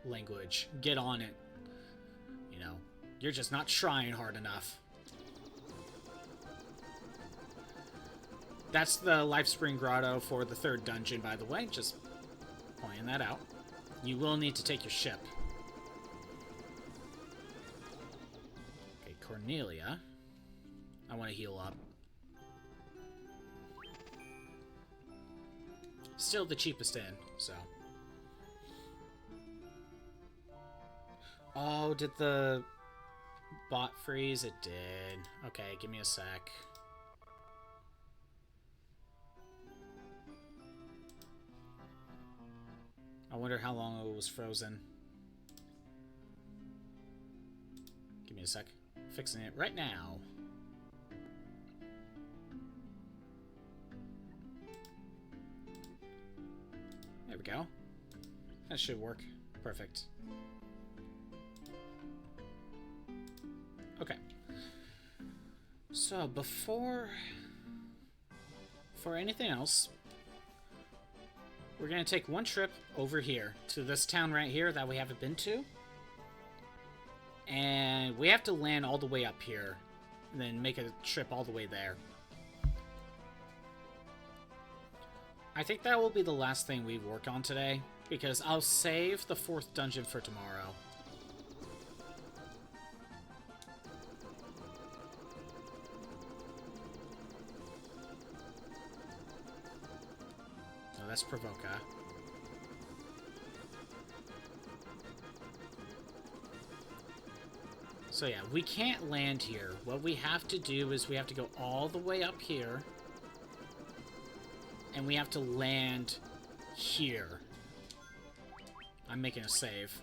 language. Get on it. You know, you're just not trying hard enough. That's the Lifespring Grotto for the 3rd dungeon, by the way. Just pointing that out. You will need to take your ship. Okay, Cornelia. I want to heal up. Still the cheapest in, so. Oh, did the bot freeze? It did. Okay, give me a sec. I wonder how long it was frozen. Give me a sec. Fixing it right now. There we go. That should work. Perfect. Okay. So, before anything else, we're going to take one trip over here to this town right here that we haven't been to. And we have to land all the way up here, and then make a trip all the way there. I think that will be the last thing we work on today, because I'll save the 4th dungeon for tomorrow. Oh, that's Provoca. So yeah, we can't land here. What we have to do is we have to go all the way up here. And we have to land here. I'm making a save.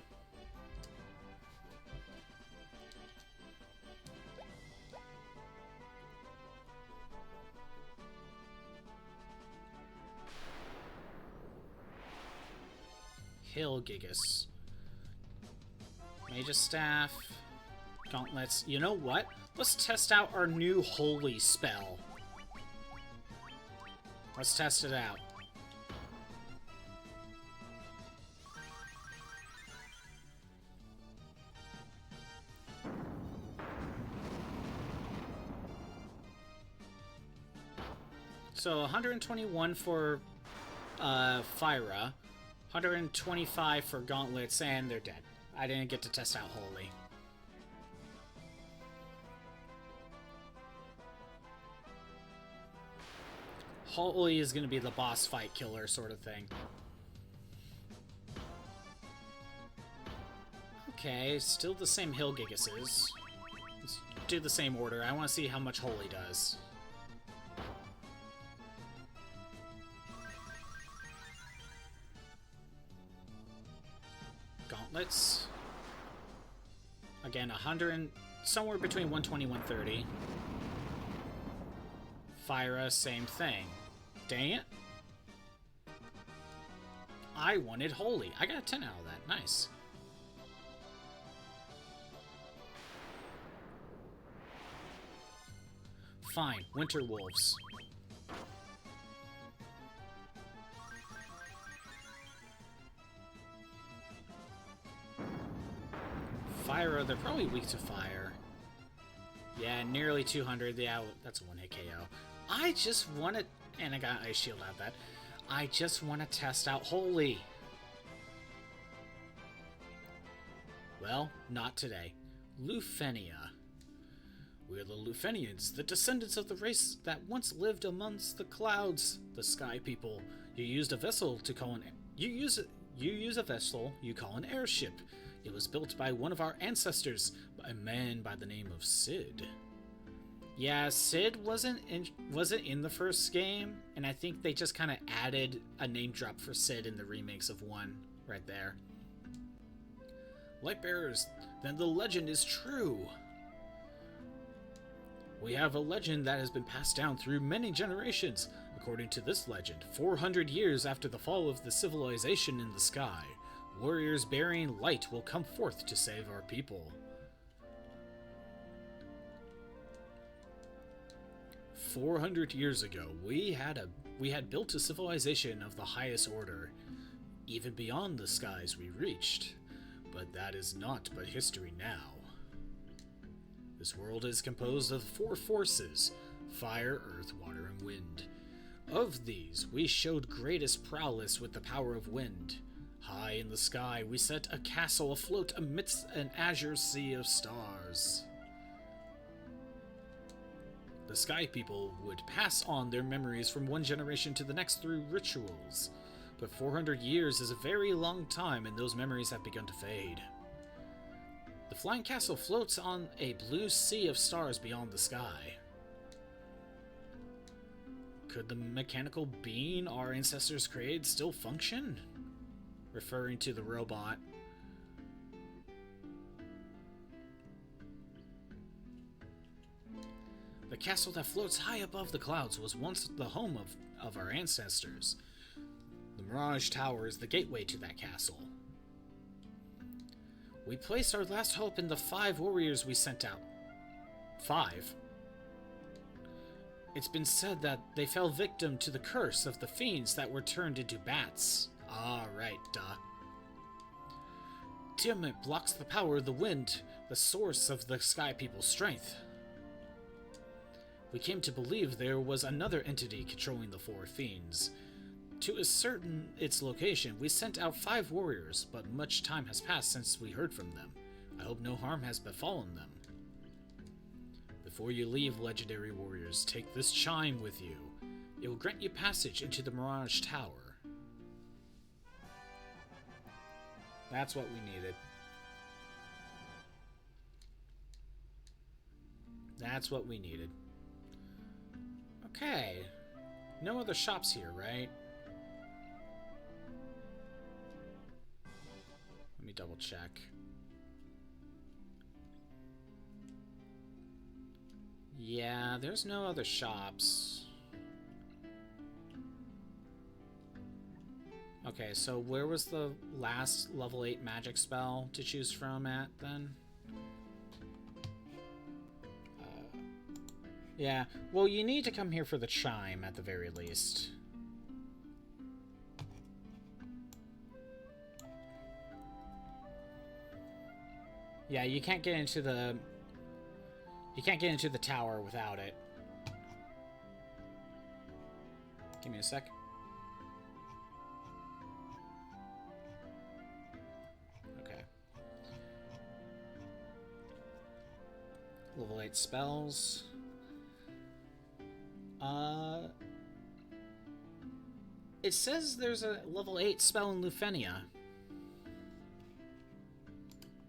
Hill Gigas. Mage's Staff. Gauntlets. You know what? Let's test out our new Holy spell. Let's test it out. So 121 for Fyra, 125 for Gauntlets, and they're dead. I didn't get to test out Holy. Holy is going to be the boss fight killer sort of thing. Okay, still the same Hill Gigases. Let's do the same order. I want to see how much Holy does. Gauntlets. Again, 100, somewhere between 120 and 130. Fyra, same thing. Dang it. I wanted Holy. I got a 10 out of that. Nice. Fine. Winter Wolves. Fyra, they're probably weak to fire. Yeah, nearly 200. Yeah, that's a one-hit KO. I just want to... And I got Ice Shield out of that. I just want to test out Holy. Well, not today. Lufenia. We're the Lufenians, the descendants of the race that once lived amongst the clouds. The Sky People. You used a vessel to call an... You use a vessel you call an airship. It was built by one of our ancestors, a man by the name of Sid. Yeah, Sid wasn't in the first game, and I think they just kind of added a name drop for Sid in the remakes of 1 right there. Lightbearers, then the legend is true. We have a legend that has been passed down through many generations. According to this legend, 400 years after the fall of the civilization in the sky, warriors bearing light will come forth to save our people. 400 years ago, we had built a civilization of the highest order, even beyond the skies we reached. But that is not but history now. This world is composed of 4 forces: fire, earth, water, and wind. Of these, we showed greatest prowess with the power of wind. High in the sky, we set a castle afloat amidst an azure sea of stars. The Sky People would pass on their memories from one generation to the next through rituals. But 400 years is a very long time, and those memories have begun to fade. The flying castle floats on a blue sea of stars beyond the sky. Could the mechanical being our ancestors created still function? Referring to the robot. The castle that floats high above the clouds was once the home of our ancestors. The Mirage Tower is the gateway to that castle. We placed our last hope in the 5 warriors we sent out. 5? It's been said that they fell victim to the curse of the fiends that were turned into bats. Ah, right, duh. Tiamat blocks the power of the wind, the source of the Sky People's strength. We came to believe there was another entity controlling the four fiends. To ascertain its location, we sent out 5 warriors, but much time has passed since we heard from them. I hope no harm has befallen them. Before you leave, legendary warriors, take this chime with you. It will grant you passage into the Mirage Tower. That's what we needed. That's what we needed. Okay. No other shops here, right? Let me double check. Yeah, there's no other shops. Okay, so where was the last level 8 magic spell to choose from at, then? Yeah, well, you need to come here for the chime, at the very least. Yeah, you can't get into the... You can't get into the tower without it. Give me a sec. Okay. Level 8 spells. It says there's a level 8 spell in Lufenia.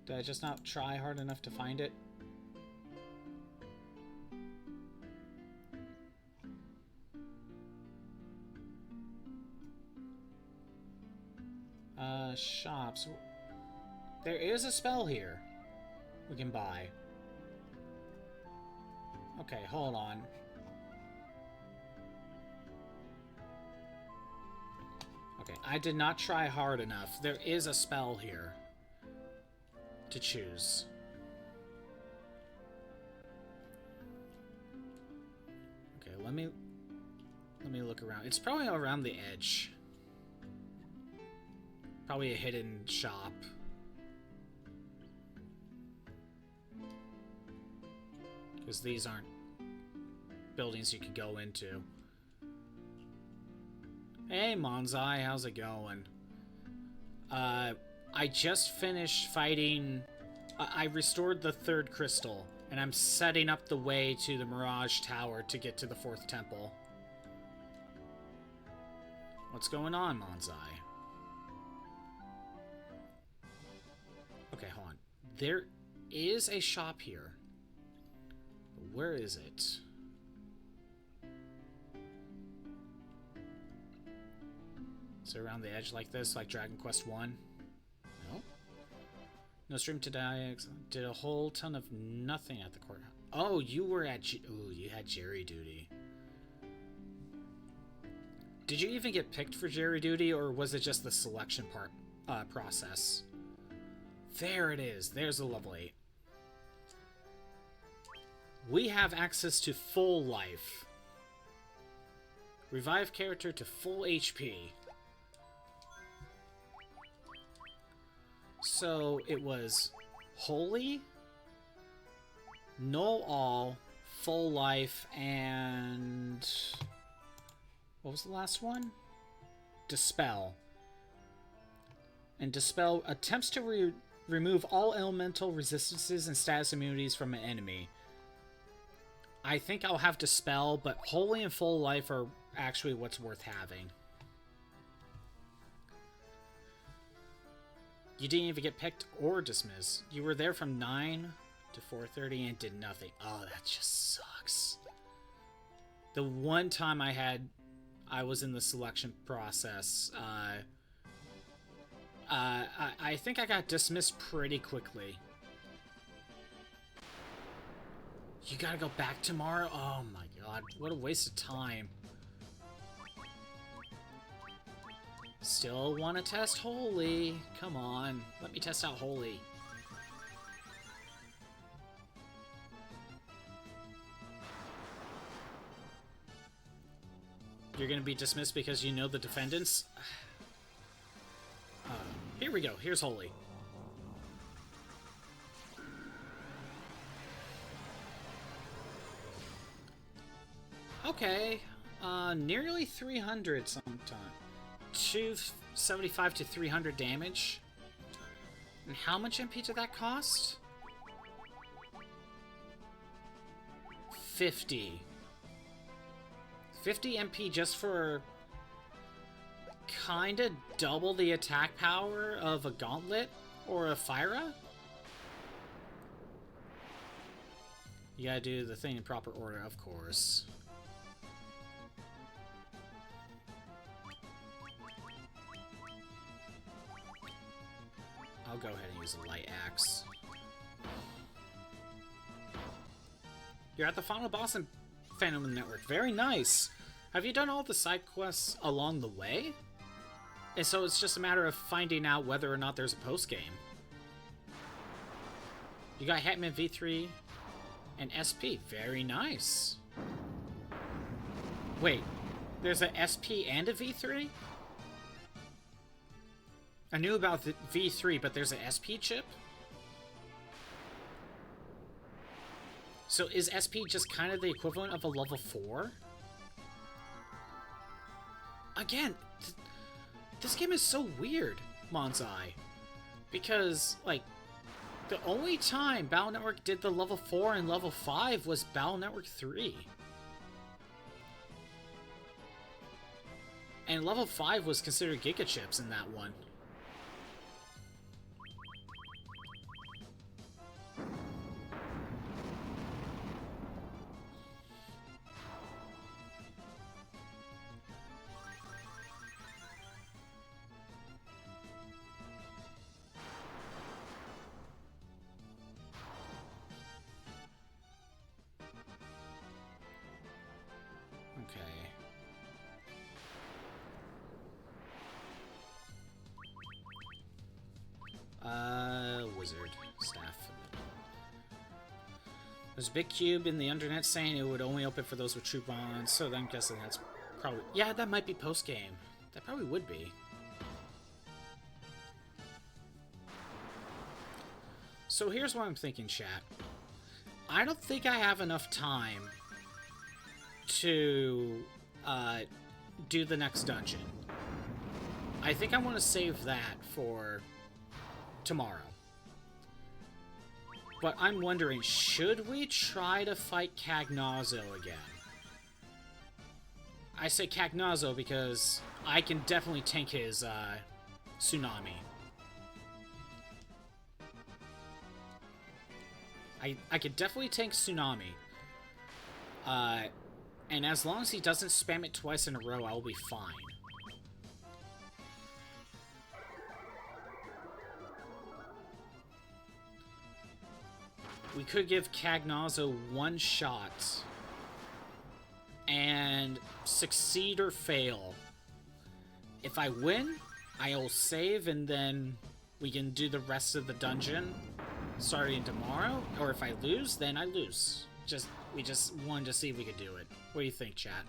Did I just not try hard enough to find it? Shops. There is a spell here we can buy. Okay, hold on. Okay, I did not try hard enough. There is a spell here to choose. Okay, let me look around. It's probably around the edge. Probably a hidden shop. Because these aren't buildings you could go into. Hey, Monzai, how's it going? I just finished fighting... I restored the 3rd crystal, and I'm setting up the way to the Mirage Tower to get to the 4th temple. What's going on, Monzai? Okay, hold on. There is a shop here. Where is it? Is it around the edge like this, like Dragon Quest 1? No. No stream today. Excellent. Did a whole ton of nothing at the courthouse. Oh, you were at... Ooh, you had jury duty. Did you even get picked for jury duty, or was it just the selection process? There it is. There's the level 8. We have access to full life. Revive character to full HP. So it was Holy, Null All, Full Life, and... What was the last one? Dispel. And Dispel attempts to remove all elemental resistances and status immunities from an enemy. I think I'll have Dispel, but Holy and Full Life are actually what's worth having. You didn't even get picked or dismissed. You were there from 9 to 4:30 and did nothing. Oh, that just sucks. The one time I was in the selection process, I think I got dismissed pretty quickly. You gotta go back tomorrow? Oh my god, what a waste of time. Still want to test Holy. Come on, let me test out Holy. You're gonna be dismissed because you know the defendants? Here we go. Here's Holy. Okay. Nearly 300 sometime. 275 to 300 damage. And how much MP did that cost? 50. 50 MP just for kinda double the attack power of a Gauntlet or a Fyra? You gotta do the thing in proper order, of course. I'll go ahead and use a light axe. You're at the final boss in Phantom Network. Very nice. Have you done all the side quests along the way? And so it's just a matter of finding out whether or not there's a post-game. You got Hetman V3 and SP. Very nice. Wait, there's a SP and a V3? I knew about the V3, but there's an SP chip? So is SP just kind of the equivalent of a level 4? Again, this game is so weird, Monzai. Because, like, the only time Battle Network did the level 4 and level 5 was Battle Network 3. And level 5 was considered Giga Chips in that one. Wizard staff. There's a big cube in the Undernet saying it would only open for those with true bonds, so I'm guessing that's probably... Yeah, that might be post-game. That probably would be. So here's what I'm thinking, chat. I don't think I have enough time to do the next dungeon. I think I want to save that for tomorrow. But I'm wondering, should we try to fight Cagnazzo again? I say Cagnazzo because I can definitely tank his tsunami. I could definitely tank tsunami. And as long as he doesn't spam it twice in a row, I'll be fine. We could give Cagnazzo one shot and succeed or fail. If I win, I'll save and then we can do the rest of the dungeon starting tomorrow. Or if I lose, then I lose. We just wanted to see if we could do it. What do you think, chat?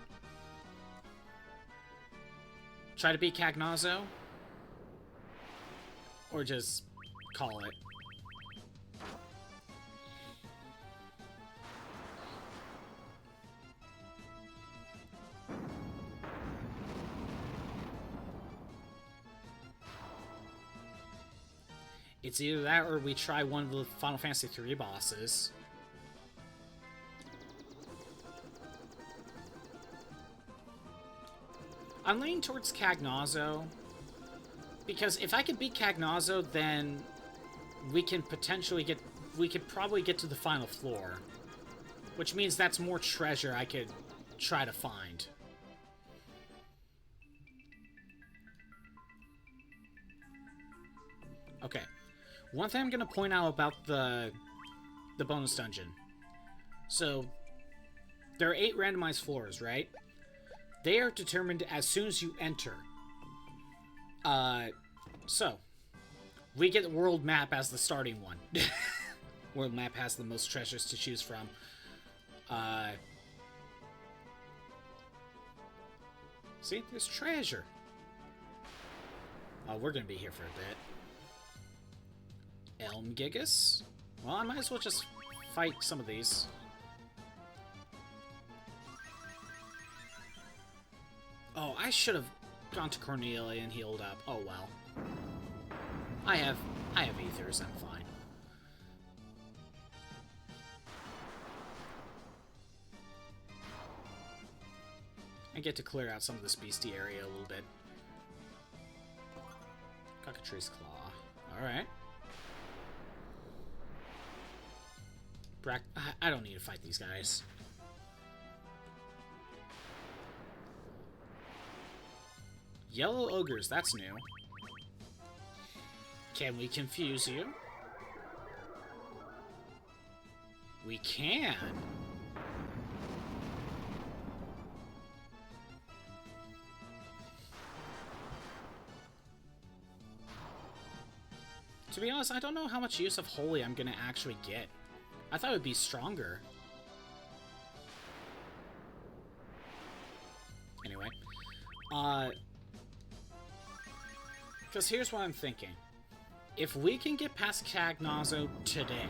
Try to beat Cagnazzo? Or just call it? It's either that or we try one of the Final Fantasy III bosses. I'm leaning towards Cagnazzo, because if I can beat Cagnazzo, then we can potentially we could probably get to the final floor, which means that's more treasure I could try to find. Okay. One thing I'm going to point out about the bonus dungeon. So, there are 8 randomized floors, right? They are determined as soon as you enter. So, we get the world map as the starting one. World map has the most treasures to choose from. See, there's treasure. Oh, we're gonna be here for a bit. Elm Gigas? Well, I might as well just fight some of these. Oh, I should have gone to Cornelia and healed up. Oh well. I have ethers, I'm fine. I get to clear out some of this beastie area a little bit. Cockatrice Claw. Alright. I don't need to fight these guys. Yellow Ogres, that's new. Can we confuse you? We can. To be honest, I don't know how much use of Holy I'm gonna actually get. I thought it would be stronger. Anyway. Because here's what I'm thinking. If we can get past Cagnazzo today,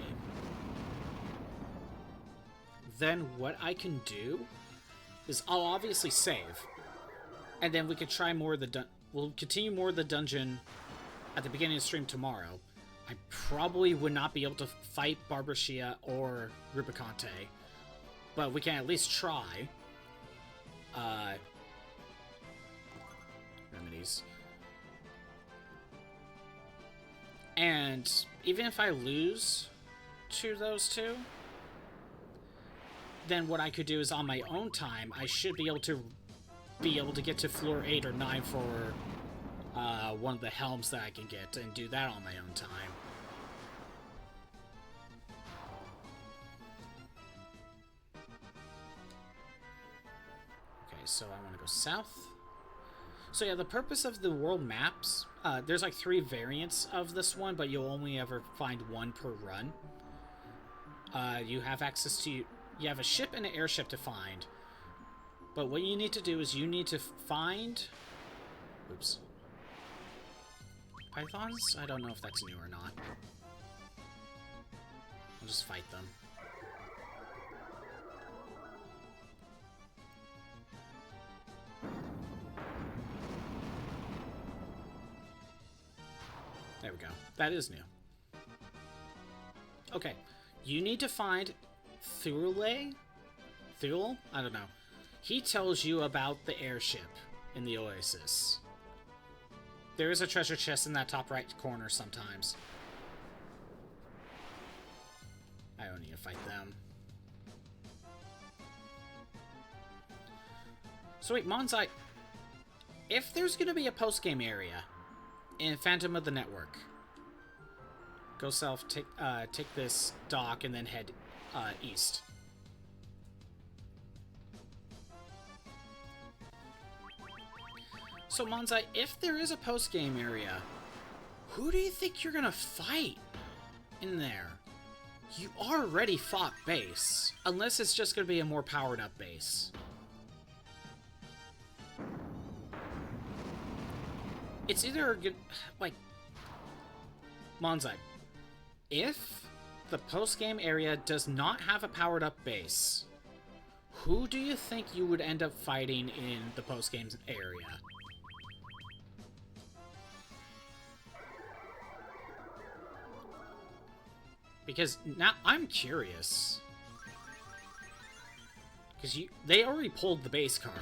then what I can do is I'll obviously save. And then we could try more of the we'll continue more of the dungeon at the beginning of the stream tomorrow. I probably would not be able to fight Barbarashia or Rubicante, but we can at least try. Remedies. And even if I lose to those two, then what I could do is on my own time, I should be able to get to floor 8 or 9 for one of the helms that I can get, and do that on my own time. Okay, so I want to go south. So yeah, the purpose of the world maps, there's like 3 variants of this one, but you'll only ever find 1 per run. You have access to, you have a ship and an airship to find. But what you need to do is you need to find, oops, pythons? I don't know if that's new or not. I'll just fight them. There we go. That is new. Okay. You need to find Thule? Thule? I don't know. He tells you about the airship in the Oasis. There is a treasure chest in that top right corner sometimes. I don't need to fight them. So wait, Monzai, if there's going to be a post-game area in Phantom of the Network, go south, take this dock, and then head east. So, Monzai, if there is a post-game area, who do you think you're gonna fight in there? You already fought base, unless it's just gonna be a more powered-up base. It's either a good, like, Monzai, if the post-game area does not have a powered-up base, who do you think you would end up fighting in the post-game area? Because now I'm curious. Because they already pulled the base card.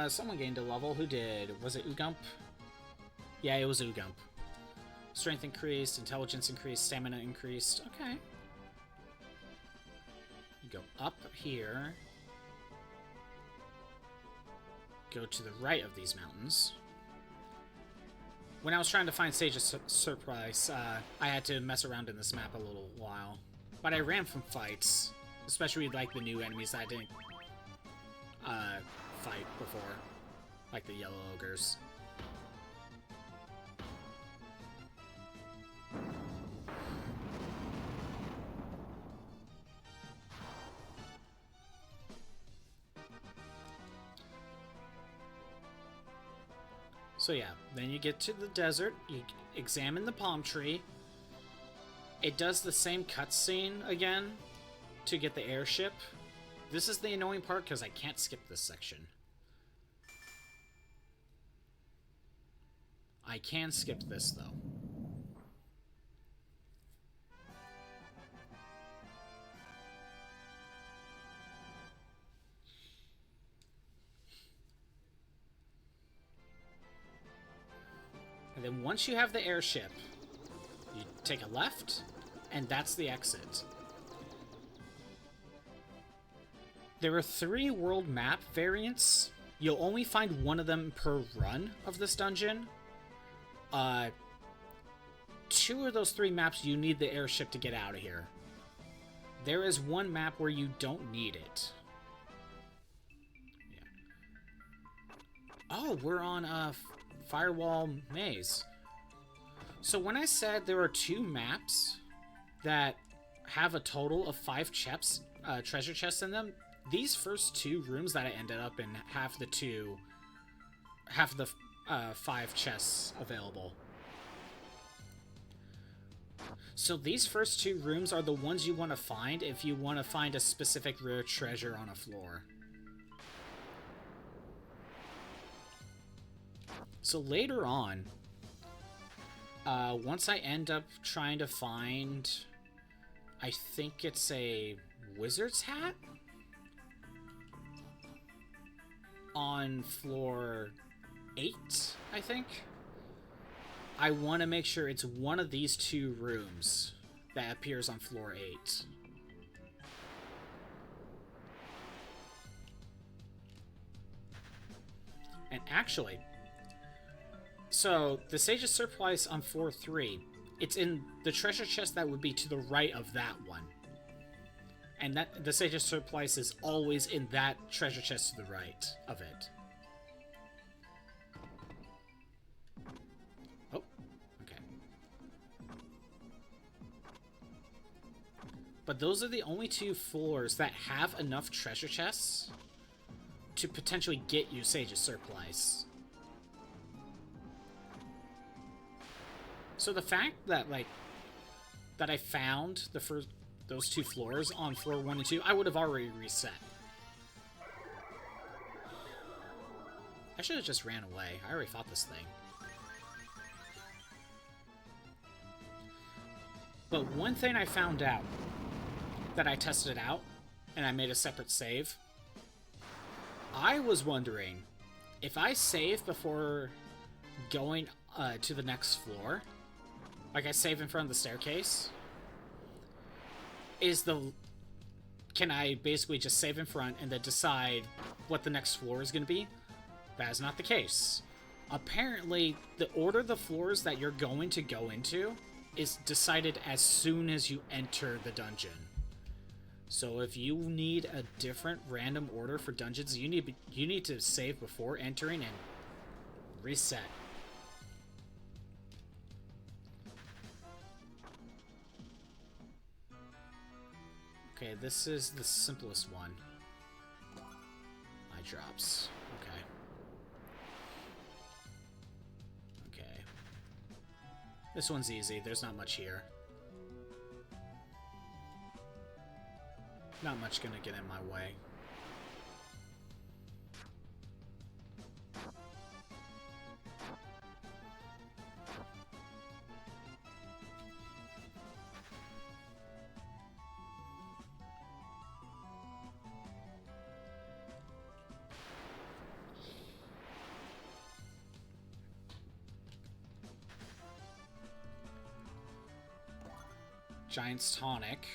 Someone gained a level. Who did? Was it Ugump? Yeah, it was Ugump. Strength increased, intelligence increased, stamina increased. Okay. You go up here. Go to the right of these mountains. When I was trying to find Sage's Surprise, I had to mess around in this map a little while. But I ran from fights. Especially like the new enemies that I didn't fight before, like the yellow ogres. So yeah, then you get to the desert, you examine the palm tree. It does the same cutscene again to get the airship. This is the annoying part because I can't skip this section. I can skip this though. And then once you have the airship, you take a left, and that's the exit. There are 3 world map variants. You'll only find one of them per run of this dungeon. 2 of those 3 maps you need the airship to get out of here. There is one map where you don't need it. Yeah. Oh, we're on Firewall Maze. So when I said there are 2 maps that have a total of 5 treasure chests in them, these first 2 rooms that I ended up in have the 5 chests available. So these first 2 rooms are the ones you want to find if you want to find a specific rare treasure on a floor. So later on, once I end up trying to find, I think it's a wizard's hat on floor 8, I think. I want to make sure it's one of these 2 rooms that appears on floor 8. And actually, so the Sage's Surplice on floor 3, it's in the treasure chest that would be to the right of that one. And that the Sage's Surplice is always in that treasure chest to the right of it. Oh, okay. But those are the only 2 floors that have enough treasure chests to potentially get you Sage's Surplice. So the fact that, like, that I found those 2 floors on floor 1 and 2, I would have already reset. I should have just ran away. I already fought this thing. But one thing I found out that I tested out, and I made a separate save, I was wondering, if I save before going to the next floor, like I save in front of the staircase, can I basically just save in front and then decide what the next floor is going to be? That is not the case. Apparently, the order of the floors that you're going to go into is decided as soon as you enter the dungeon. So if you need a different random order for dungeons, you need to save before entering and reset. Okay, this is the simplest one. Eye drops. Okay. Okay. This one's easy. There's not much here. Not much gonna get in my way. Giant's Tonic.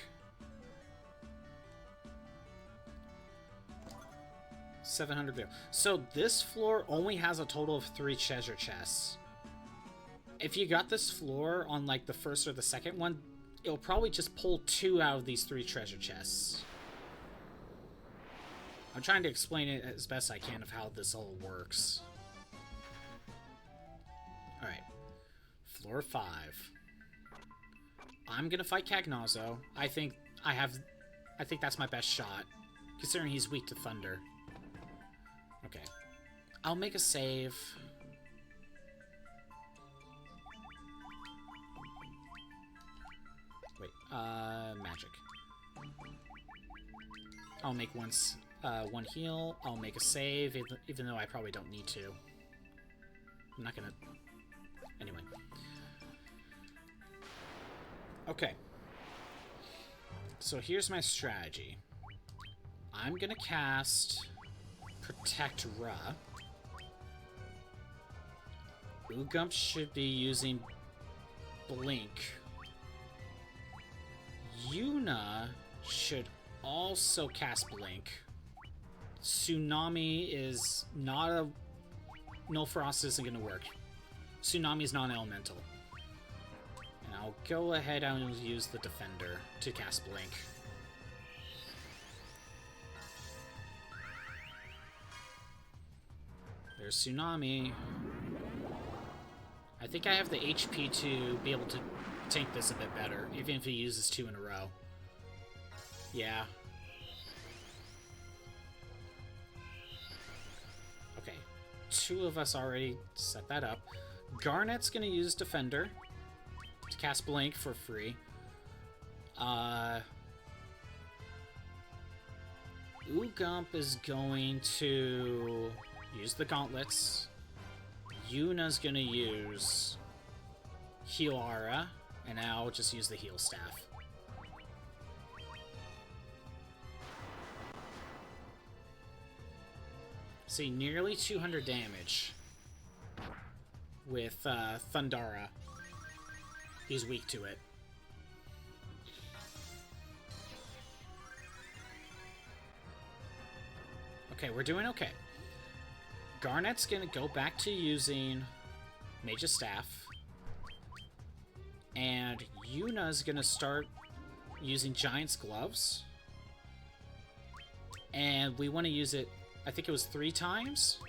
700 gold. So this floor only has a total of 3 treasure chests. If you got this floor on like the first or the second one, it'll probably just pull 2 out of these 3 treasure chests. I'm trying to explain it as best I can of how this all works. Alright. Floor 5. I'm gonna fight Cagnazzo. I think that's my best shot, considering he's weak to thunder. Okay. I'll make a save. Wait, magic. I'll make one heal. I'll make a save, even though I probably don't need to. I'm not gonna... Anyway. Okay. So here's my strategy. I'm gonna cast Protect Ra. Ugump should be using Blink. Yuna should also cast Blink. Tsunami is not a... No Frost isn't gonna work. Tsunami is non-elemental. And I'll go ahead and use the Defender to cast Blink. There's Tsunami. I think I have the HP to be able to tank this a bit better, even if he uses 2 in a row. Yeah. Okay. 2 of us already set that up. Garnet's gonna use Defender to cast Blink for free. Ugump is going to use the Gauntlets. Yuna's gonna use Heal Aura, and I'll just use the Heal Staff. See, nearly 200 damage with Thundara. He's weak to it. Okay, we're doing okay. Garnet's gonna go back to using Mage's Staff. And Yuna's gonna start using Giant's Gloves. And we want to use it, I think it was 3 times?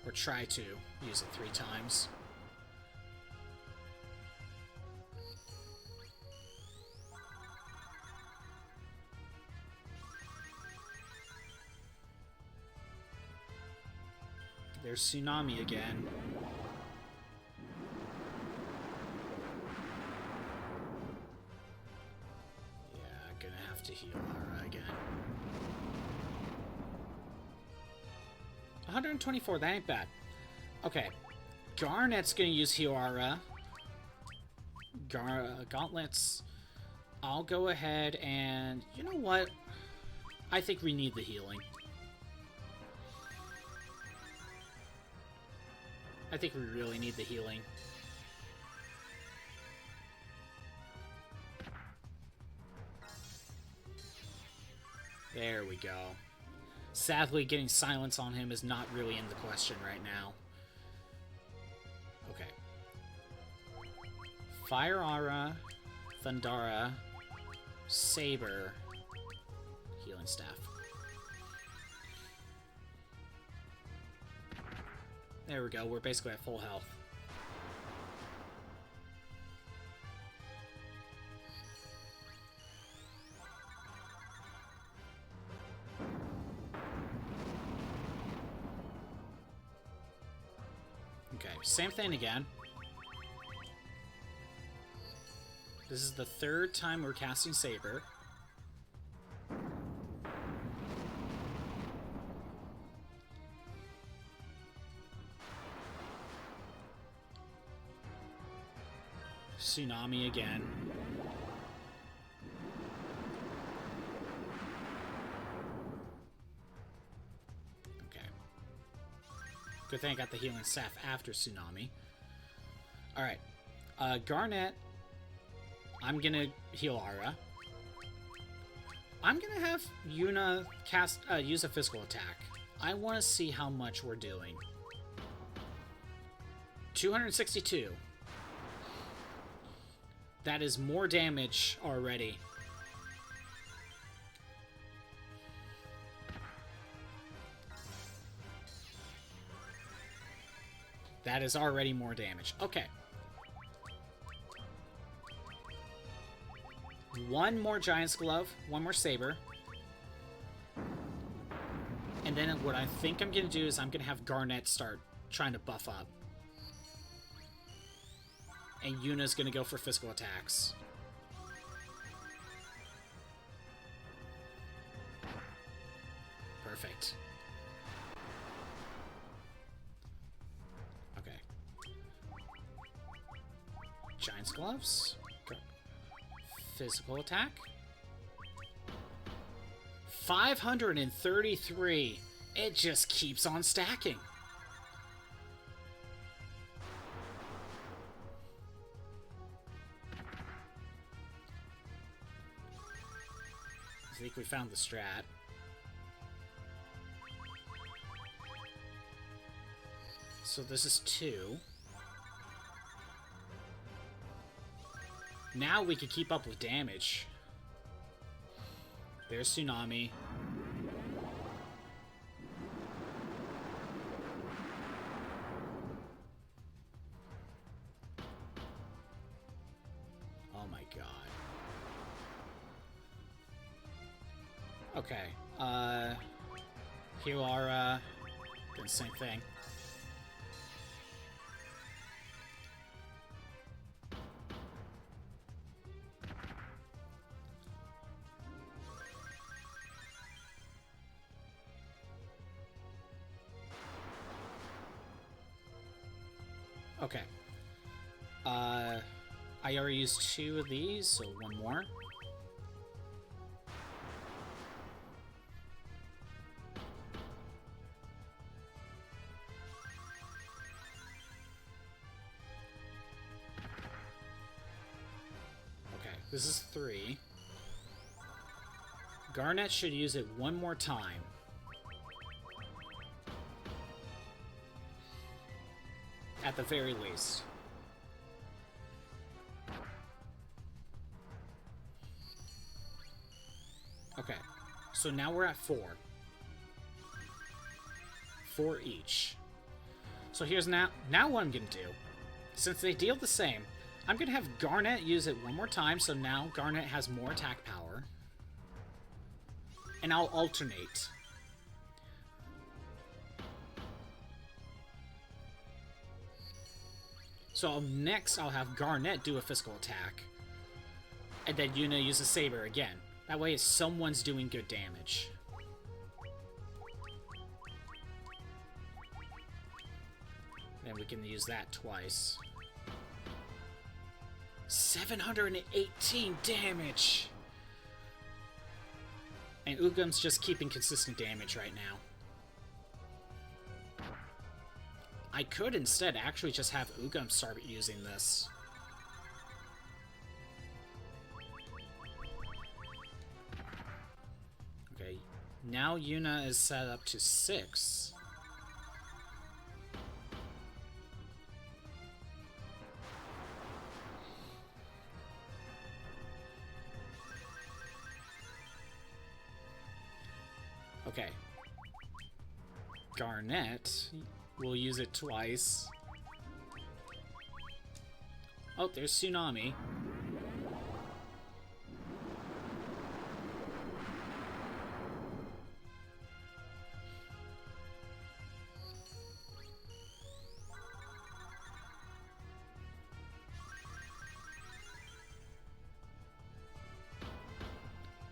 Or try to use it 3 times. There's Tsunami again. Yeah, gonna have to heal Aura again. 124, that ain't bad. Okay. Garnet's gonna use Heal Aura. Gauntlets. I'll go ahead and... You know what? I think we need the healing. I think we really need the healing. There we go. Sadly, getting silence on him is not really in the question right now. Okay. Fire Aura, Thundara, Saber, Healing Staff. There we go, we're basically at full health. Okay, same thing again. This is the 3rd time we're casting Saber. Tsunami again. Okay. Good thing I got the healing staff after Tsunami. Alright. Garnet. I'm gonna heal Aura. I'm gonna have Yuna cast use a physical attack. I want to see how much we're doing. 262. That is more damage already. That is already more damage. Okay. One more Giant's Glove. One more Saber. And then what I think I'm going to do is I'm going to have Garnet start trying to buff up. And Yuna's going to go for physical attacks. Perfect. Okay. Giant's Gloves. Go. Physical attack. 533. It just keeps on stacking. I think we found the strat. So this is 2. Now we can keep up with damage. There's Tsunami. Oh my god. Okay. Here are, doing the same thing. Okay. I already used 2 of these, so 1 more. Okay, this is 3. Garnet should use it 1 more time. At the very least. Okay, so now we're at 4. 4 each. So here's now what I'm gonna do. Since they deal the same, I'm gonna have Garnet use it 1 more time, so now Garnet has more attack power. And I'll alternate. So next, I'll have Garnet do a physical attack. And then Yuna use a Saber again. That way, someone's doing good damage. Then we can use that twice. 718 damage! And Ugam's just keeping consistent damage right now. I could instead actually just have Ugam start using this. Okay, now Yuna is set up to 6. Okay. Garnet... we'll use it twice. Oh, there's Tsunami.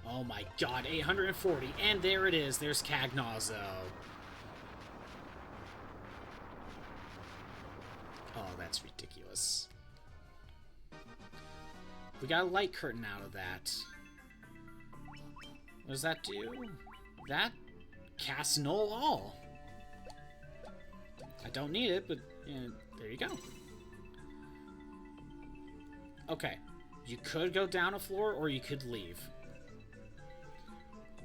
Oh my god, 840. And there it is. There's Cagnazzo. Oh, that's ridiculous. We got a light curtain out of that. What does that do? That casts Null All. I don't need it, but there you go. Okay. You could go down a floor, or you could leave.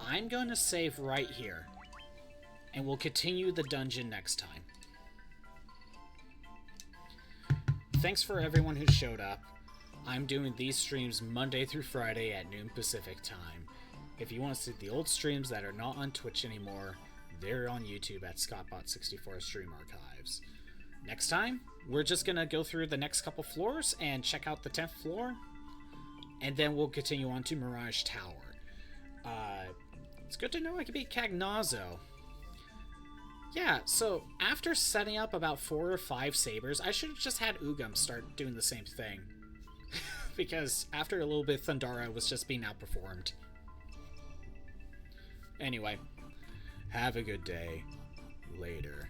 I'm going to save right here. And we'll continue the dungeon next time. Thanks for everyone who showed up. I'm doing these streams Monday through Friday at noon Pacific time. If you want to see the old streams that are not on Twitch anymore, they're on YouTube at ScottBot64 Stream Archives. next time, we're just gonna go through the next couple floors and check out the 10th floor, and then we'll continue on to Mirage Tower. It's good to know I can beat Cagnazzo. Yeah, so after setting up about 4 or 5 sabers, I should have just had Ugam start doing the same thing. Because after a little bit, Thundara was just being outperformed. Anyway, have a good day. Later.